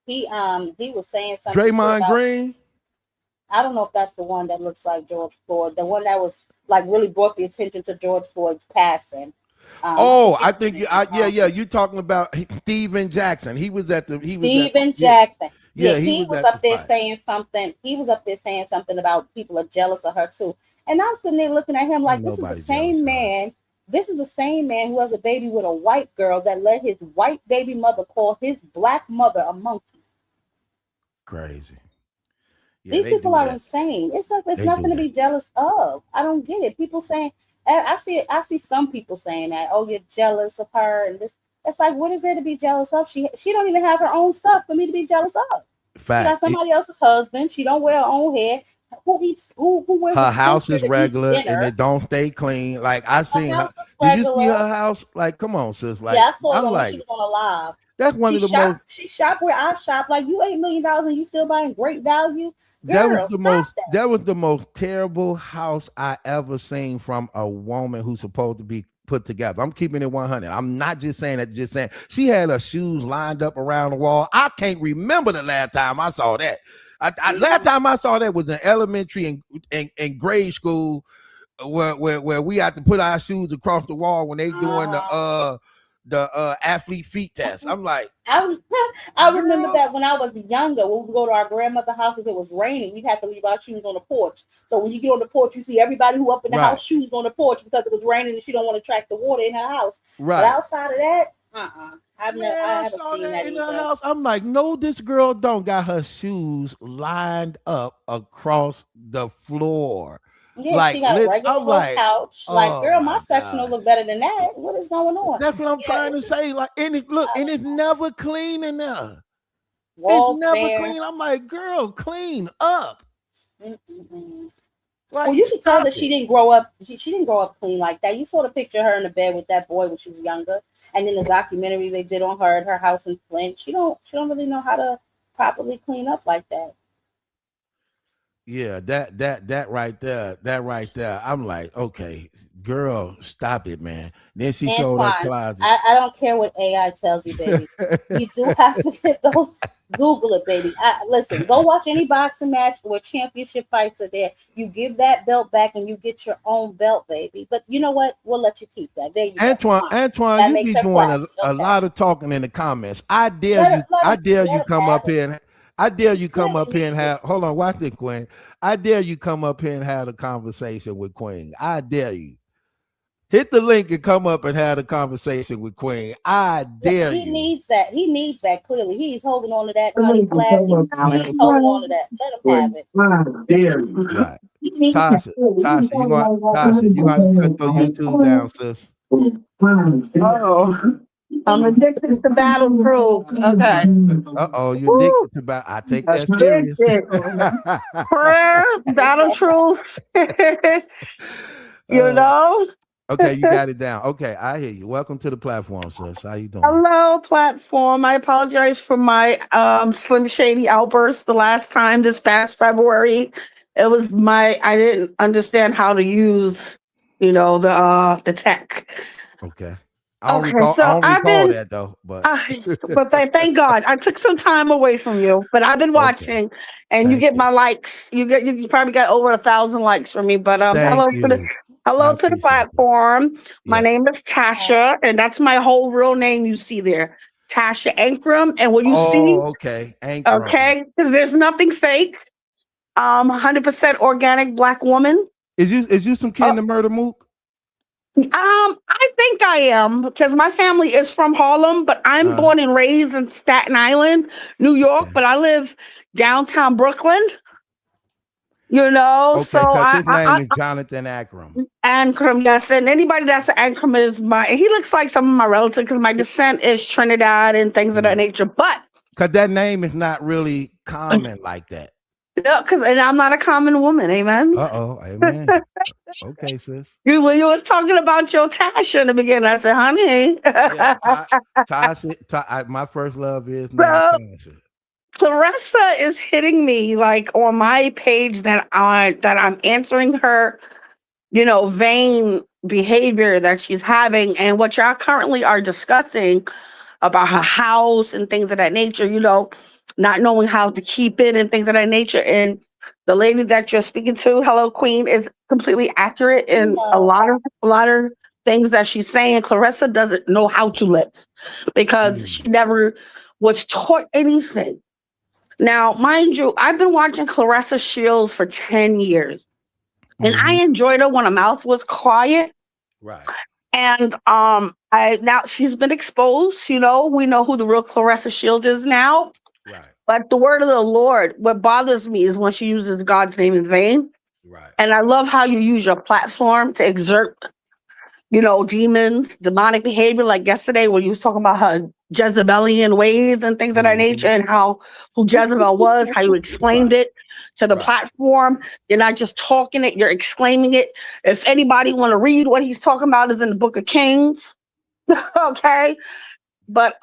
he was saying something too Draymond about. Green. I don't know if that's the one that looks like George Floyd, the one that was like really brought the attention to George Floyd's passing. Oh, I think yeah. You talking about Steven Jackson? He was at the Stephen Jackson. Yeah, he he was was at up the there fight. saying something. He was up there saying something about people are jealous of her too. And I'm sitting there looking at him like, Ain't this is the nobody same jealous of her. man. This is the same man who has a baby with a white girl that let his white baby mother call his black mother a monkey. Crazy. Yeah, These they people do are that. insane. It's They nothing do to that. be jealous of. I don't get it. People saying, I see some people saying that, oh, you're jealous of her and this. It's like, what is there to be jealous of? She don't even have her own stuff for me to be jealous of. She got Fact. somebody else's husband. She don't wear her own hair. Who wears Her a house filter is to eat regular and dinner? it don't stay clean. Like I Her seen her. house is Did you see regular. her house? Like, come on, sis. Like, Yeah, I saw I'm it when she like, was on a live. that's one of the most. She shopped where I shop. Like, you $8 million and you still buying great value. That was Girl, the stop most. that. That was the most terrible house I ever seen from a woman who's supposed to be put together. I'm keeping it 100. I'm not just saying that. Just saying she had her shoes lined up around the wall. I can't remember the last time I saw that. Last time I saw that was in elementary and grade school, where we had to put our shoes across the wall when they doing the athlete feet test. I'm like, I remember girl. that when I was younger, when we would go to our grandmother's house, if it was raining, we'd have to leave our shoes on the porch. So when you get on the porch, you see everybody who up in the Right. house shoes on the porch because it was raining and she don't want to track the water in her house. Right. But outside of that, I Man, haven't saw seen that that in her either. house. I'm like, no, this girl don't got her shoes lined up across the floor. Yeah, Like, she got a regular I'm little like, couch. Like, oh girl, my my section will god, look better than that. What is going on? that's what I'm Yeah, trying to it's say. Like, and it's never clean in there. It's walls never bare. clean. I'm like, girl, clean up. Mm-mm. Like, Well, you could tell stop that she it. didn't grow up. She didn't grow up clean like that. You saw the picture of her in the bed with that boy when she was younger, and in the documentary they did on her at her house in Flint. She don't really know how to properly clean up like that. Yeah, that right there. I'm like, okay, girl, stop it, man. Then she showed her Antoine, closet. I don't care what AI tells you, baby. You do have to get those. Google it, baby. Listen, go watch any boxing match where championship fights are there. You give that belt back and you get your own belt, baby. But you know what? We'll let you keep that. There you go. Antoine, That you makes be her doing classy. a Okay. lot of talking in the comments. I dare Let you. I dare you him come have up it. here and I dare you come Quinn up here and needs it. have. Hold on, watch this, Queen. I dare you come up here and have a conversation with Queen. I dare you. Hit the link and come up and have a conversation with Queen. I dare He you. needs that. He needs that. Clearly, he's holding on to that. Honey, classy. He's holding on to that. Let him have it. Right. Tasha, you gonna have to cut your YouTube down, sis. Oh, I'm addicted to Battle Group. Okay. Uh-oh, you're addicted to I take that serious. Addicted. Prayer, Battle Truth. You know? Okay, you got it down. Okay, I hear you. Welcome to the platform, sis. How you doing? Hello, platform. I apologize for my Slim Shady outburst the last time this past February. It was I didn't understand how to use, the tech. Okay. Okay, I so don't I've recall been that though, but thank God. I took some time away from you, but I've been okay. watching and you Thank get you. my likes. You probably got over 1,000 likes from me, but Thank you. I hello to the appreciate that. platform. My Yeah. name is Tasha, and that's my whole real name you see there. Tasha Ankrum. And what you see, Okay. Ankrum. okay, because there's nothing fake. 100% organic black woman. Is you some kin to Murder Mook? I think I am because my family is from Harlem, but I'm born and raised in Staten Island, New York, but I live downtown Brooklyn. Okay, so because his name is Jonathan Ankrum. Ankrum, yes, and anybody that's an Ankrum is he looks like some of my relatives because my descent is Trinidad and things of that nature. But because that name is not really common like that. Yeah, and I'm not a common woman, amen. Amen. Okay, sis. You was talking about your Tasha in the beginning. I said, honey. Tasha, my first love is named Tasha. Claressa is hitting me like on my page that I'm answering her, vain behavior that she's having, and what y'all currently are discussing about her house and things of that nature, not knowing how to keep it and things of that nature. And the lady that you're speaking to, hello Queen, is completely accurate in a lot of things that she's saying. Claressa doesn't know how to live because she never was taught anything. Now, mind you, I've been watching Claressa Shields for 10 years. And I enjoyed her when her mouth was quiet. Right. And now she's been exposed. We know who the real Claressa Shields is now. Right. But the word of the Lord, what bothers me is when she uses God's name in vain. Right. And I love how you use your platform to exert, demons, demonic behavior. Like yesterday when you was talking about her Jezebelian ways and things of that nature, and who Jezebel was, how you explained it to the platform. You're not just talking it, you're exclaiming it. If anybody want to read what he's talking about, is in the Book of Kings. Okay. But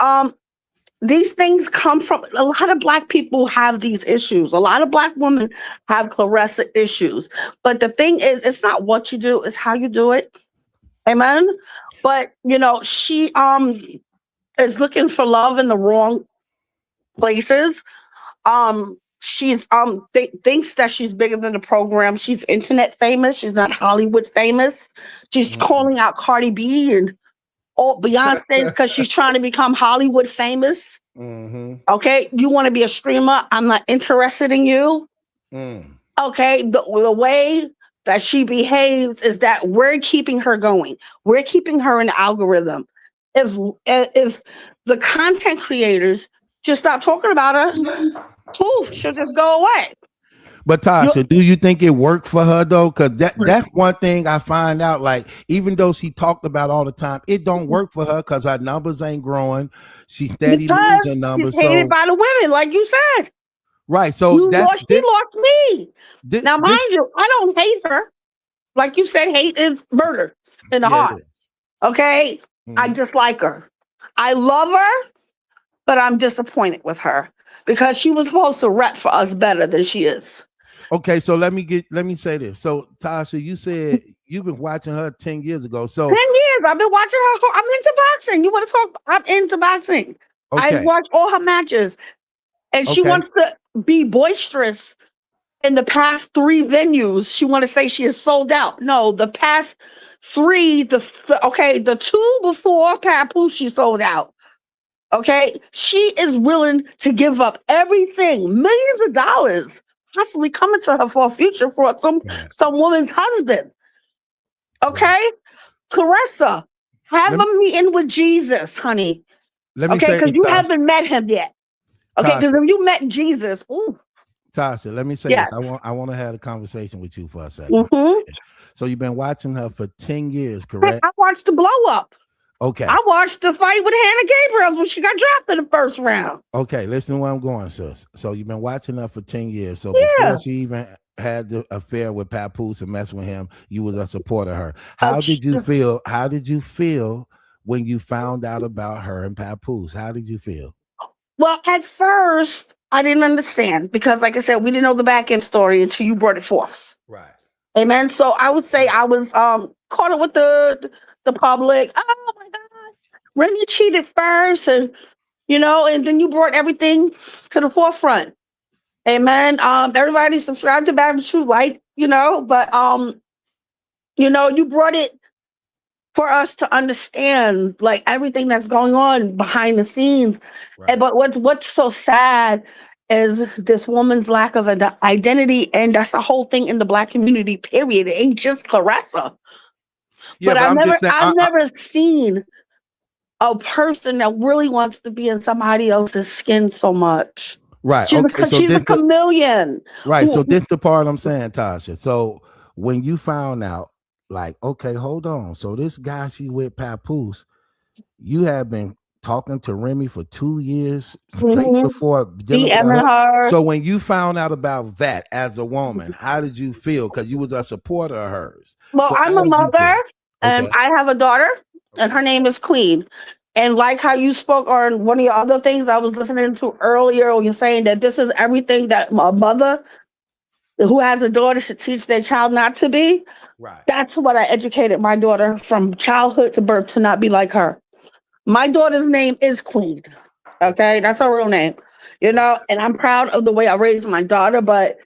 these things come from a lot of Black people have these issues. A lot of Black women have Claressa issues. But the thing is, it's not what you do, it's how you do it. Amen. But she is looking for love in the wrong places. She's thinks that she's bigger than the program. She's internet famous. She's not Hollywood famous. She's calling out Cardi B and Beyonce because she's trying to become Hollywood famous. Okay, you want to be a streamer? I'm not interested in you. Okay, the way that she behaves is that we're keeping her going. We're keeping her in the algorithm. If the content creators just stop talking about her, poof, she'll just go away. But Tasha, do you think it worked for her though? Because that's one thing I find out. Like, even though she talked about all the time, it don't work for her because her numbers ain't growing. She's steady losing numbers. She's hated by the women, like you said. Right. So she lost me. Now, mind you, I don't hate her. Like you said, hate is murder in the heart. Okay? I dislike her. I love her, but I'm disappointed with her because she was supposed to rep for us better than she is. Okay, so let me say this. So Tasha, you said you've been watching her 10 years ago. So 10 years I've been watching her. I'm into boxing. You want to talk? I'm into boxing. Okay. I watch all her matches. And she wants to be boisterous in the past 3 venues. She want to say she is sold out. No, the past 3, the 2 before Papoose, she sold out. Okay, she is willing to give up everything, millions of dollars, possibly coming to her for a future for some woman's husband. Okay, Claressa, have a meeting with Jesus, honey. Let me say, because you haven't met him yet. Okay, because if you met Jesus, ooh. Tasha, let me say this. I want to have a conversation with you for a second. So you've been watching her for 10 years, correct? I watched the blow up. Okay. I watched the fight with Hannah Gabriel when she got drafted in the first round. Okay, listen to where I'm going, sis. So you've been watching her for 10 years. So before she even had the affair with Papoose and mess with him, you was a supporter of her. How did you feel? How did you feel when you found out about her and Papoose? How did you feel? Well, at first, I didn't understand because, like I said, we didn't know the back end story until you brought it forth. Right. Amen. So I would say I was caught up with the public. Oh my God, Remy cheated first, and and then you brought everything to the forefront. Amen. Everybody subscribe to Baptist Truth Light, but you brought it for us to understand like everything that's going on behind the scenes. Right. But what's so sad is this woman's lack of an identity, and that's the whole thing in the Black community, period. It ain't just Claressa. Yeah, but I've never seen a person that really wants to be in somebody else's skin so much. Right. She's a chameleon. Right. So this the part I'm saying, Tasha. So when you found out, like, okay, hold on. So this guy she with Papoose, you have been talking to Remy for 2 years straight before dealing with her. So when you found out about that as a woman, how did you feel? Because you was a supporter of hers. Well, so I'm a mother, and I have a daughter, and her name is Queen. And like how you spoke on one of your other things I was listening to earlier, when you're saying that this is everything that a mother who has a daughter should teach their child not to be. Right. That's what I educated my daughter from childhood to birth, to not be like her. My daughter's name is Queen. Okay, that's her real name. You know, and I'm proud of the way I raised my daughter. But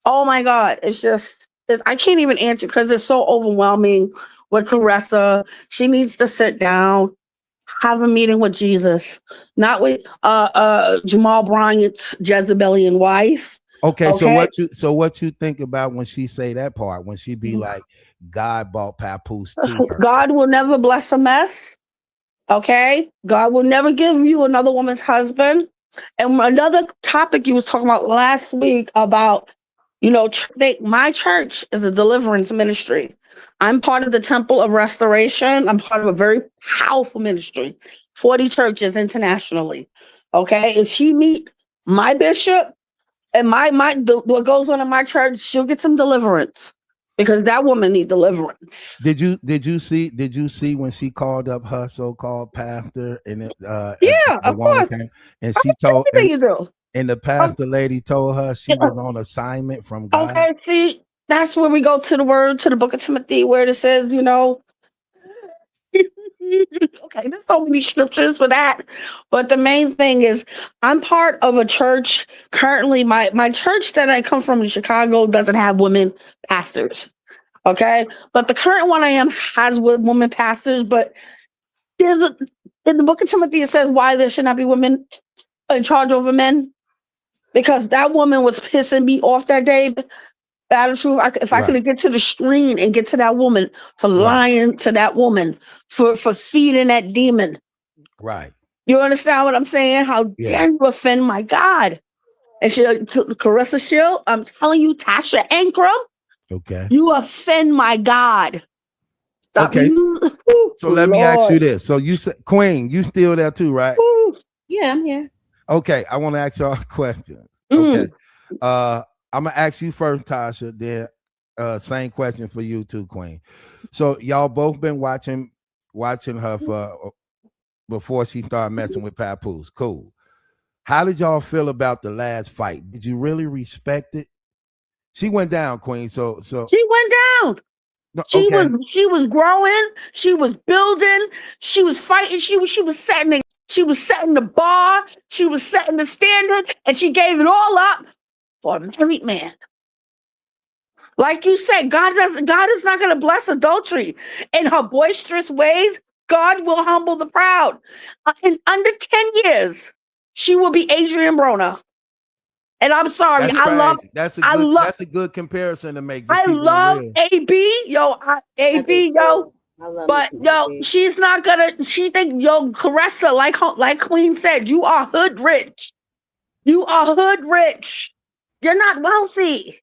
oh my God, I can't even answer because it's so overwhelming with Claressa. She needs to sit down, have a meeting with Jesus, not with Jamal Bryant's Jezebelian wife. Okay, Okay. so what you think about when she say that part, when she be like, God bought Papoose to her? God will never bless a mess. Okay, God will never give you another woman's husband. And another topic you was talking about last week about, you know, my church is a deliverance ministry. I'm part of the Temple of Restoration. I'm part of a very powerful ministry, 40 churches internationally. Okay, if she meet my bishop and what goes on in my church, she'll get some deliverance because that woman needs deliverance. Did you see when she called up her so-called pastor and Yeah, of course. came, and she told Everything you do. and the pastor lady told her she was on assignment from God. Okay, see, that's where we go to the word, to the book of Timothy, where it says, you know, okay, there's so many scriptures for that. But the main thing is I'm part of a church. Currently, my church that I come from in Chicago doesn't have women pastors. Okay. But the current one I am has women pastors, but in the book of Timothy, it says why there should not be women in charge over men. Because that woman was pissing me off that day. Battle truth. If I could get to the screen and get to that woman for lying to that woman, for feeding that demon. Right. You understand what I'm saying? How dare you offend my God? And Claressa Shield, I'm telling you, Tasha Ankrum, okay, you offend my God. Stop. Okay. So let me ask you this. So you said, Queen, you still there too, right? Yeah, I'm here. Okay, I want to ask y'all questions. Okay. I'm gonna ask you first, Tasha, then same question for you too, Queen. So y'all both been watching her for before she started messing with Papoose. Cool. How did y'all feel about the last fight? Did you really respect it? She went down, Queen. So she went down. No, she was growing, she was building, she was fighting, she was setting the bar, she was setting the standard, and she gave it all up for a married man. Like you said, God is not going to bless adultery. In her boisterous ways, God will humble the proud. In under 10 years, she will be Adrian Broner. And I'm sorry, that's a good comparison to make. I love AB, yo, but she's not gonna. She think Claressa, like Queen said, you are hood rich. You are hood rich. You're not wealthy.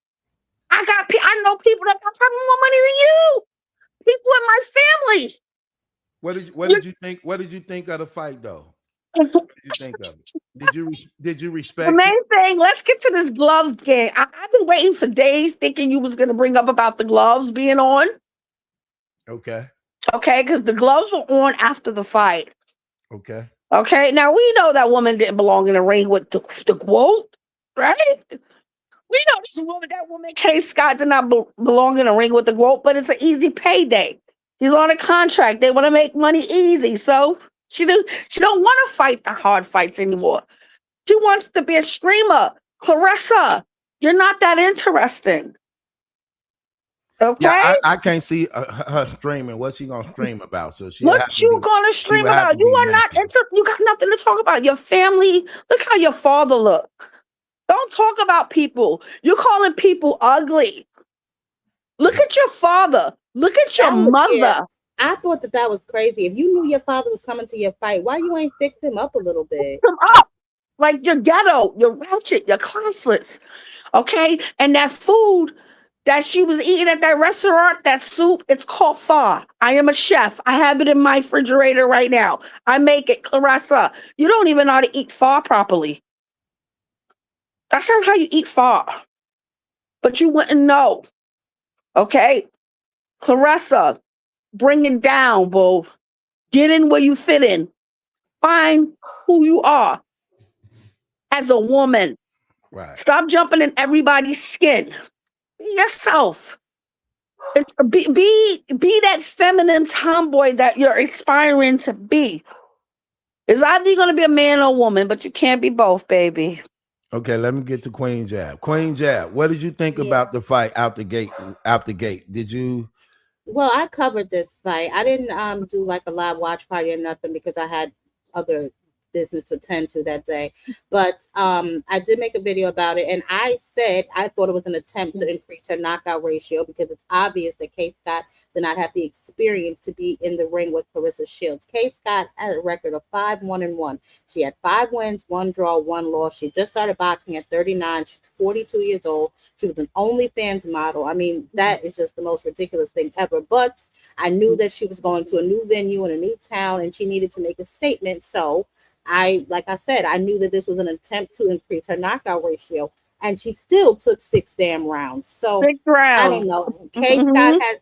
I know people that got probably more money than you. People in my family. What did you think? What did you think of the fight, though? What did you think of it? Did you respect the main thing? Let's get to this glove game. I've been waiting for days, thinking you was gonna bring up about the gloves being on. Okay. Okay, because the gloves were on after the fight. Okay. Okay. Now we know that woman didn't belong in the ring with the quote, right? We know that woman Kay Scott did not belong in a ring with the quote, but it's an easy payday. He's on a contract. They want to make money easy, so she don't want to fight the hard fights anymore. She wants to be a streamer. Claressa, you're not that interesting. Okay. Yeah, I can't see her streaming. What's she gonna stream about? So what you gonna stream about? You are not you got nothing to talk about. Your family. Look how your father look. Don't talk about people. You're calling people ugly. Look at your father. Look at your mother. Yeah. I thought that was crazy. If you knew your father was coming to your fight, why you ain't fix him up a little bit? Fix him up. Like you're ghetto, you're ratchet, you're classless. Okay? And that food that she was eating at that restaurant, that soup, it's called pho. I am a chef. I have it in my refrigerator right now. I make it, Claressa. You don't even know how to eat pho properly. That's not how you eat pho. But you wouldn't know. Okay? Claressa, bring it down, boo. Get in where you fit in. Find who you are as a woman. Right. Stop jumping in everybody's skin. Be yourself. Be that feminine tomboy that you're aspiring to be. It's either you're gonna be a man or a woman, but you can't be both, baby. Okay, let me get to Queen Jab. Queen Jab, what did you think about the fight out the gate? Out the gate, did you? Well, I covered this fight. I didn't do like a live watch party or nothing because I had other business to attend to that day. But I did make a video about it, and I said I thought it was an attempt to increase her knockout ratio because it's obvious that Kay Scott did not have the experience to be in the ring with Claressa Shields. Kay Scott had a record of 5-1-1. She had 5 wins, 1 draw, 1 loss. She just started boxing at 39. She's 42 years old. She was an OnlyFans model. I mean, that is just the most ridiculous thing ever. But I knew that she was going to a new venue in a new town and she needed to make a statement. So like I said, I knew that this was an attempt to increase her knockout ratio. And she still took 6 damn rounds. So 6 rounds. I don't know. Kay Scott has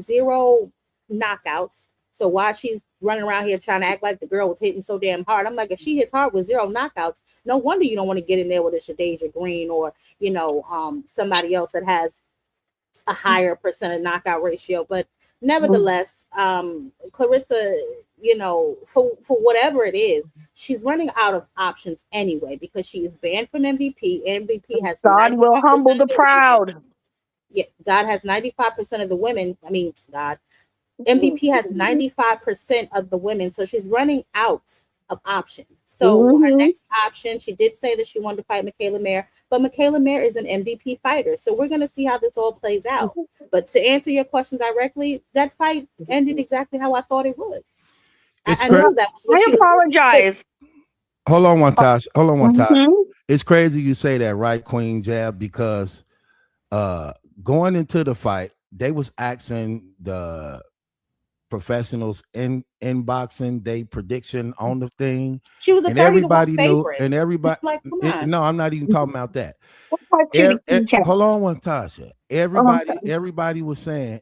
zero knockouts. So while she's running around here trying to act like the girl was hitting so damn hard, I'm like, if she hits hard with 0 knockouts, no wonder you don't want to get in there with a Shadeja Green or, somebody else that has a higher percentage knockout ratio. But nevertheless, Claressa, for whatever it is, she's running out of options anyway because she is banned from MVP. MVP has God will humble the proud. Women. Yeah, God has 95% of the women. I mean, God. MVP has 95% of the women, so she's running out of options. So her next option, she did say that she wanted to fight Michaela Mayer, but Michaela Mayer is an MVP fighter. So we're going to see how this all plays out. But to answer your question directly, that fight ended exactly how I thought it would. I know that was what I apologize. Hold on one, Tosh. Hold on one, Tosh. It's crazy you say that, right, Queen Jab, because going into the fight, they was asking the professionals in boxing they prediction on the thing. She was a 30-1 favorite. Knew, and everybody like, no, I'm not even talking about that. Hold on one, Tasha. Everybody was saying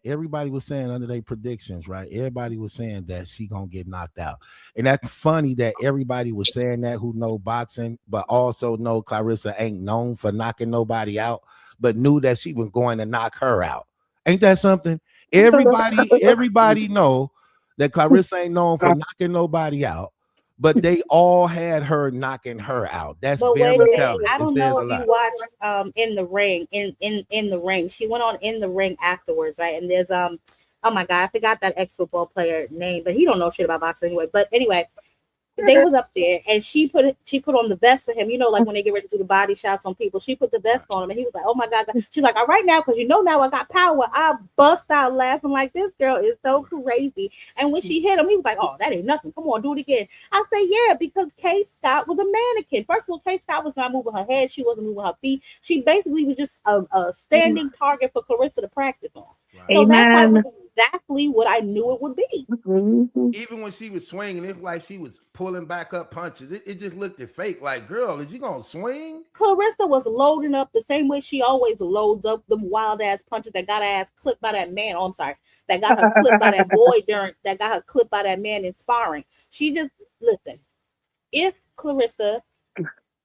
under their predictions, right? Everybody was saying that she gonna get knocked out. And that's funny that everybody was saying that who know boxing, but also know Claressa ain't known for knocking nobody out, but knew that she was going to knock her out. Ain't that something? Everybody know that Claressa ain't known for knocking nobody out, but they all had her knocking her out. That's very telling. I don't know if you watched in the ring, in the ring. She went on in the ring afterwards, right? And there's oh my God, I forgot that ex-football player name, but he don't know shit about boxing anyway. But anyway, they was up there and she put on the vest for him, like when they get ready to do the body shots on people, she put the vest on him and he was like, oh my God. She's like, all right now, because now I got power. I bust out laughing like this girl is so crazy. And when she hit him, he was like, oh, that ain't nothing, come on, do it again. I say, yeah, because Kay Scott was a mannequin. First of all, Kay Scott was not moving her head, she wasn't moving her feet, she basically was just a standing target for Claressa to practice on. So that was exactly what I knew it would be. Even when she was swinging, it was like she was pulling back up punches. It just looked fake. Like, girl, is you gonna swing? Claressa was loading up the same way she always loads up the wild ass punches that got her ass clipped by that man. Oh, I'm sorry, that got her clipped by that boy that got her clipped by that man in sparring. She just listen. If Claressa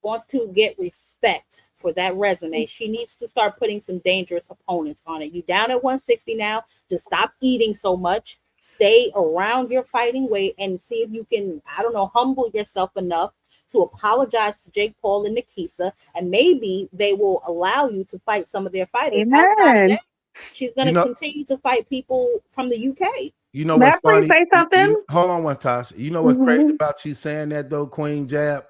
wants to get respect for that resume, she needs to start putting some dangerous opponents on it. You down at 160 now, just stop eating so much, stay around your fighting weight and see if you can, humble yourself enough to apologize to Jake Paul and Nikisa, and maybe they will allow you to fight some of their fighters. Outside of that, she's going to continue to fight people from the UK. You know what's funny? Say something? Hold on one, Tasha. You know what's crazy about you saying that though, Queen Jab?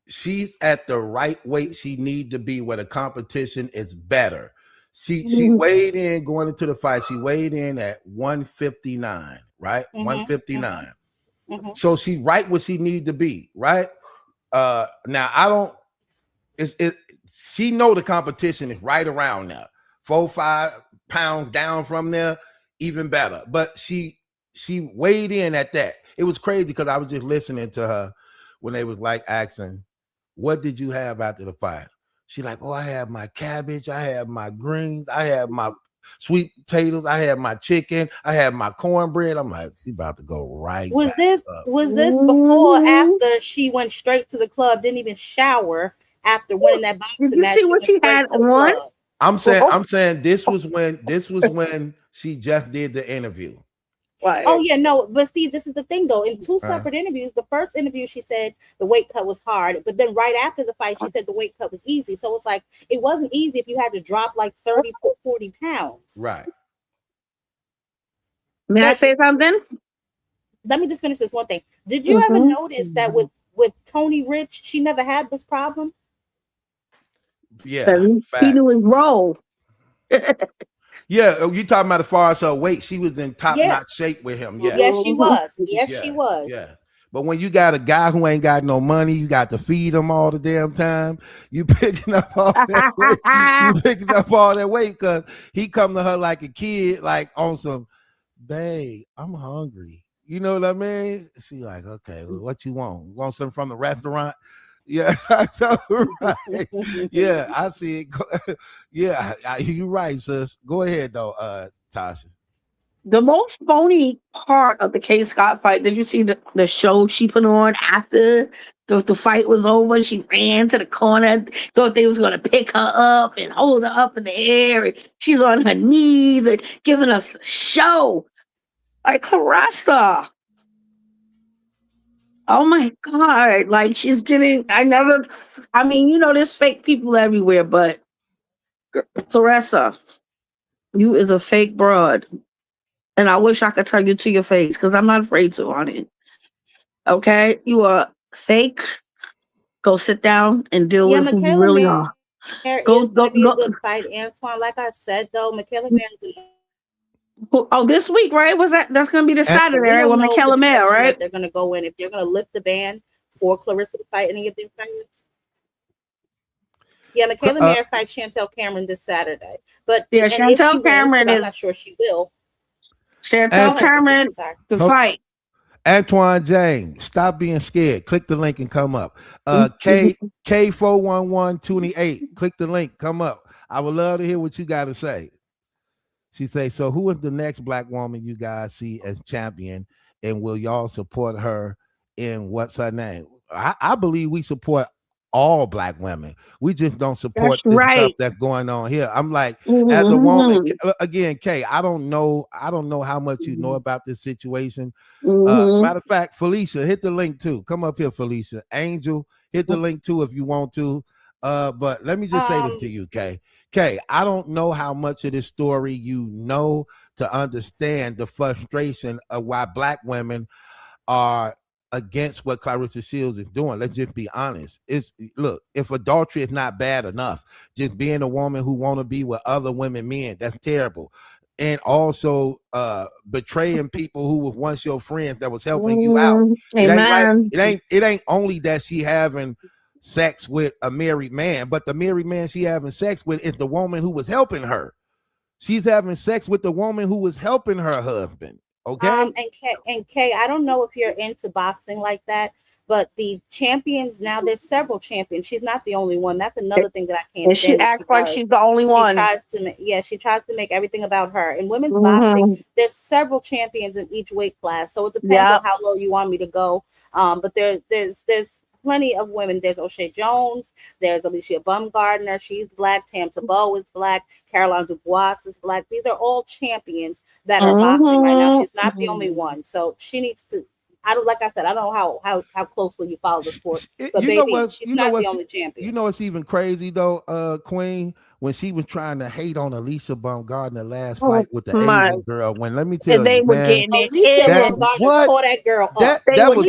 She's at the right weight she need to be where the competition is better. She weighed in going into the fight. She weighed in at 159, right? 159. So she right where she need to be, right? Now I don't. She know the competition is right around there. 4-5 pounds down from there, even better. But she weighed in at that. It was crazy because I was just listening to her when they was like asking, what did you have after the fight? She like, oh, I have my cabbage, I have my greens, I have my sweet potatoes, I have my chicken, I have my cornbread. I'm like, she about to go right. Was this before or after she went straight to the club, didn't even shower after winning that boxing match? See what she had on? I'm saying this was when she just did the interview. Like, Oh yeah, no, but see, this is the thing though. In two separate interviews, the first interview she said the weight cut was hard, but then right after the fight, she said the weight cut was easy. So it's like it wasn't easy if you had to drop like 30, 40 pounds. Right. may I say something? Let me just finish this one thing. Did you ever notice that with Tony Rich, she never had this problem? Yeah, he knew his role. Yeah, you talking about as far as her weight? She was in top notch shape with him. Yeah, yes, she was. Yes, she was. Yeah, but when you got a guy who ain't got no money, you got to feed him all the damn time. You picking up all that weight. You picking up all that weight because he come to her like a kid, like on some, babe, I'm hungry. You know what I mean? She like, okay, well, what you want? You want something from the restaurant? Yeah, so, right. Yeah, I see it. Yeah, you're right, sis. Go ahead though, Tasha. The most phony part of the K Scott fight, did you see the show she put on after the fight was over? She ran to the corner, thought they was gonna pick her up and hold her up in the air. And she's on her knees and giving us the show. Like Claressa. Oh my God. Like she's getting, I mean, you know, there's fake people everywhere, but Claressa, you is a fake broad. And I wish I could tell you to your face because I'm not afraid to on it. Okay? You are fake. Go sit down and deal with who you really are. Go, going to be a good fight, Antoine. Like I said, though, Michaela Mayer is oh, this week, right? That's going to be the Saturday, right? With Michaela Mayer, right? They're going to go in. If they're going to lift the ban for Claressa to fight any of their fighters. Yeah, Michaela Mayer fights Chantel Cameron this Saturday. But yeah, Chantel Cameron I'm not sure she will. Chantel Cameron to fight. Antoine James, stop being scared. Click the link and come up. K41128. Click the link, come up. I would love to hear what you got to say. She say, so who is the next black woman you guys see as champion, and will y'all support her in what's her name? I believe we support all black women. We just don't support this stuff that's going on here. I'm like, as a woman, again, Kay, I don't know how much you know about this situation. Matter of fact, Felicia, hit the link too. Come up here, Felicia. Angel, hit the link too if you want to. But let me just say this to you, Kay. Kay, I don't know how much of this story you know to understand the frustration of why black women are against what Claressa Shields is doing. Let's just be honest. Look, if adultery is not bad enough, just being a woman who want to be with other women, men, that's terrible. And also betraying people who were once your friends that was helping you out. It ain't only that she having sex with a married man, but the married man she having sex with is the woman who was helping her. She's having sex with the woman who was helping her husband. Okay. And Kay, I don't know if you're into boxing like that, but the champions now, there's several champions. She's not the only one. That's another thing that I can't. And she acts like she's the only one. She tries to make everything about her. In women's boxing, there's several champions in each weight class, so it depends on how low you want me to go. But there's plenty of women. There's O'Shea Jones. There's Alicia Baumgardner. She's black. Tam Tebow is black. Caroline Dubois is black. These are all champions that are boxing right now. She's not the only one. So she needs to. I don't, like I said, I don't know how closely you follow the sport, but she's not the only champion. You know what's even crazy though, Queen, when she was trying to hate on Alicia Baumgardner last fight with the Asian girl. When let me tell you, they were getting Alicia Baumgardner tore that girl up. That was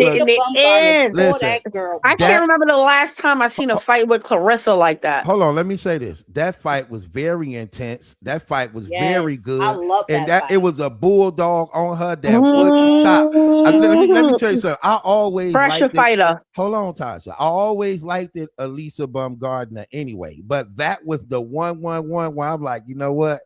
that girl. I can't remember the last time I seen a fight with Claressa like that. Hold on, let me say this. That fight was very intense. That fight was very good. I love that. And that it was a bulldog on her that wouldn't stop. Let me tell you something. I always pressure fighter. Hold on, Tasha. I always liked it, Alicia Baumgardner anyway. But that was the 1-1-1 where I'm like, you know what?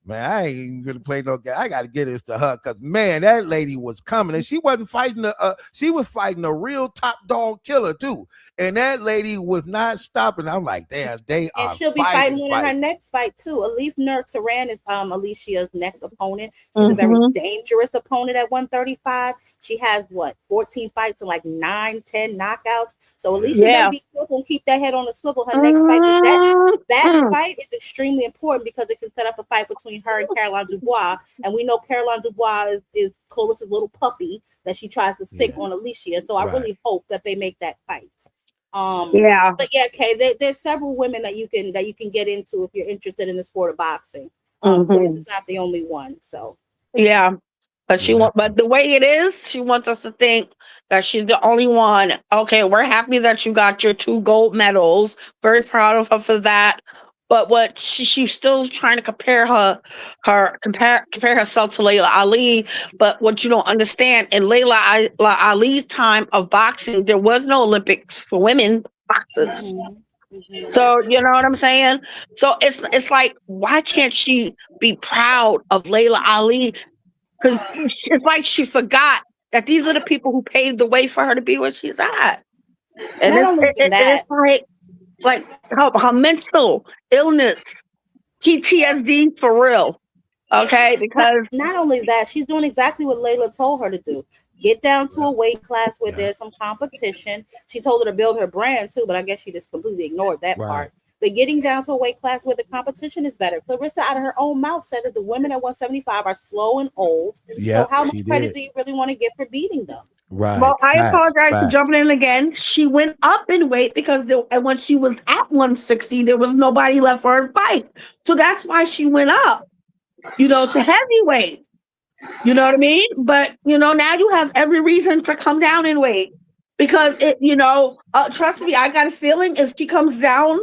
Man, I ain't even gonna play no game. I gotta get this to her because man, that lady was coming and she wasn't fighting she was fighting a real top dog killer too. And that lady was not stopping. I'm like, damn, they are. And she'll be fighting in her next fight too. Alif Nur Turan is Alicia's next opponent. She's a very dangerous opponent at 135. She has 14 fights and like 9-10 knockouts. So Alicia better be quick and keep that head on the swivel. Her next fight, that fight is extremely important because it can set up a fight between between her and Caroline Dubois, and we know Caroline Dubois is Clarissa's little puppy that she tries to sick on Alicia. So I really hope that they make that fight. But yeah, Kay, there's several women that you can get into if you're interested in the sport of boxing. Clarissa's not the only one. So yeah. But but the way it is, she wants us to think that she's the only one. Okay, we're happy that you got your 2 gold medals. Very proud of her for that. But what she's still trying to compare herself to Layla Ali. But what you don't understand, in Layla Ali's time of boxing, there was no Olympics for women boxers. So you know what I'm saying? So it's like, why can't she be proud of Layla Ali? Because it's like she forgot that these are the people who paved the way for her to be where she's at. And it's like her mental illness, PTSD for real. Okay, because not only that, she's doing exactly what Layla told her to do. Get down to a weight class where there's some competition. She told her to build her brand too, but I guess she just completely ignored that part. But getting down to a weight class where the competition is better. Claressa, out of her own mouth, said that the women at 175 are slow and old. So how much credit do you really want to get for beating them? Right. Well, I apologize for jumping in again. She went up in weight because when she was at 160, there was nobody left for her to fight. So that's why she went up, to heavyweight. You know what I mean? But, now you have every reason to come down in weight because trust me, I got a feeling if she comes down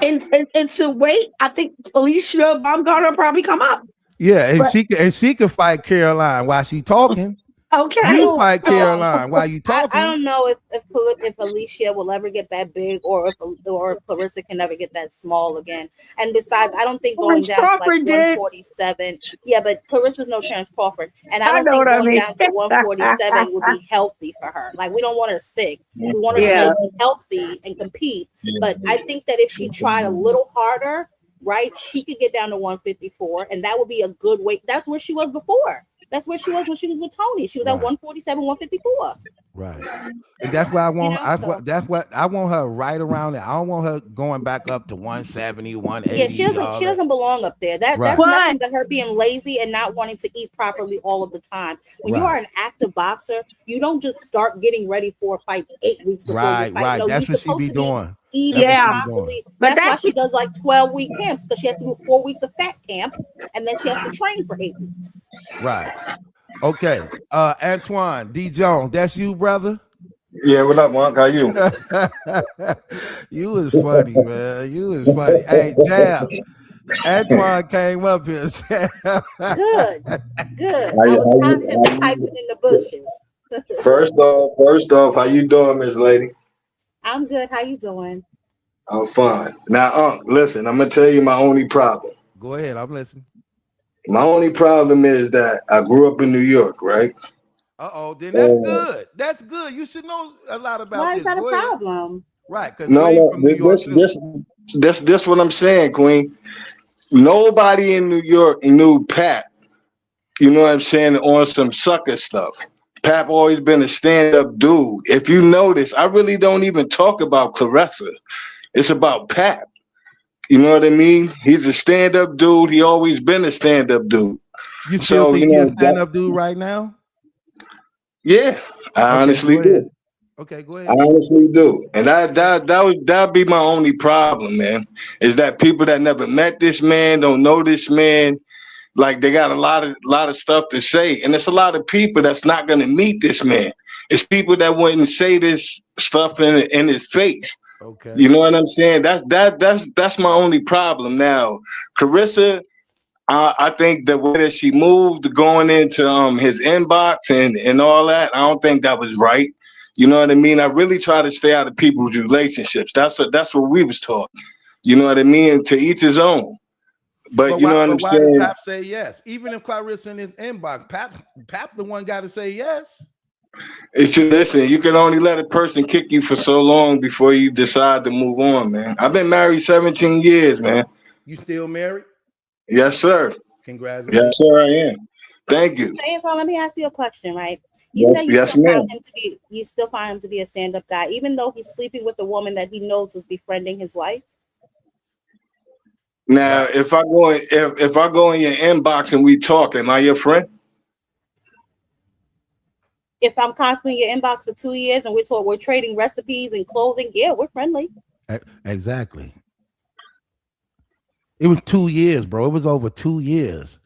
into weight, I think Alicia Baumgartner will probably come up. Yeah, and she could fight Caroline while she talking. Okay. You fight Caroline while you talking. I don't know if Alicia will ever get that big or if Claressa can never get that small again. And besides, I don't think going down to like 147. Yeah, but Clarissa's no Terrence Crawford. And I don't think going down to 147 would be healthy for her. Like, we don't want her sick. We want her to be healthy and compete. But I think that if she tried a little harder, right, she could get down to 154, and that would be a good weight. That's where she was before. That's where she was when she was with Tony. She was at 147, 154. Right. And that's why I want that's what I want her right around there. I don't want her going back up to 170, 180. Yeah, she doesn't belong up there. That's nothing but her being lazy and not wanting to eat properly all of the time. When you are an active boxer, you don't just start getting ready for a fight 8 weeks before you fight. Right. That's what she be doing. Eating properly. That's why she does like 12-week camps, because she has to do 4 weeks of fat camp and then she has to train for 8 weeks. Right. Okay. Antoine D. Jones, that's you, brother? Yeah, what up, Mark? How you? You was funny, man. You was funny. Hey, Jab. Antoine came up here. Good. I was typing in the bushes. First off, how you doing, Miss Lady? I'm good. How you doing? I'm fine. Now, listen, I'm gonna tell you my only problem. Go ahead, I'm listening. My only problem is that I grew up in New York, right? Then that's good. That's good. You should know a lot about this. Why is that a problem? Right. No, this what I'm saying, Queen. Nobody in New York knew Pat. You know what I'm saying? On some sucker stuff. Pap always been a stand-up dude. If you notice, I really don't even talk about Claressa. It's about Pap. You know what I mean? He's a stand-up dude. He always been a stand-up dude. You still think he's a stand-up dude right now? Yeah, I honestly do. Okay, go ahead. I honestly do. And that'd be my only problem, man. Is that people that never met this man, don't know this man. Like, they got a lot of stuff to say, and it's a lot of people that's not gonna meet this man. It's people that wouldn't say this stuff in his face. Okay, you know what I'm saying? That's my only problem now. Claressa, I think the way that she moved going into his inbox and all that, I don't think that was right. You know what I mean? I really try to stay out of people's relationships. That's what we was taught. You know what I mean? To each his own. But you know what I'm saying? Why did Pap say yes? Even if Claressa in his inbox, Pap the one got to say yes. Listen, you can only let a person kick you for so long before you decide to move on, man. I've been married 17 years, man. You still married? Yes, sir. Congratulations. Yes, sir, I am. Thank you. So let me ask you a question, right? You said you still find him to be a stand-up guy, even though he's sleeping with a woman that he knows was befriending his wife? Now, if I go in your inbox and we talk, am I your friend? If I'm constantly in your inbox for 2 years and we're trading recipes and clothing, yeah, we're friendly. Exactly. It was 2 years, bro. It was over 2 years.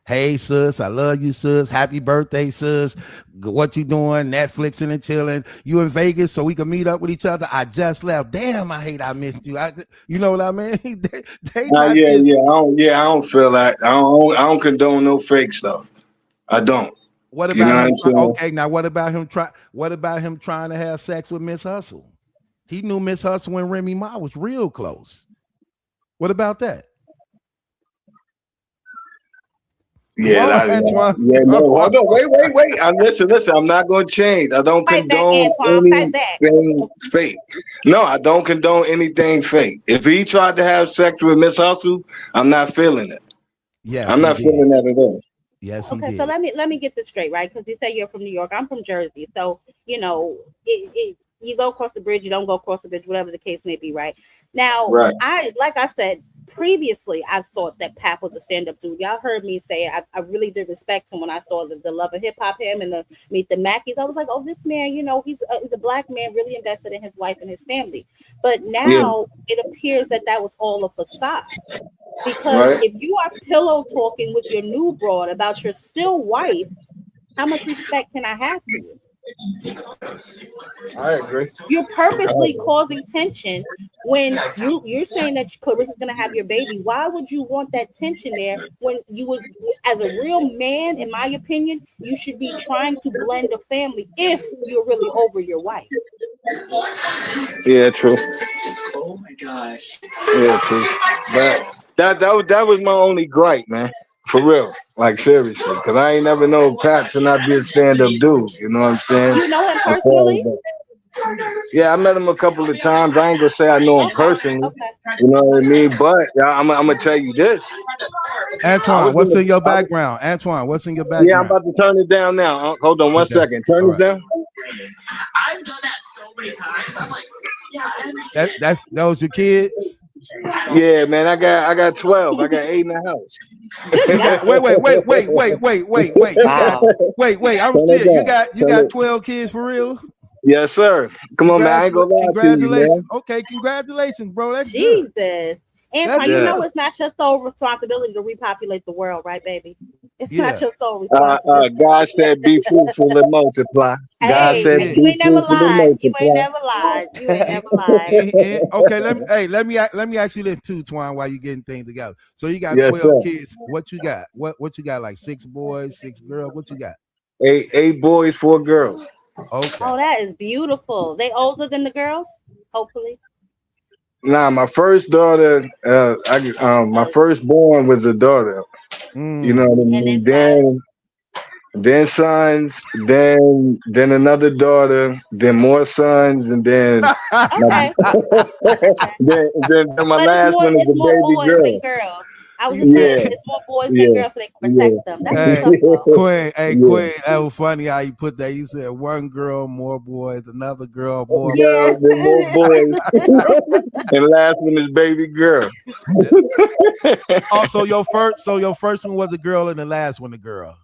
Hey, sis, I love you, sis. Happy birthday, sis. What you doing? Netflixing and chilling. You in Vegas so we can meet up with each other? I just left. Damn, I missed you. You know what I mean? they not Yeah, just. I don't feel that. I don't condone no fake stuff. I don't. What You know about what him? I'm saying? Okay, now what about him? What about him trying to have sex with Miss Hustle? He knew Miss Hustle and Remy Ma was real close. What about that? Yeah, Antoine. no, hold on, wait. Listen. I'm not going to change. I don't Fight back, condone Antoine. Fight back. anything fake. No, I don't condone anything fake. If he tried to have sex with Miss Hustle, I'm not feeling it. Yes, I'm not feeling that at all. Yes, he Okay, did. so let me get this straight, right? Because you say you're from New York. I'm from Jersey. So, you go across the bridge, you don't go across the bridge, whatever the case may be, right? Now, Right. like I said previously, I thought that Pap was a stand-up dude. Y'all heard me say I really did respect him when I saw the Love of Hip Hop him and the Meet the Mackies. I was like, oh, this man, he's a black man really invested in his wife and his family. But now it appears that was all a facade. Because Right. if you are pillow talking with your new broad about your still wife, how much respect can I have for you? I agree. You're purposely causing tension when you're saying that Clarissa's gonna have your baby. Why would you want that tension there when you would, as a real man, in my opinion, you should be trying to blend a family if you're really over your wife. Yeah, true. Oh my gosh. Yeah, true. But that was my only gripe, man. For real. Like seriously. Because I ain't never know Pat to not be a stand-up dude. You know what I'm saying? You know him personally? Yeah, I met him a couple of times. I ain't gonna say I know him personally. You know what I mean? But I'm gonna tell you this. Antoine, what's in your background? Antoine, what's in your background? Yeah, I'm about to turn it down now. Hold on one second. Turn this down. I've done that so many times. I'm like, yeah. That was your kids? Yeah, man. I got 12. I got 8 in the house. Wait. Wow. Wait. I'm serious. You got 12 kids for real? Yes, sir. Come on, man. I ain't gonna lie to you, Congratulations. man. Okay, congratulations, bro. That's Jesus. good. Antoine, it's not your sole responsibility to repopulate the world, right, baby? It's not your sole responsibility. God said, "Be fruitful and multiply." God said, you ain't never lied. You ain't never lied. You ain't never lied. Okay, let me ask you this too, Twine, while you getting things together. So you got 12 kids. What you got? What you got? Like 6 boys, 6 girls. What you got? 8 boys, 4 girls. Okay. Oh, that is beautiful. They older than the girls, hopefully. Nah, my first daughter, my firstborn was a daughter. You know what I mean? Then sons, then another daughter, then more sons, and then okay. then my last one is a baby girl. Than girls. I was just saying it's more boys than girls so they can protect them. That's Queen, Queen, that was funny how you put that. You said one girl, more boys, another girl, more girls, then more boys. And last one is baby girl. Also, your first one was a girl and the last one a girl.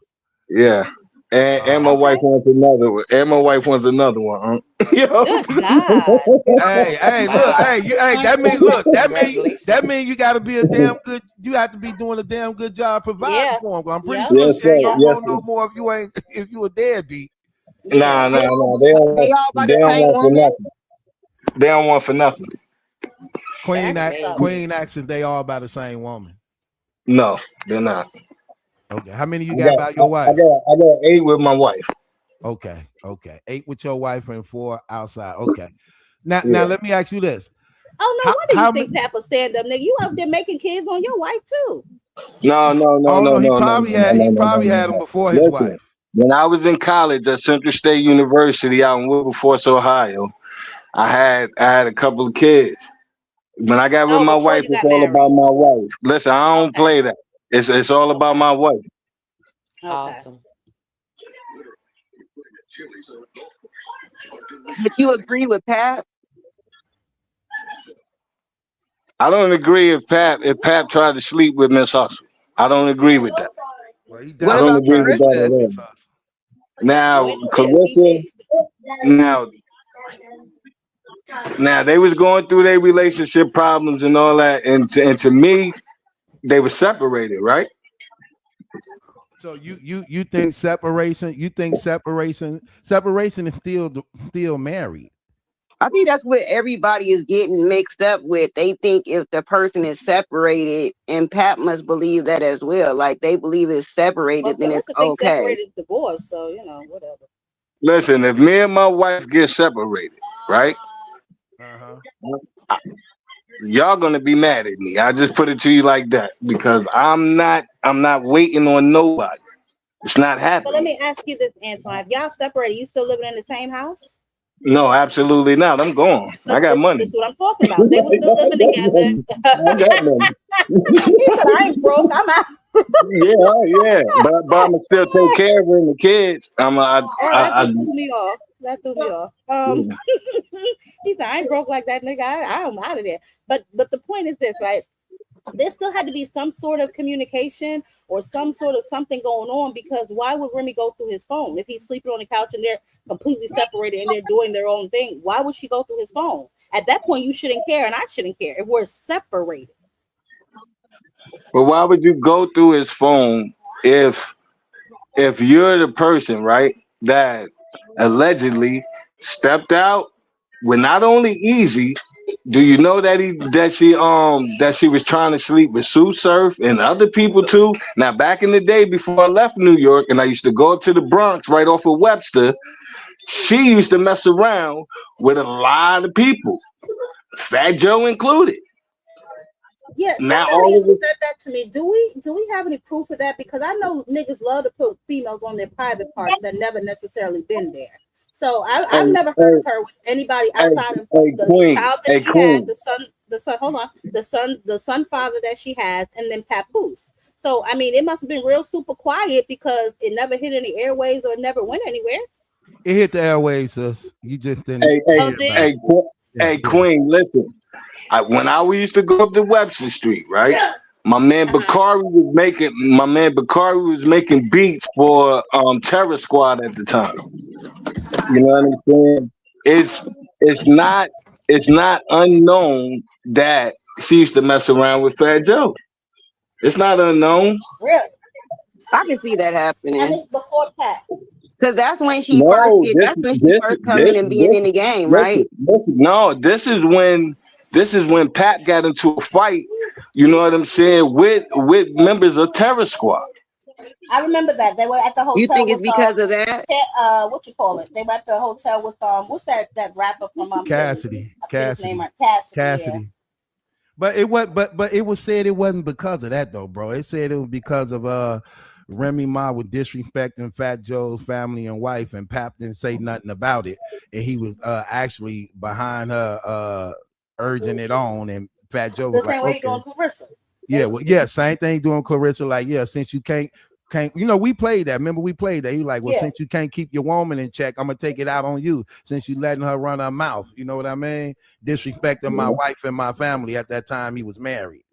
Yeah. And my wife wants another one. And my wife wants another one. Good God. Hey, look, that mean you gotta be a damn good. You have to be doing a damn good job providing for them. I'm pretty sure she ain't gonna want no more if you a deadbeat. Nah. They don't want for nothing. They don't want for nothing. Queen accent, they all by the same woman. No, they're not. Okay, how many you got by your wife? I got 8 with my wife. Okay, 8 with your wife and 4 outside. Okay, now let me ask you this. Oh no, what do you think Papa stand up, nigga? You out there making kids on your wife too? No. He probably had them before his wife. When I was in college at Central State University out in Wilberforce, Ohio, I had a couple of kids. When I got with my wife, it's all about my wife. Listen, I don't play that. It's all about my wife. Awesome. But you agree with Pat? I don't agree if Pap tried to sleep with Miss Hustle. I don't agree with that. Well, he I What definitely don't about agree tried to with that sleep Clarissa? at with all. Miss Hustle. Now, No, he did. He Clarissa, did. now, now they was going through their relationship problems and all that, and to me, they were separated, right? So you think separation? You think separation is still married? I think that's what everybody is getting mixed up with. They think if the person is separated, and Pat must believe that as well. Like they believe it's Well, separated, then it's Clarissa thinks okay. separated is divorce, so whatever. Listen, if me and my wife get separated, right? Uh-huh. Y'all gonna be mad at me. I just put it to you like that because I'm not waiting on nobody. It's not So let happening. me ask you this, Antoine. If y'all separated, you still living in the same house? No, absolutely not. I'm gone. I But got this money. is what I'm talking about. They were still living together. I got money. He said, I ain't broke. I'm out. Yeah. But I'ma still take care of her and the kids. Oh, that just threw me off. That threw me off. Yeah. He said, I ain't broke like that, nigga. I'm out of there. But the point is this, right? There still had to be some sort of communication or some sort of something going on, because why would Remy go through his phone if he's sleeping on the couch and they're completely separated and they're doing their own thing? Why would she go through his phone? At that point, you shouldn't care, and I shouldn't care if we're separated. But why would you go through his phone if you're the person, right, that allegedly stepped out with not only Easy, do you know that she was trying to sleep with Sue Surf and other people too? Now back in the day before I left New York and I used to go up to the Bronx right off of Webster, she used to mess around with a lot of people, Fat Joe included. Yeah, Now somebody all of it, said that to me. Do we have any proof of that? Because I know niggas love to put females on their private parts that never necessarily been there. So I've hey, never heard hey, of her with anybody hey, outside of hey, the Queen, child that hey, she had, Queen. the son. Hold on, the son father that she has, and then Papoose. So I mean, it must have been real super quiet because it never hit any airways or it never went anywhere. It hit the airways, sis. You just didn't Hey, hey, Oh, hear did about hey, it. Yeah, hey, yeah. Queen, listen. When I used to go up to Webster Street, right? uh-huh. My man Bakari was making beats for Terror Squad at the time. You know what I'm saying? It's not unknown that she used to mess around with Fat Joe. It's not unknown. Really? I can see that And happening it's before Pat. because that's when she first No, get. this That's when she this first coming this and being this in the game, listen, right? listen. No, this is when Pat got into a fight. You know what I'm saying with members of Terror Squad. I remember that they were at the You hotel think it's with because of that? what you call it? They were at the hotel with what's that rapper from Philly? Cassidy, I forget his name Cassidy, right. Cassidy, yeah. Cassidy. But it was said it wasn't because of that though, bro. It said it was because of Remy Ma was disrespecting Fat Joe's family and wife, and Pap didn't say nothing about it, and he was actually behind her urging it on, and Fat Joe The was like, same way he okay, doing Clarissa, yeah, well, basically. yeah, same thing doing Clarissa, like, yeah, since you can't, we played that. Remember, we played that. He like, well, Yeah. since you can't keep your woman in check, I'm gonna take it out on you since you letting her run her mouth. You know what I mean? Disrespecting my wife and my family at that time he was married.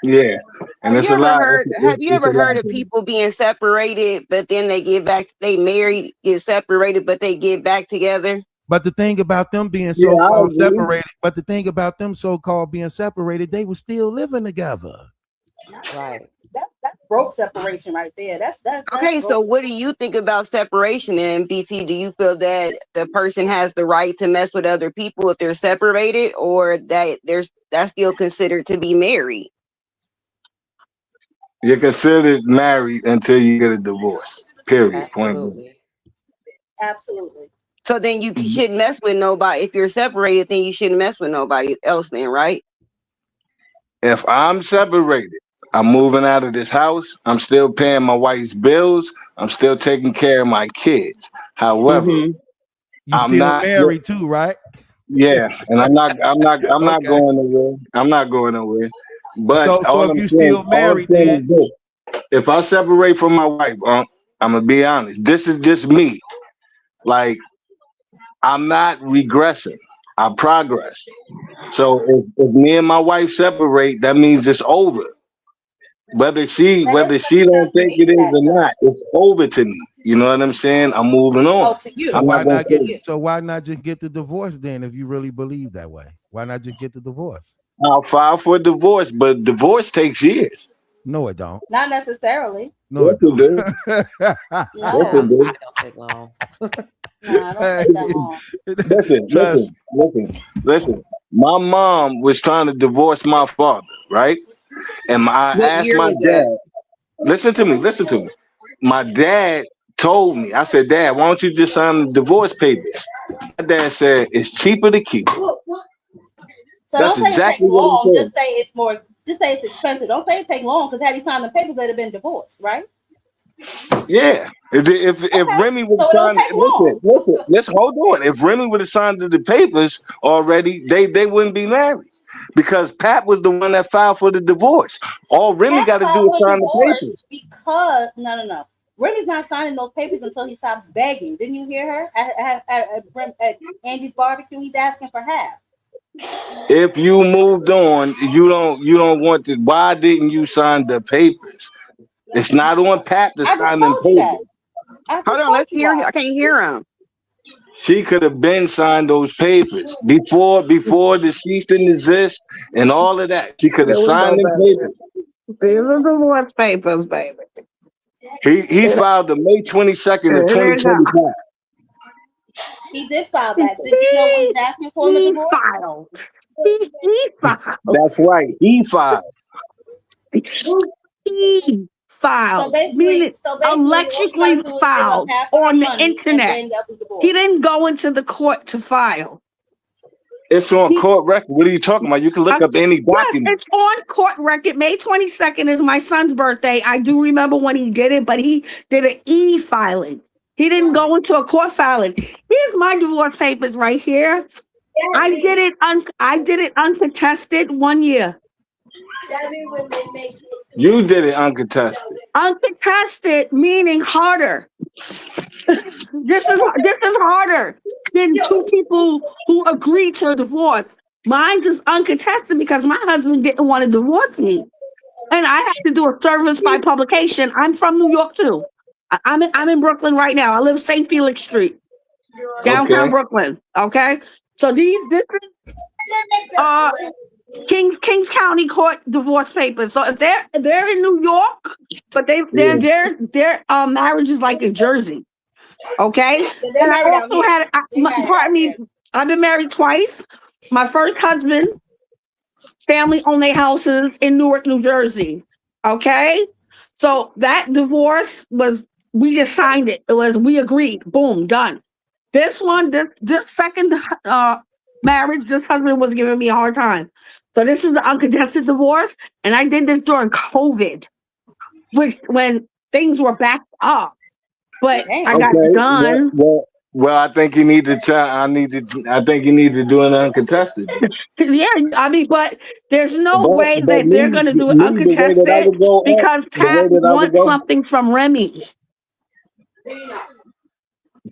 Yeah, and Have it's you a ever lot. heard? Have you It's a ever heard lot. of people being separated, but then they get back? They married, get separated, but they get back together. But the thing about them being Yeah, I so-called agree. separated, being separated, they were still living together. Right. That's broke separation right there. That's Okay, so broke. what do you think about separation in BT? Do you feel that the person has the right to mess with other people if they're separated, or that that's still considered to be married? You're considered married until you get a divorce. Period. Point blank. Absolutely. Absolutely. So then you shouldn't mess with nobody. If you're separated, then you shouldn't mess with nobody else then, right? If I'm separated, I'm moving out of this house. I'm still paying my wife's bills. I'm still taking care of my kids. However, Mm-hmm. You I'm still not. married too, right? Yeah, and I'm not. I'm not. I'm not Okay. going nowhere. I'm not going nowhere. But So if you still all I'm married, then saying is this: if I separate from my wife, I'm gonna be honest. This is just me. Like I'm not regressing. I progress. So if me and my wife separate, that means it's over. Whether she That doesn't don't think mean it is that or though. not, it's over to me. You know what I'm saying? I'm moving on. Oh, to you. So I'm why not gonna not get? say So why not just get the divorce then? If you really believe that way, why not just get the divorce? I'll file for divorce, but divorce takes years. No, it don't. Not necessarily. No, Yes, it it do. don't. Yes, it do. It don't take long. No, I don't take that long. Listen, Trust. listen. My mom was trying to divorce my father, right? And I What asked year my was that? dad. Listen to me. My dad told me. I said, Dad, why don't you just sign the divorce papers? My dad said it's cheaper to keep it. So That's don't say it takes exactly what he long. said. Just say it's more. Just say it's expensive. Don't say it takes long because had he signed the papers, they'd have been divorced, right? Yeah. If Remy would So it don't have signed, take long. listen, hold on. If Remy would have signed the papers already, they wouldn't be married. Because Pat was the one that filed for the divorce. All Remy Pat got to do filed is for sign the divorce papers. because no. Remy's not signing those papers until he stops begging. Didn't you hear her at Angie's barbecue? He's asking for half. If you moved on, you don't want to. Why didn't you sign the papers? It's not on Pat to I just sign them told you that. papers. I Hold just on, told let's you hear. why. I can't hear him. She could have been signed those papers before the cease and desist and all of that. She could have Here we signed go, them baby. papers. These are divorce papers, baby. He filed the May 22nd of Here they go. 2025. He did file that. Did you know what he's asking for in the He divorce? filed. He filed. That's right. He filed. He filed. Meaning So basically, all she allegedly gotta do is give up filed half of her on the money, and internet. then they'll be divorced. He didn't go into the court to file. It's on court record. What are you talking about? You can look up any Yes, document. it's on court record. May 22nd is my son's birthday. I do remember when he did it, but he did an e-filing. He didn't go into a court filing. Here's my divorce papers right here. I did it uncontested 1 year. You did it uncontested. Uncontested meaning harder. This is harder than two people who agreed to a divorce. Mine is uncontested because my husband didn't want to divorce me, and I have to do a service by publication. I'm from New York too. I'm in Brooklyn right now. I live St. Felix Street, downtown Brooklyn. Okay, so this is Kings County Court divorce papers. So if they're in New York, but their marriage is like in Jersey. Okay, and I also had pardon me. I've been married twice. My first husband, family owned their houses in Newark, New Jersey. Okay, so that divorce we just signed it. We agreed. Boom, done. This second marriage, this husband was giving me a hard time. So this is an uncontested divorce, and I did this during COVID, when things were backed up. But I got it done. Well, I think you need to try. I think you need to do an uncontested. Yeah, I mean, but there's no way that they're going to do it uncontested because Pat wants something from Remy.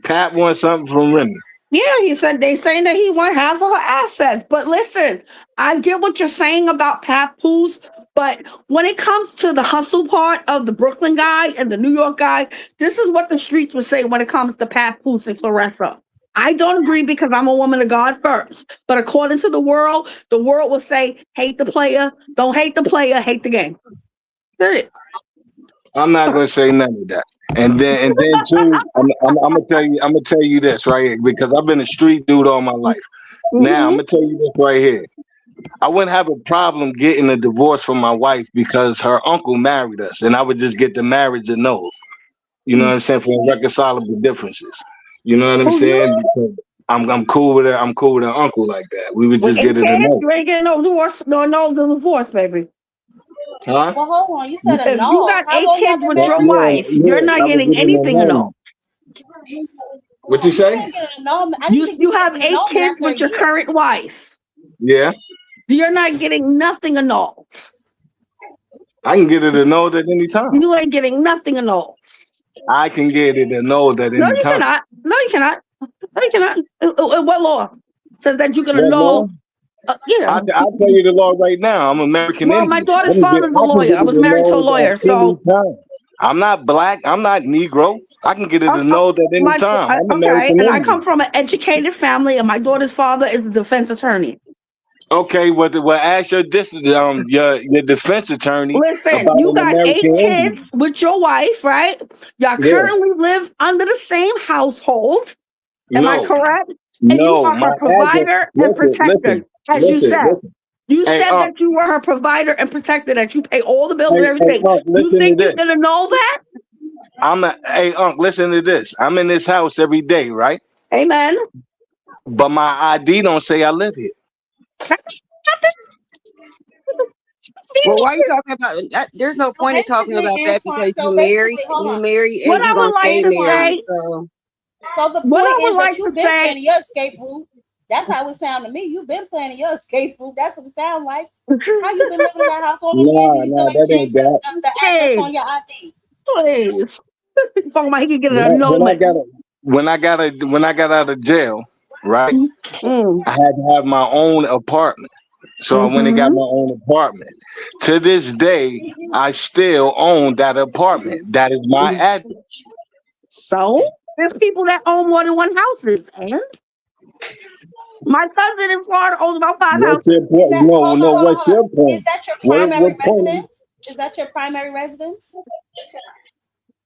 Pat wants something from Remy. Yeah, they saying that he wants half of her assets. But listen, I get what you're saying about Pat Poos, but when it comes to the hustle part of the Brooklyn guy and the New York guy, this is what the streets would say when it comes to Pat Poos and Claressa. I don't agree because I'm a woman of God first. But according to the world will say, hate the player, don't hate the player, hate the game. Period. I'm not gonna say none of that. And then too, I'm gonna tell you this right here because I've been a street dude all my life. Now I'm gonna tell you this right here. I wouldn't have a problem getting a divorce from my wife because her uncle married us, and I would just get the marriage annulled. You know what I'm saying? For irreconcilable differences. You know what I'm saying? Because I'm cool with her. I'm cool with her uncle like that. We would just get it annulled. You ain't getting no divorce, no divorce, baby. Huh? Well, hold on. You said If you got 8 kids with your wife, you're not getting anything annulled. What you say? You have 8 kids with your current wife. Yeah. You're not getting nothing annulled. I can get it annulled at any time. You ain't getting nothing annulled. I can get it annulled at any time. No, you cannot. No, you cannot. What law says that you can annul? Yeah. I'll tell you the law right now. I'm American Well, my Indian. daughter's father's a I can lawyer. get I it was married to a annulled lawyer, at any so time. I'm not black. I'm not Negro. I can get it annulled at any time. I'm okay, American and I Indian. come from an educated family, and my daughter's father is a defense attorney. Okay, well, ask your your defense attorney Listen, about you an got 8 American Indian. kids with your wife, right? Y'all Yeah. currently live under the same household. Am I No, correct? And you no, are my her address. provider and Listen, protector, listen, as you listen, said. listen. You Hey, said that you were her provider and protector, that you pay all the bills and everything. You listen to think you're this. gonna know that? Hey, listen to this. I'm in this house every day, right? Amen. But my ID don't say I live here. Well, why are you talking about that? There's no point in talking about that because you married, What and you I gonna would like stay to married. say, So So the what I point would is like that to you've been say, planning your escape route. That's how it sounds to me. You've been planning your escape route. That's what it sounds like. How you been living in that house all them years and you still ain't That ain't changed that. the address on your ID? please. Talking about he can get an When I annulment. when I got out of jail, right? Mm. I had to have my own apartment. So I went and got Mhm. my own apartment. To this day, I still own that apartment. That is my address. So there's people that own more than one houses, and my cousin in Florida owns about 5 What's your houses. Is point? that No, no, hold what's on. your Is point? that your primary What point? residence? Is that your primary residence?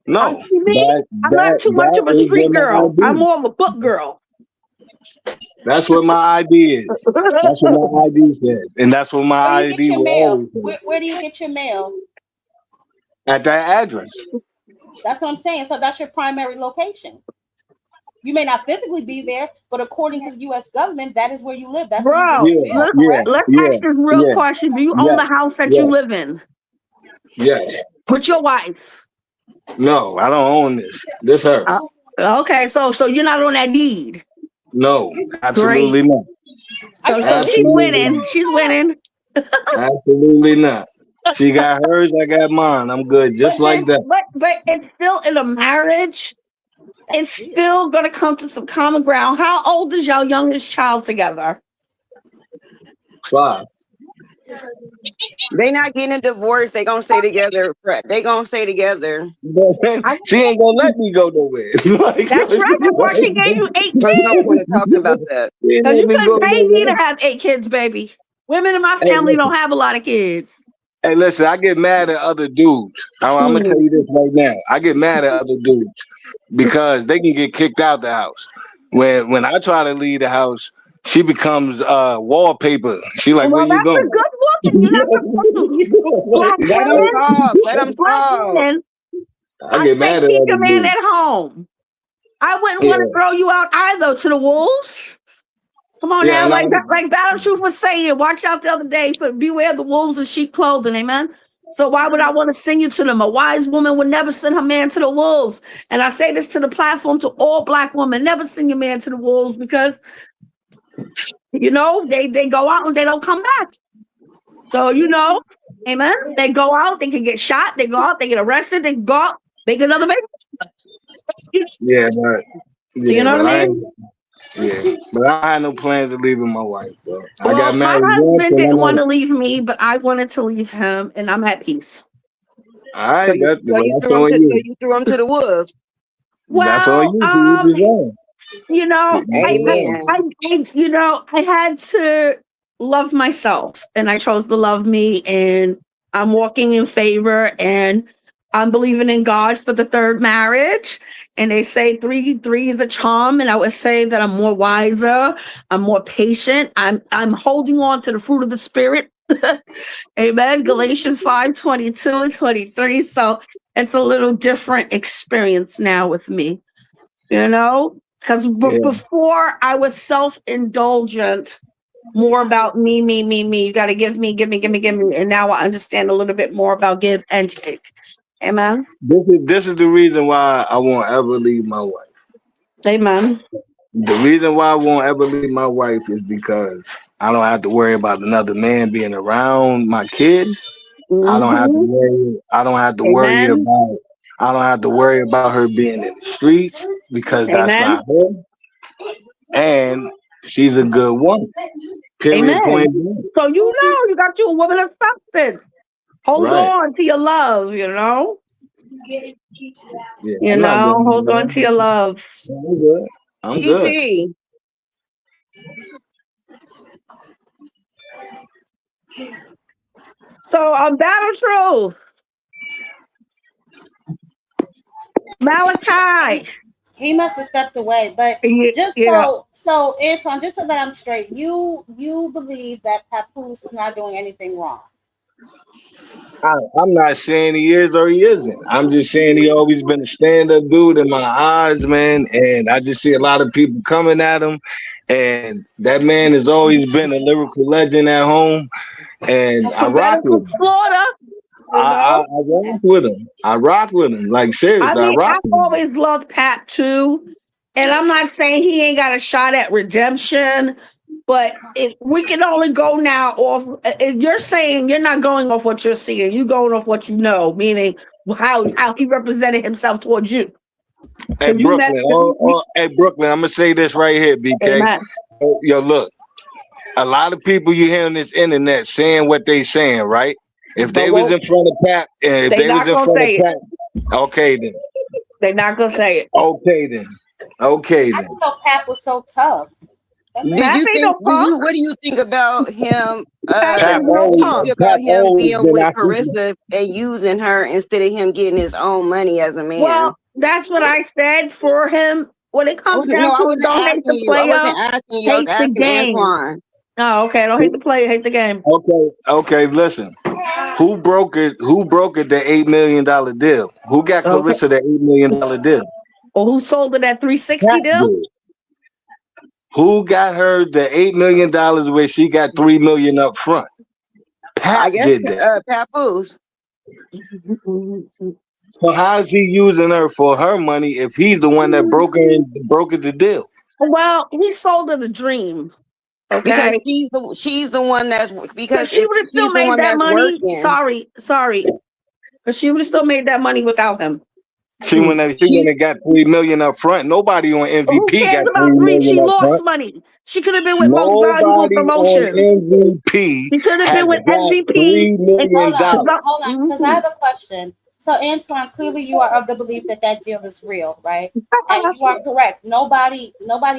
No. See me? I'm not too much That of a is street what my girl. I'm ID. more of a book girl. That's what my ID is. That's what my ID says. And that's what my Where do you get ID your will mail? always say. Where do you get your mail? At that address. That's what I'm saying. So that's your primary location. You may not physically be there, but according to the U.S. government, that is where you live. That's where you get Bro, your mail, correct? let's ask this real question. Do you own the house that you live in Yes. with your wife? No, I don't own this her. Okay, so you're not on that deed. No, Great. absolutely not. So she's winning. She's winning. Absolutely not. She got hers, I got mine. I'm good, just like that. But it's still in a marriage. It's still gonna come to some common ground. How old is your youngest child together? 5. they not getting a divorce. They gonna stay together. They gonna stay together. She ain't gonna let me go nowhere. That's right. That's why she gave you 8 There's no point in kids. talking about that. She ain't Because let you me go couldn't pay me to nowhere. have 8 kids, baby. Women in my Hey, family don't listen. have a lot of kids. Hey, listen, I get mad at other dudes. I'm gonna tell you this right now. I get mad at other dudes because they can get kicked out the house. When I try to leave the house, she becomes wallpaper. She like, where Well, you that's a going? good woman. You're not supposed to. Black Let them women, talk. Let them black talk. women, I I get say mad at keep other your man dudes. at home. I wouldn't Yeah, want to throw you out either to the wolves. Come on yeah, now, and like Battle Truth was saying, watch out the other day, but beware the wolves in sheep clothing, amen. So why would I want to send you to them? A wise woman would never send her man to the wolves. And I say this to the platform to all black women: never send your man to the wolves, because they go out and they don't come back. So amen. They go out, they can get shot, they go out, they get arrested, they go out, make another baby. yeah, You know but what I I mean? ain't. Yeah, but I had no plans of leaving my wife, bro. I got Well, my married once, husband and didn't I'm want like, to leave me, but I wanted to leave him, and I'm at peace. all right, that's So on you. you threw them to the wolves. That's on Well, you. To each his own. Amen. I had to love myself, and I chose to love me, and I'm walking in favor, and I'm believing in God for the third marriage. And they say three is a charm, and I would say that I'm more wiser, I'm more patient, I'm holding on to the fruit of the spirit. Amen. Galatians 5:22 and 23. So it's a little different experience now with me, because Yeah. before I was self-indulgent, more about me, me, me, me. You got to give me, give me, give me, give me. And now I understand a little bit more about give and take. Amen. This is the reason why I won't ever leave my wife. Amen. The reason why I won't ever leave my wife is because I don't have to worry about another man being around my kids. I don't have to Mm-hmm. worry. I don't have to worry Amen. about. I don't have to worry about her being in the streets because that's Amen. not her. And She's a good woman. Period. Amen. Point blank. So you got you a woman of substance. Hold Right. on to your love, you know. Yeah, I'm not Hold on going to your love. I'm good. I'm good. GT. So Battle Truth, Malachi. He must have stepped away, but just Yeah. so Antoine, just so that I'm straight, you believe that Papoose is not doing anything wrong. I'm not saying he is or he isn't. I'm just saying he always been a stand-up dude in my eyes, man. And I just see a lot of people coming at him. And that man has always been a lyrical legend at home. And I rock with him. Slaughter. I rock with him. I rock with him. Like seriously, I rock I've with him. always loved Pat too. And I'm not saying he ain't got a shot at redemption, but we can only go now off. You're saying you're not going off what you're seeing. You're going off what you know, meaning how he represented himself towards you. Hey Brooklyn, hey Brooklyn, I'm gonna say this right here, BK. Amen. Yo, look, a lot of people you hear on this internet saying what they saying, right? If they was in front of Pat, if they was in front of Pat, okay then. They're not gonna say it. Okay then. Okay I then. didn't know Pat was so tough. What do you think about him? Being with Claressa and using her instead of him getting his own money as a man? Well, that's what I said for him. When it comes down to it, don't hate the player, hate the game. Antoine. Oh, okay. Don't hate the player, hate the game. Okay. Listen, who brokered the $8 million deal? Who got Claressa the $8 million deal? Or who sold it at 360 deal? Who got her the $8 million where she got $3 million up front? Pat did that. Papoose. So how is he using her for her money if he's the one that brokered the deal? Well, he sold her the dream. Okay, because she's the one that's because she would have still made that money. Sorry, but she would have still made that money without him. She went and got $3 million up front. Nobody on MVP Who cares got about $3 three? million She up lost front. money. She could have been with most valuable promotion. MVP. She could have been with MVP. $3 million. Hold on, because I have a question. So Antoine, clearly you are of the belief that deal is real, right? And you are correct. Nobody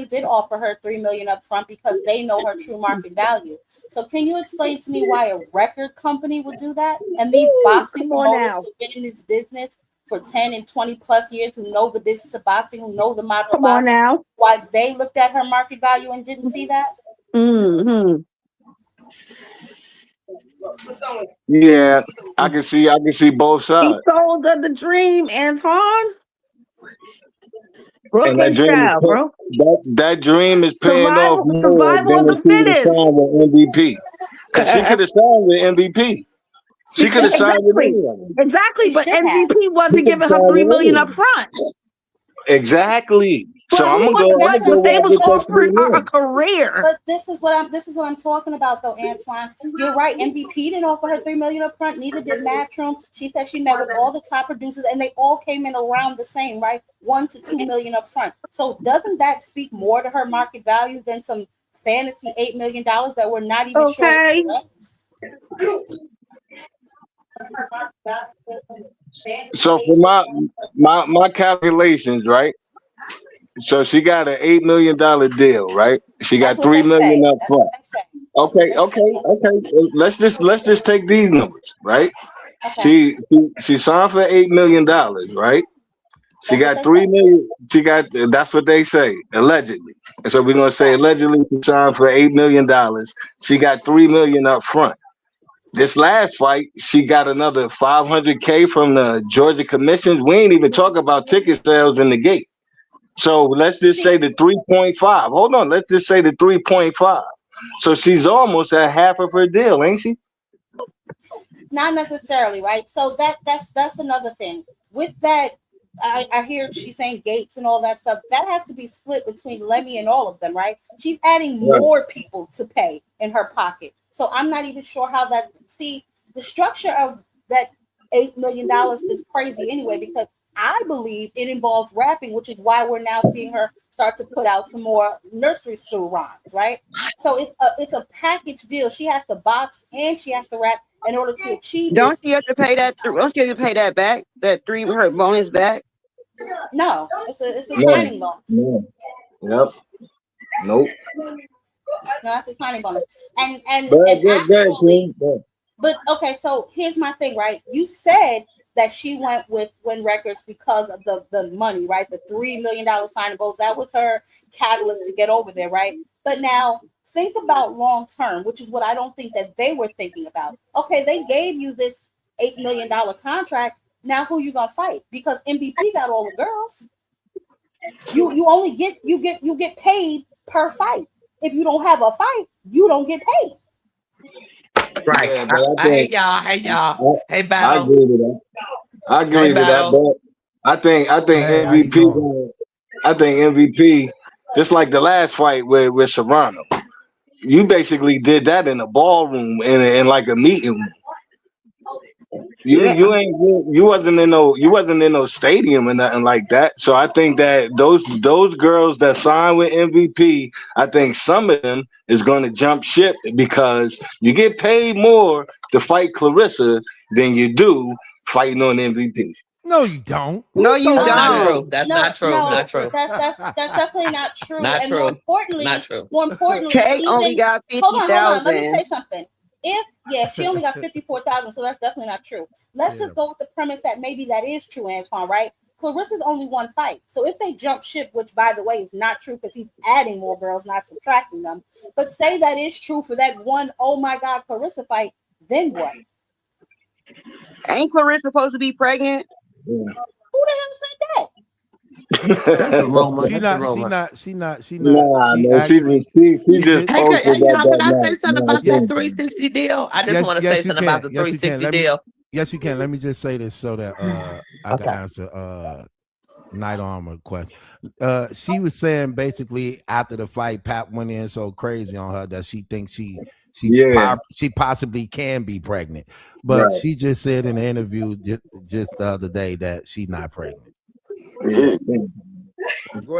did offer her $3 million up front because they know her true market value. So can you explain to me why a record company would do that? And these boxing promoters who've been in this business for 10 and 20 plus years, who know the business of boxing, who know the model of boxing, why they looked at her market value and didn't see that? Mm-hmm. Yeah, I can see both sides. He sold her the dream, Antoine. And that dream bro. That dream is paying off more than if she would have signed with MVP. Because she could have signed with MVP. She could have signed with anyone. Exactly, but MVP wasn't giving her $3 million up front. Exactly. So I'm gonna go. They was offering her a career. But this is what I'm talking about, though, Antoine. You're right. MVP didn't offer her $3 million up front. Neither did Matchroom. She said she met with all the top producers, and they all came in around the same, right? $1 to $2 million up front. So doesn't that speak more to her market value than some fantasy $8 million that we're not even sure is correct? So for my calculations, right? So she got an $8 million deal, right? She got $3 million up front. Okay. Let's just take these numbers, right? Okay. She signed for $8 million, right? She got $3 million. That's what they say, allegedly. And so we're gonna say allegedly she signed for $8 million. She got $3 million up front. This last fight, she got another $500K from the Georgia commissions. We ain't even talk about ticket sales in the gate. So let's just say the 3.5. Hold on, let's just say the 3.5. So she's almost at half of her deal, ain't she? Not necessarily, right? So that's another thing. With that, I hear she's saying Gates and all that stuff. That has to be split between Lemmy and all of them, right? She's adding more people to pay in her pocket. So I'm not even sure how that. See, the structure of that $8 million is crazy anyway, because I believe it involves rapping, which is why we're now seeing her start to put out some more nursery school rhymes, right? So it's a package deal. She has to box and she has to rap in order to achieve this. Don't you have to pay that? Don't you have to pay that back? That her bonus back? No, it's a signing bonus. No. Yep. Nope. No, that's a signing bonus. And actually, but okay, so here's my thing, right? You said that she went with Win Records because of the money, right? The $3 million signing bonus. That was her catalyst to get over there, right? But now think about long term, which is what I don't think that they were thinking about. Okay, they gave you this $8 million contract. Now who you gonna fight? Because MVP got all the girls. You only get paid per fight. If you don't have a fight, you don't get paid. Right. Yeah, Hey y'all. Hey Battle. I agree with that. I agree with that, but I think MVP. I think MVP, just like the last fight with Serrano, you basically did that in a ballroom in like a meeting room. You wasn't in no stadium and nothing like that. So I think that those girls that signed with MVP, I think some of them is going to jump ship because you get paid more to fight Claressa than you do fighting on MVP. No, you don't. No, you That's don't. not true. That's No, not true. no, Not true. That's definitely not true. Not and true. more importantly, Not true. Kay only got hold on. Let me 50,000. say something. She only got 54,000, so that's definitely not true. Let's just go with the premise that maybe that is true, Antoine, right? Claressa's only one fight. So if they jump ship, which by the way is not true because he's adding more girls, not subtracting them, but say that is true for that one, oh my God, Claressa fight, then what? Ain't Claressa supposed to be pregnant? Who the hell said that? That's a rumor. She That's a not. rumor. She not. She just Hey, posted y'all, that can I say night. something about that 360 deal? I just want to say you something can. about the Yes, you can. 360 deal. Yes, you can. Let me just say this so that I can answer Night Armor question. She was saying basically after the fight, Pat went in so crazy on her that she thinks she possibly can be pregnant, but she just said in the interview just the other day that she's not pregnant. Yeah. Go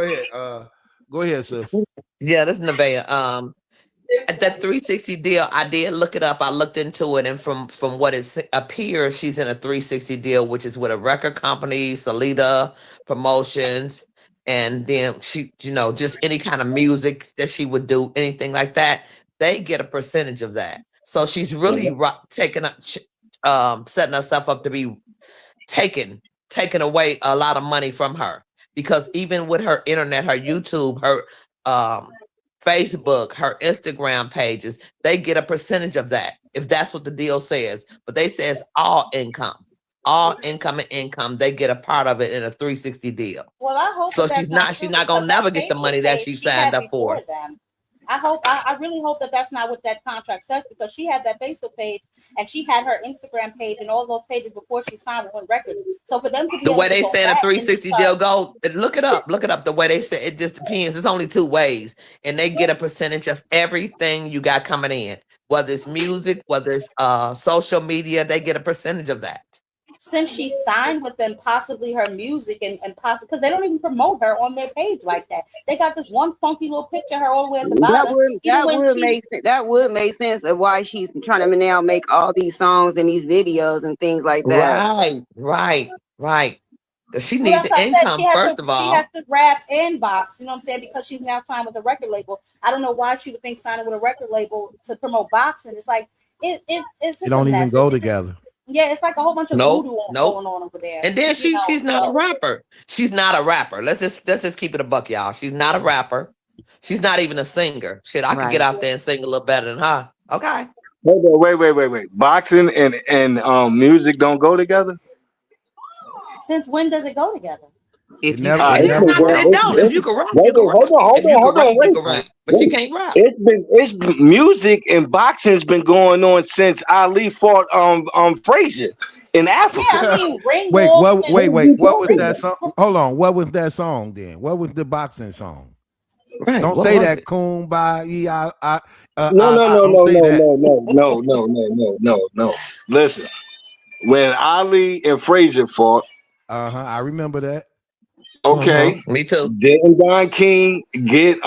ahead, sis. Yeah, that's Nevaeh. At that 360 deal, I did look it up. I looked into it, and from what it appears, she's in a 360 deal, which is with a record company, Salida Promotions, and then she, just any kind of music that she would do, anything like that, they get a percentage of that. So she's really setting herself up to be taking away a lot of money from her, because even with her internet, her YouTube, her Facebook, her Instagram pages, they get a percentage of that if that's what the deal says. But they say it's all income and income. They get a part of it in a 360 deal. Well, I hope so. She's not gonna never get the money that she signed up for. I really hope that that's not what that contract says, because she had that Facebook page and she had her Instagram page and all those pages before she signed with Win Records. So for them to be the way they say a 360 deal go, look it up. The way they say it just depends. It's only two ways, and they get a percentage of everything you got coming in, whether it's music, whether it's social media. They get a percentage of that. Since she signed with them, possibly her music and possibly because they don't even promote her on their page like that. They got this one funky little picture of her all the way at the bottom. That would make sense of why she's trying to now make all these songs and these videos and things like that. Right. Because she needs the income, first of all. She has to rap and box, you know what I'm saying? Because she's now signed with a record label. I don't know why she would think signing with a record label to promote boxing. It's like it's It don't even go together. Yeah, it's like a whole bunch of voodoo going on over there. And then she's not a rapper. She's not a rapper. Let's just keep it a buck, y'all. She's not a rapper. She's not even a singer. Shit, I could get out there and sing a little better than her. Okay. Wait. Boxing and music don't go together? Since when does it go together? If you If you can rap, you can rap. Hold on. You can rap, but you can't rap. It's music and boxing's been going on since Ali fought Frazier in Africa. Yeah, I mean, wait. What was that song? Hold on. What was that song then? What was the boxing song? Right. Don't say that Kumbaya. No. Listen, when Ali and Frazier fought, I remember that. Okay. Me too. Didn't Don King get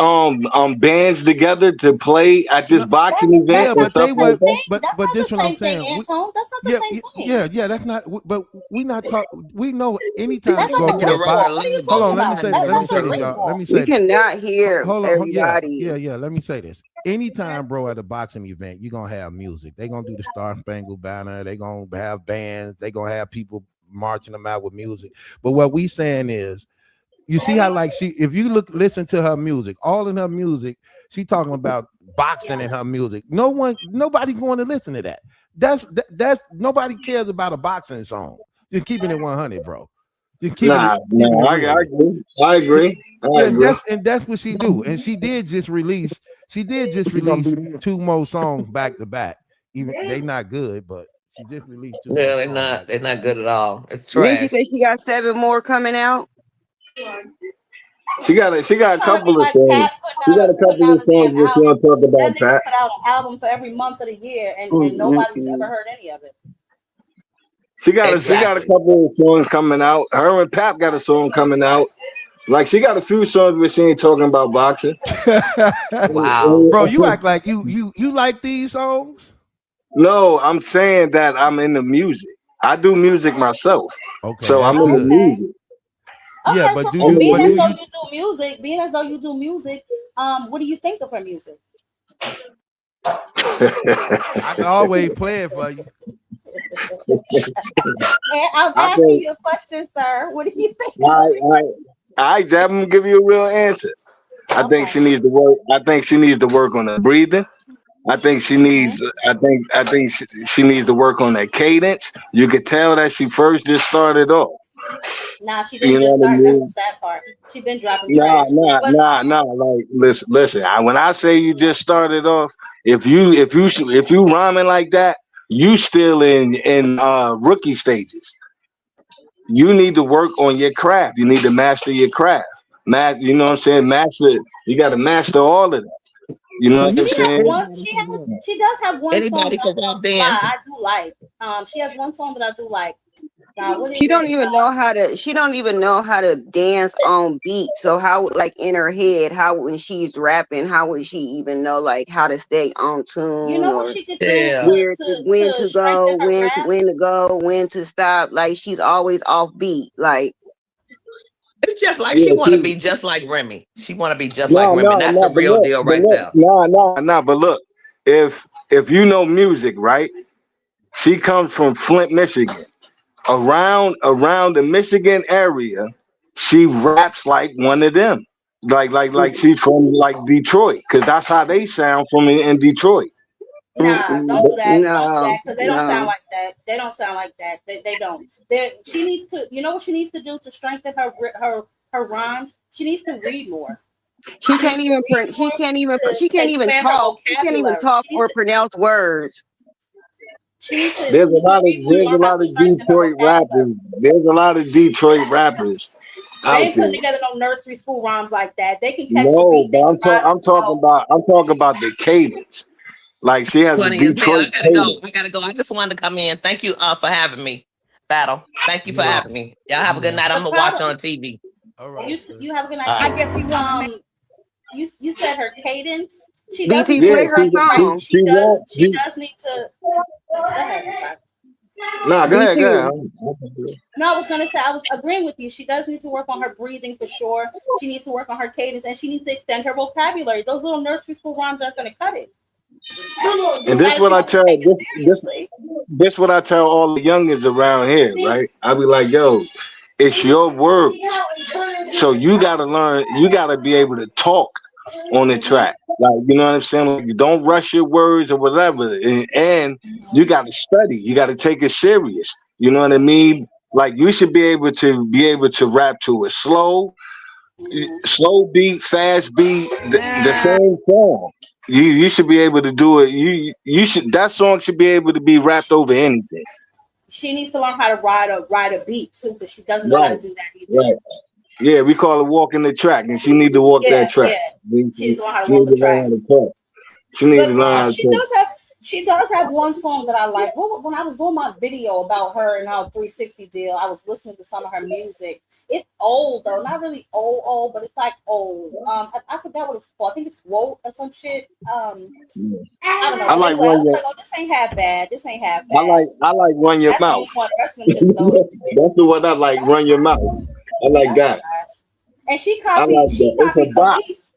bands together to play at this boxing event Yeah, and but stuff they like were, that? but this what I'm saying. Antone. That's not the Yeah, same thing. yeah. That's not. But we not talk. We know anytime That's you not go the to a lingo. box. What are you Hold talking on. Let me about? say. That's Let me not say the this, y'all. lingo. Let me You say this. cannot hear Hold on. everybody. Yeah. Let me say this. Anytime, bro, at a boxing event, you're gonna have music. They're gonna do the Star Spangled Banner. They're gonna have bands. They're gonna have people marching them out with music. But what we saying is, you see how like if you listen to her music, all in her music, she talking about boxing in her music. Nobody going to listen to that. That's nobody cares about a boxing song. Just keeping it 100, bro. Just keeping it I real. agree. I agree. Yeah, I agree. and that's what she do. And she did just release 2 more songs back to back. Even they not good, but she just released 2 more Yeah, songs. they're not good at all. It's Then she trash. said she got 7 more coming out. She got a Trying to couple be of like songs. Pat She got a putting couple out of a songs damn that you album. want to talk That about, nigga Pat. put out an album for every month of the year, and nobody's ever heard any of it. She got a couple of songs coming out. Her and Pap got a song coming out. Like she got a few songs where she ain't talking about boxing. Wow. Bro, you act like you like these songs? No, I'm saying that I'm in the music. I do music myself. Okay, So I'm in the music. Yeah, Okay, but so do you? being But as do though you? you do music, what do you think of her music? I can always play it for you. And I'm I asking think you a question, sir. What do you think? I'm gonna give you a real answer. I think she needs to work. I think she needs to work on the breathing. I think she needs. I think she needs to work on that cadence. You could tell that she first just started off. Nah, she You didn't know just what I start. That's the mean? sad part. She been dropping Nah, trash. nah, But nah, nah. Like, listen. When I say you just started off, if you rhyming like that, you still in rookie stages. You need to work on your craft. You need to master your craft. You know what I'm saying? Master. You got to master all of that. You know what I'm she has saying? one. She does have one song Anybody that can I rap don't lie. then. I do like. She has one song that I do like. What She is don't it? even know how to. She don't even know how to dance on beat. So how, like in her head, how when she's rapping, how would she even know like how to stay on You tune know what or she could do Yeah. when to to go, strengthen her when raps? to go, when to stop? Like she's always off beat. Like It's just like she Yeah, want to be just like Remy. She want to be just like no, Remy. no, That's the no. real deal But right look, there. no. But look, if you know music, right? She comes from Flint, Michigan. Around the Michigan area, she raps like one of them. Like she's from like Detroit, because that's how they sound from in Detroit. Nah, don't do that. Don't do no, that because they don't sound no. like that. They don't sound like that. They don't. She needs to. You know what she needs to do to strengthen her rhymes? She needs to read more. She She can't needs to even. read more She to can't even expand her talk. She can't even vocabulary. talk or pronounce words. She needs to. There's She needs a to lot of read more to learn how to strengthen her Detroit vocabulary. rappers. There's a lot of Detroit rappers They out ain't putting there. together no nursery school rhymes like that. They can catch the No, beat. but They can ride the flow. I'm talking about the cadence. Like she has a Funny as hell. Detroit cadence. I gotta go. I just wanted to come in. Thank you for having me. Battle. Thank you for having me. Y'all have a good night. I'm The gonna watch problem. on TV. All right. You have a good night. All right. I guess you said her cadence. She does need BT, to Yeah, play work her on it, right? song. She does. won't. She does need to. Go ahead. I'm sorry. Nah, go ahead, BT. No, I was gonna say I was agreeing with you. She does need to work on her breathing for sure. She needs to work on her cadence, and she needs to extend her vocabulary. Those little nursery school rhymes aren't gonna cut it. And this Like what she I wants to tell take it seriously. this what I tell all the youngins around here, right? I be like, yo, it's your word. So you gotta learn, you gotta be able to talk on the track. Like, you know what I'm saying? Like, you don't rush your words or whatever. And you gotta study. You gotta take it serious. You know what I mean? Like you should be able to rap to a slow beat, fast beat, the same song. You should be able to do it. You should that song should be able to be rapped over anything. She needs to learn how to ride a beat too, because she doesn't know how Right, to do that either. right. Yeah, we call it walking the track, and she need to walk that track. Yeah. She needs to learn how to She walk need the to learn track. how to talk. She need to But learn how to she talk. does have. She does have one song that I like. When I was doing my video about her and her 360 deal, I was listening to some of her music. It's old though, not really old, but it's like old. I forgot what it's called. I think it's Woke or some shit. I don't know. I like Anyway, I Run was Your. like, oh, this ain't half bad. This ain't half I bad. like Run Your That's the Mouth. only one. The rest of them shits go. That's the one I like. Run Your Mouth. I like that. And she I like copied. She that. It's a copied bop. Khalees.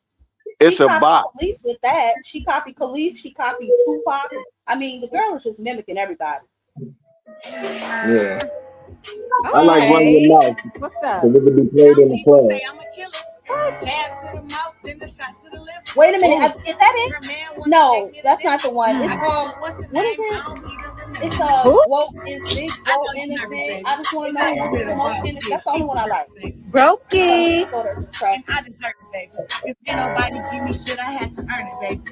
It's She a copied bop. Khalees with that. She copied Khalees. She copied Tupac. I mean, the girl is just mimicking everybody. Yeah. I like Run Your Mouth. What's up? Because it can be played in the club. Wait a minute. Is that it? No, that's not the one. It's what is it? It's woke is big, woke and it's big. I just want to know who's smoking. That's the only one I like. Brokey. I deserve it, baby. If ain't nobody give me shit, I had to earn it, baby.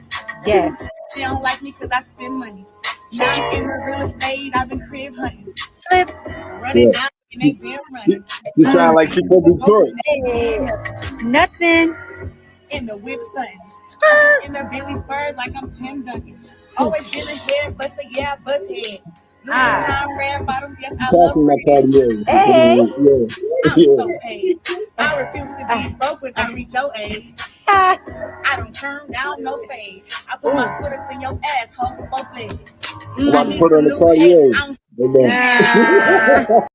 Yes. She don't like me because I spend money. Now I'm in the real estate, I've been crib hunting. Running down and they been running. You sound like she from Detroit. Nothing. In the whip stunting. In the Billy Spurs like I'm Tim Duncan. Always been ahead, but yeah, bust head. Time red bottoms, yes, I love red. Hey. I'm so paid. I refuse to be broke when I reach your age. I don't turn down no face. I put my foot up in your asshole for both legs. I'm about to put on the Cartier.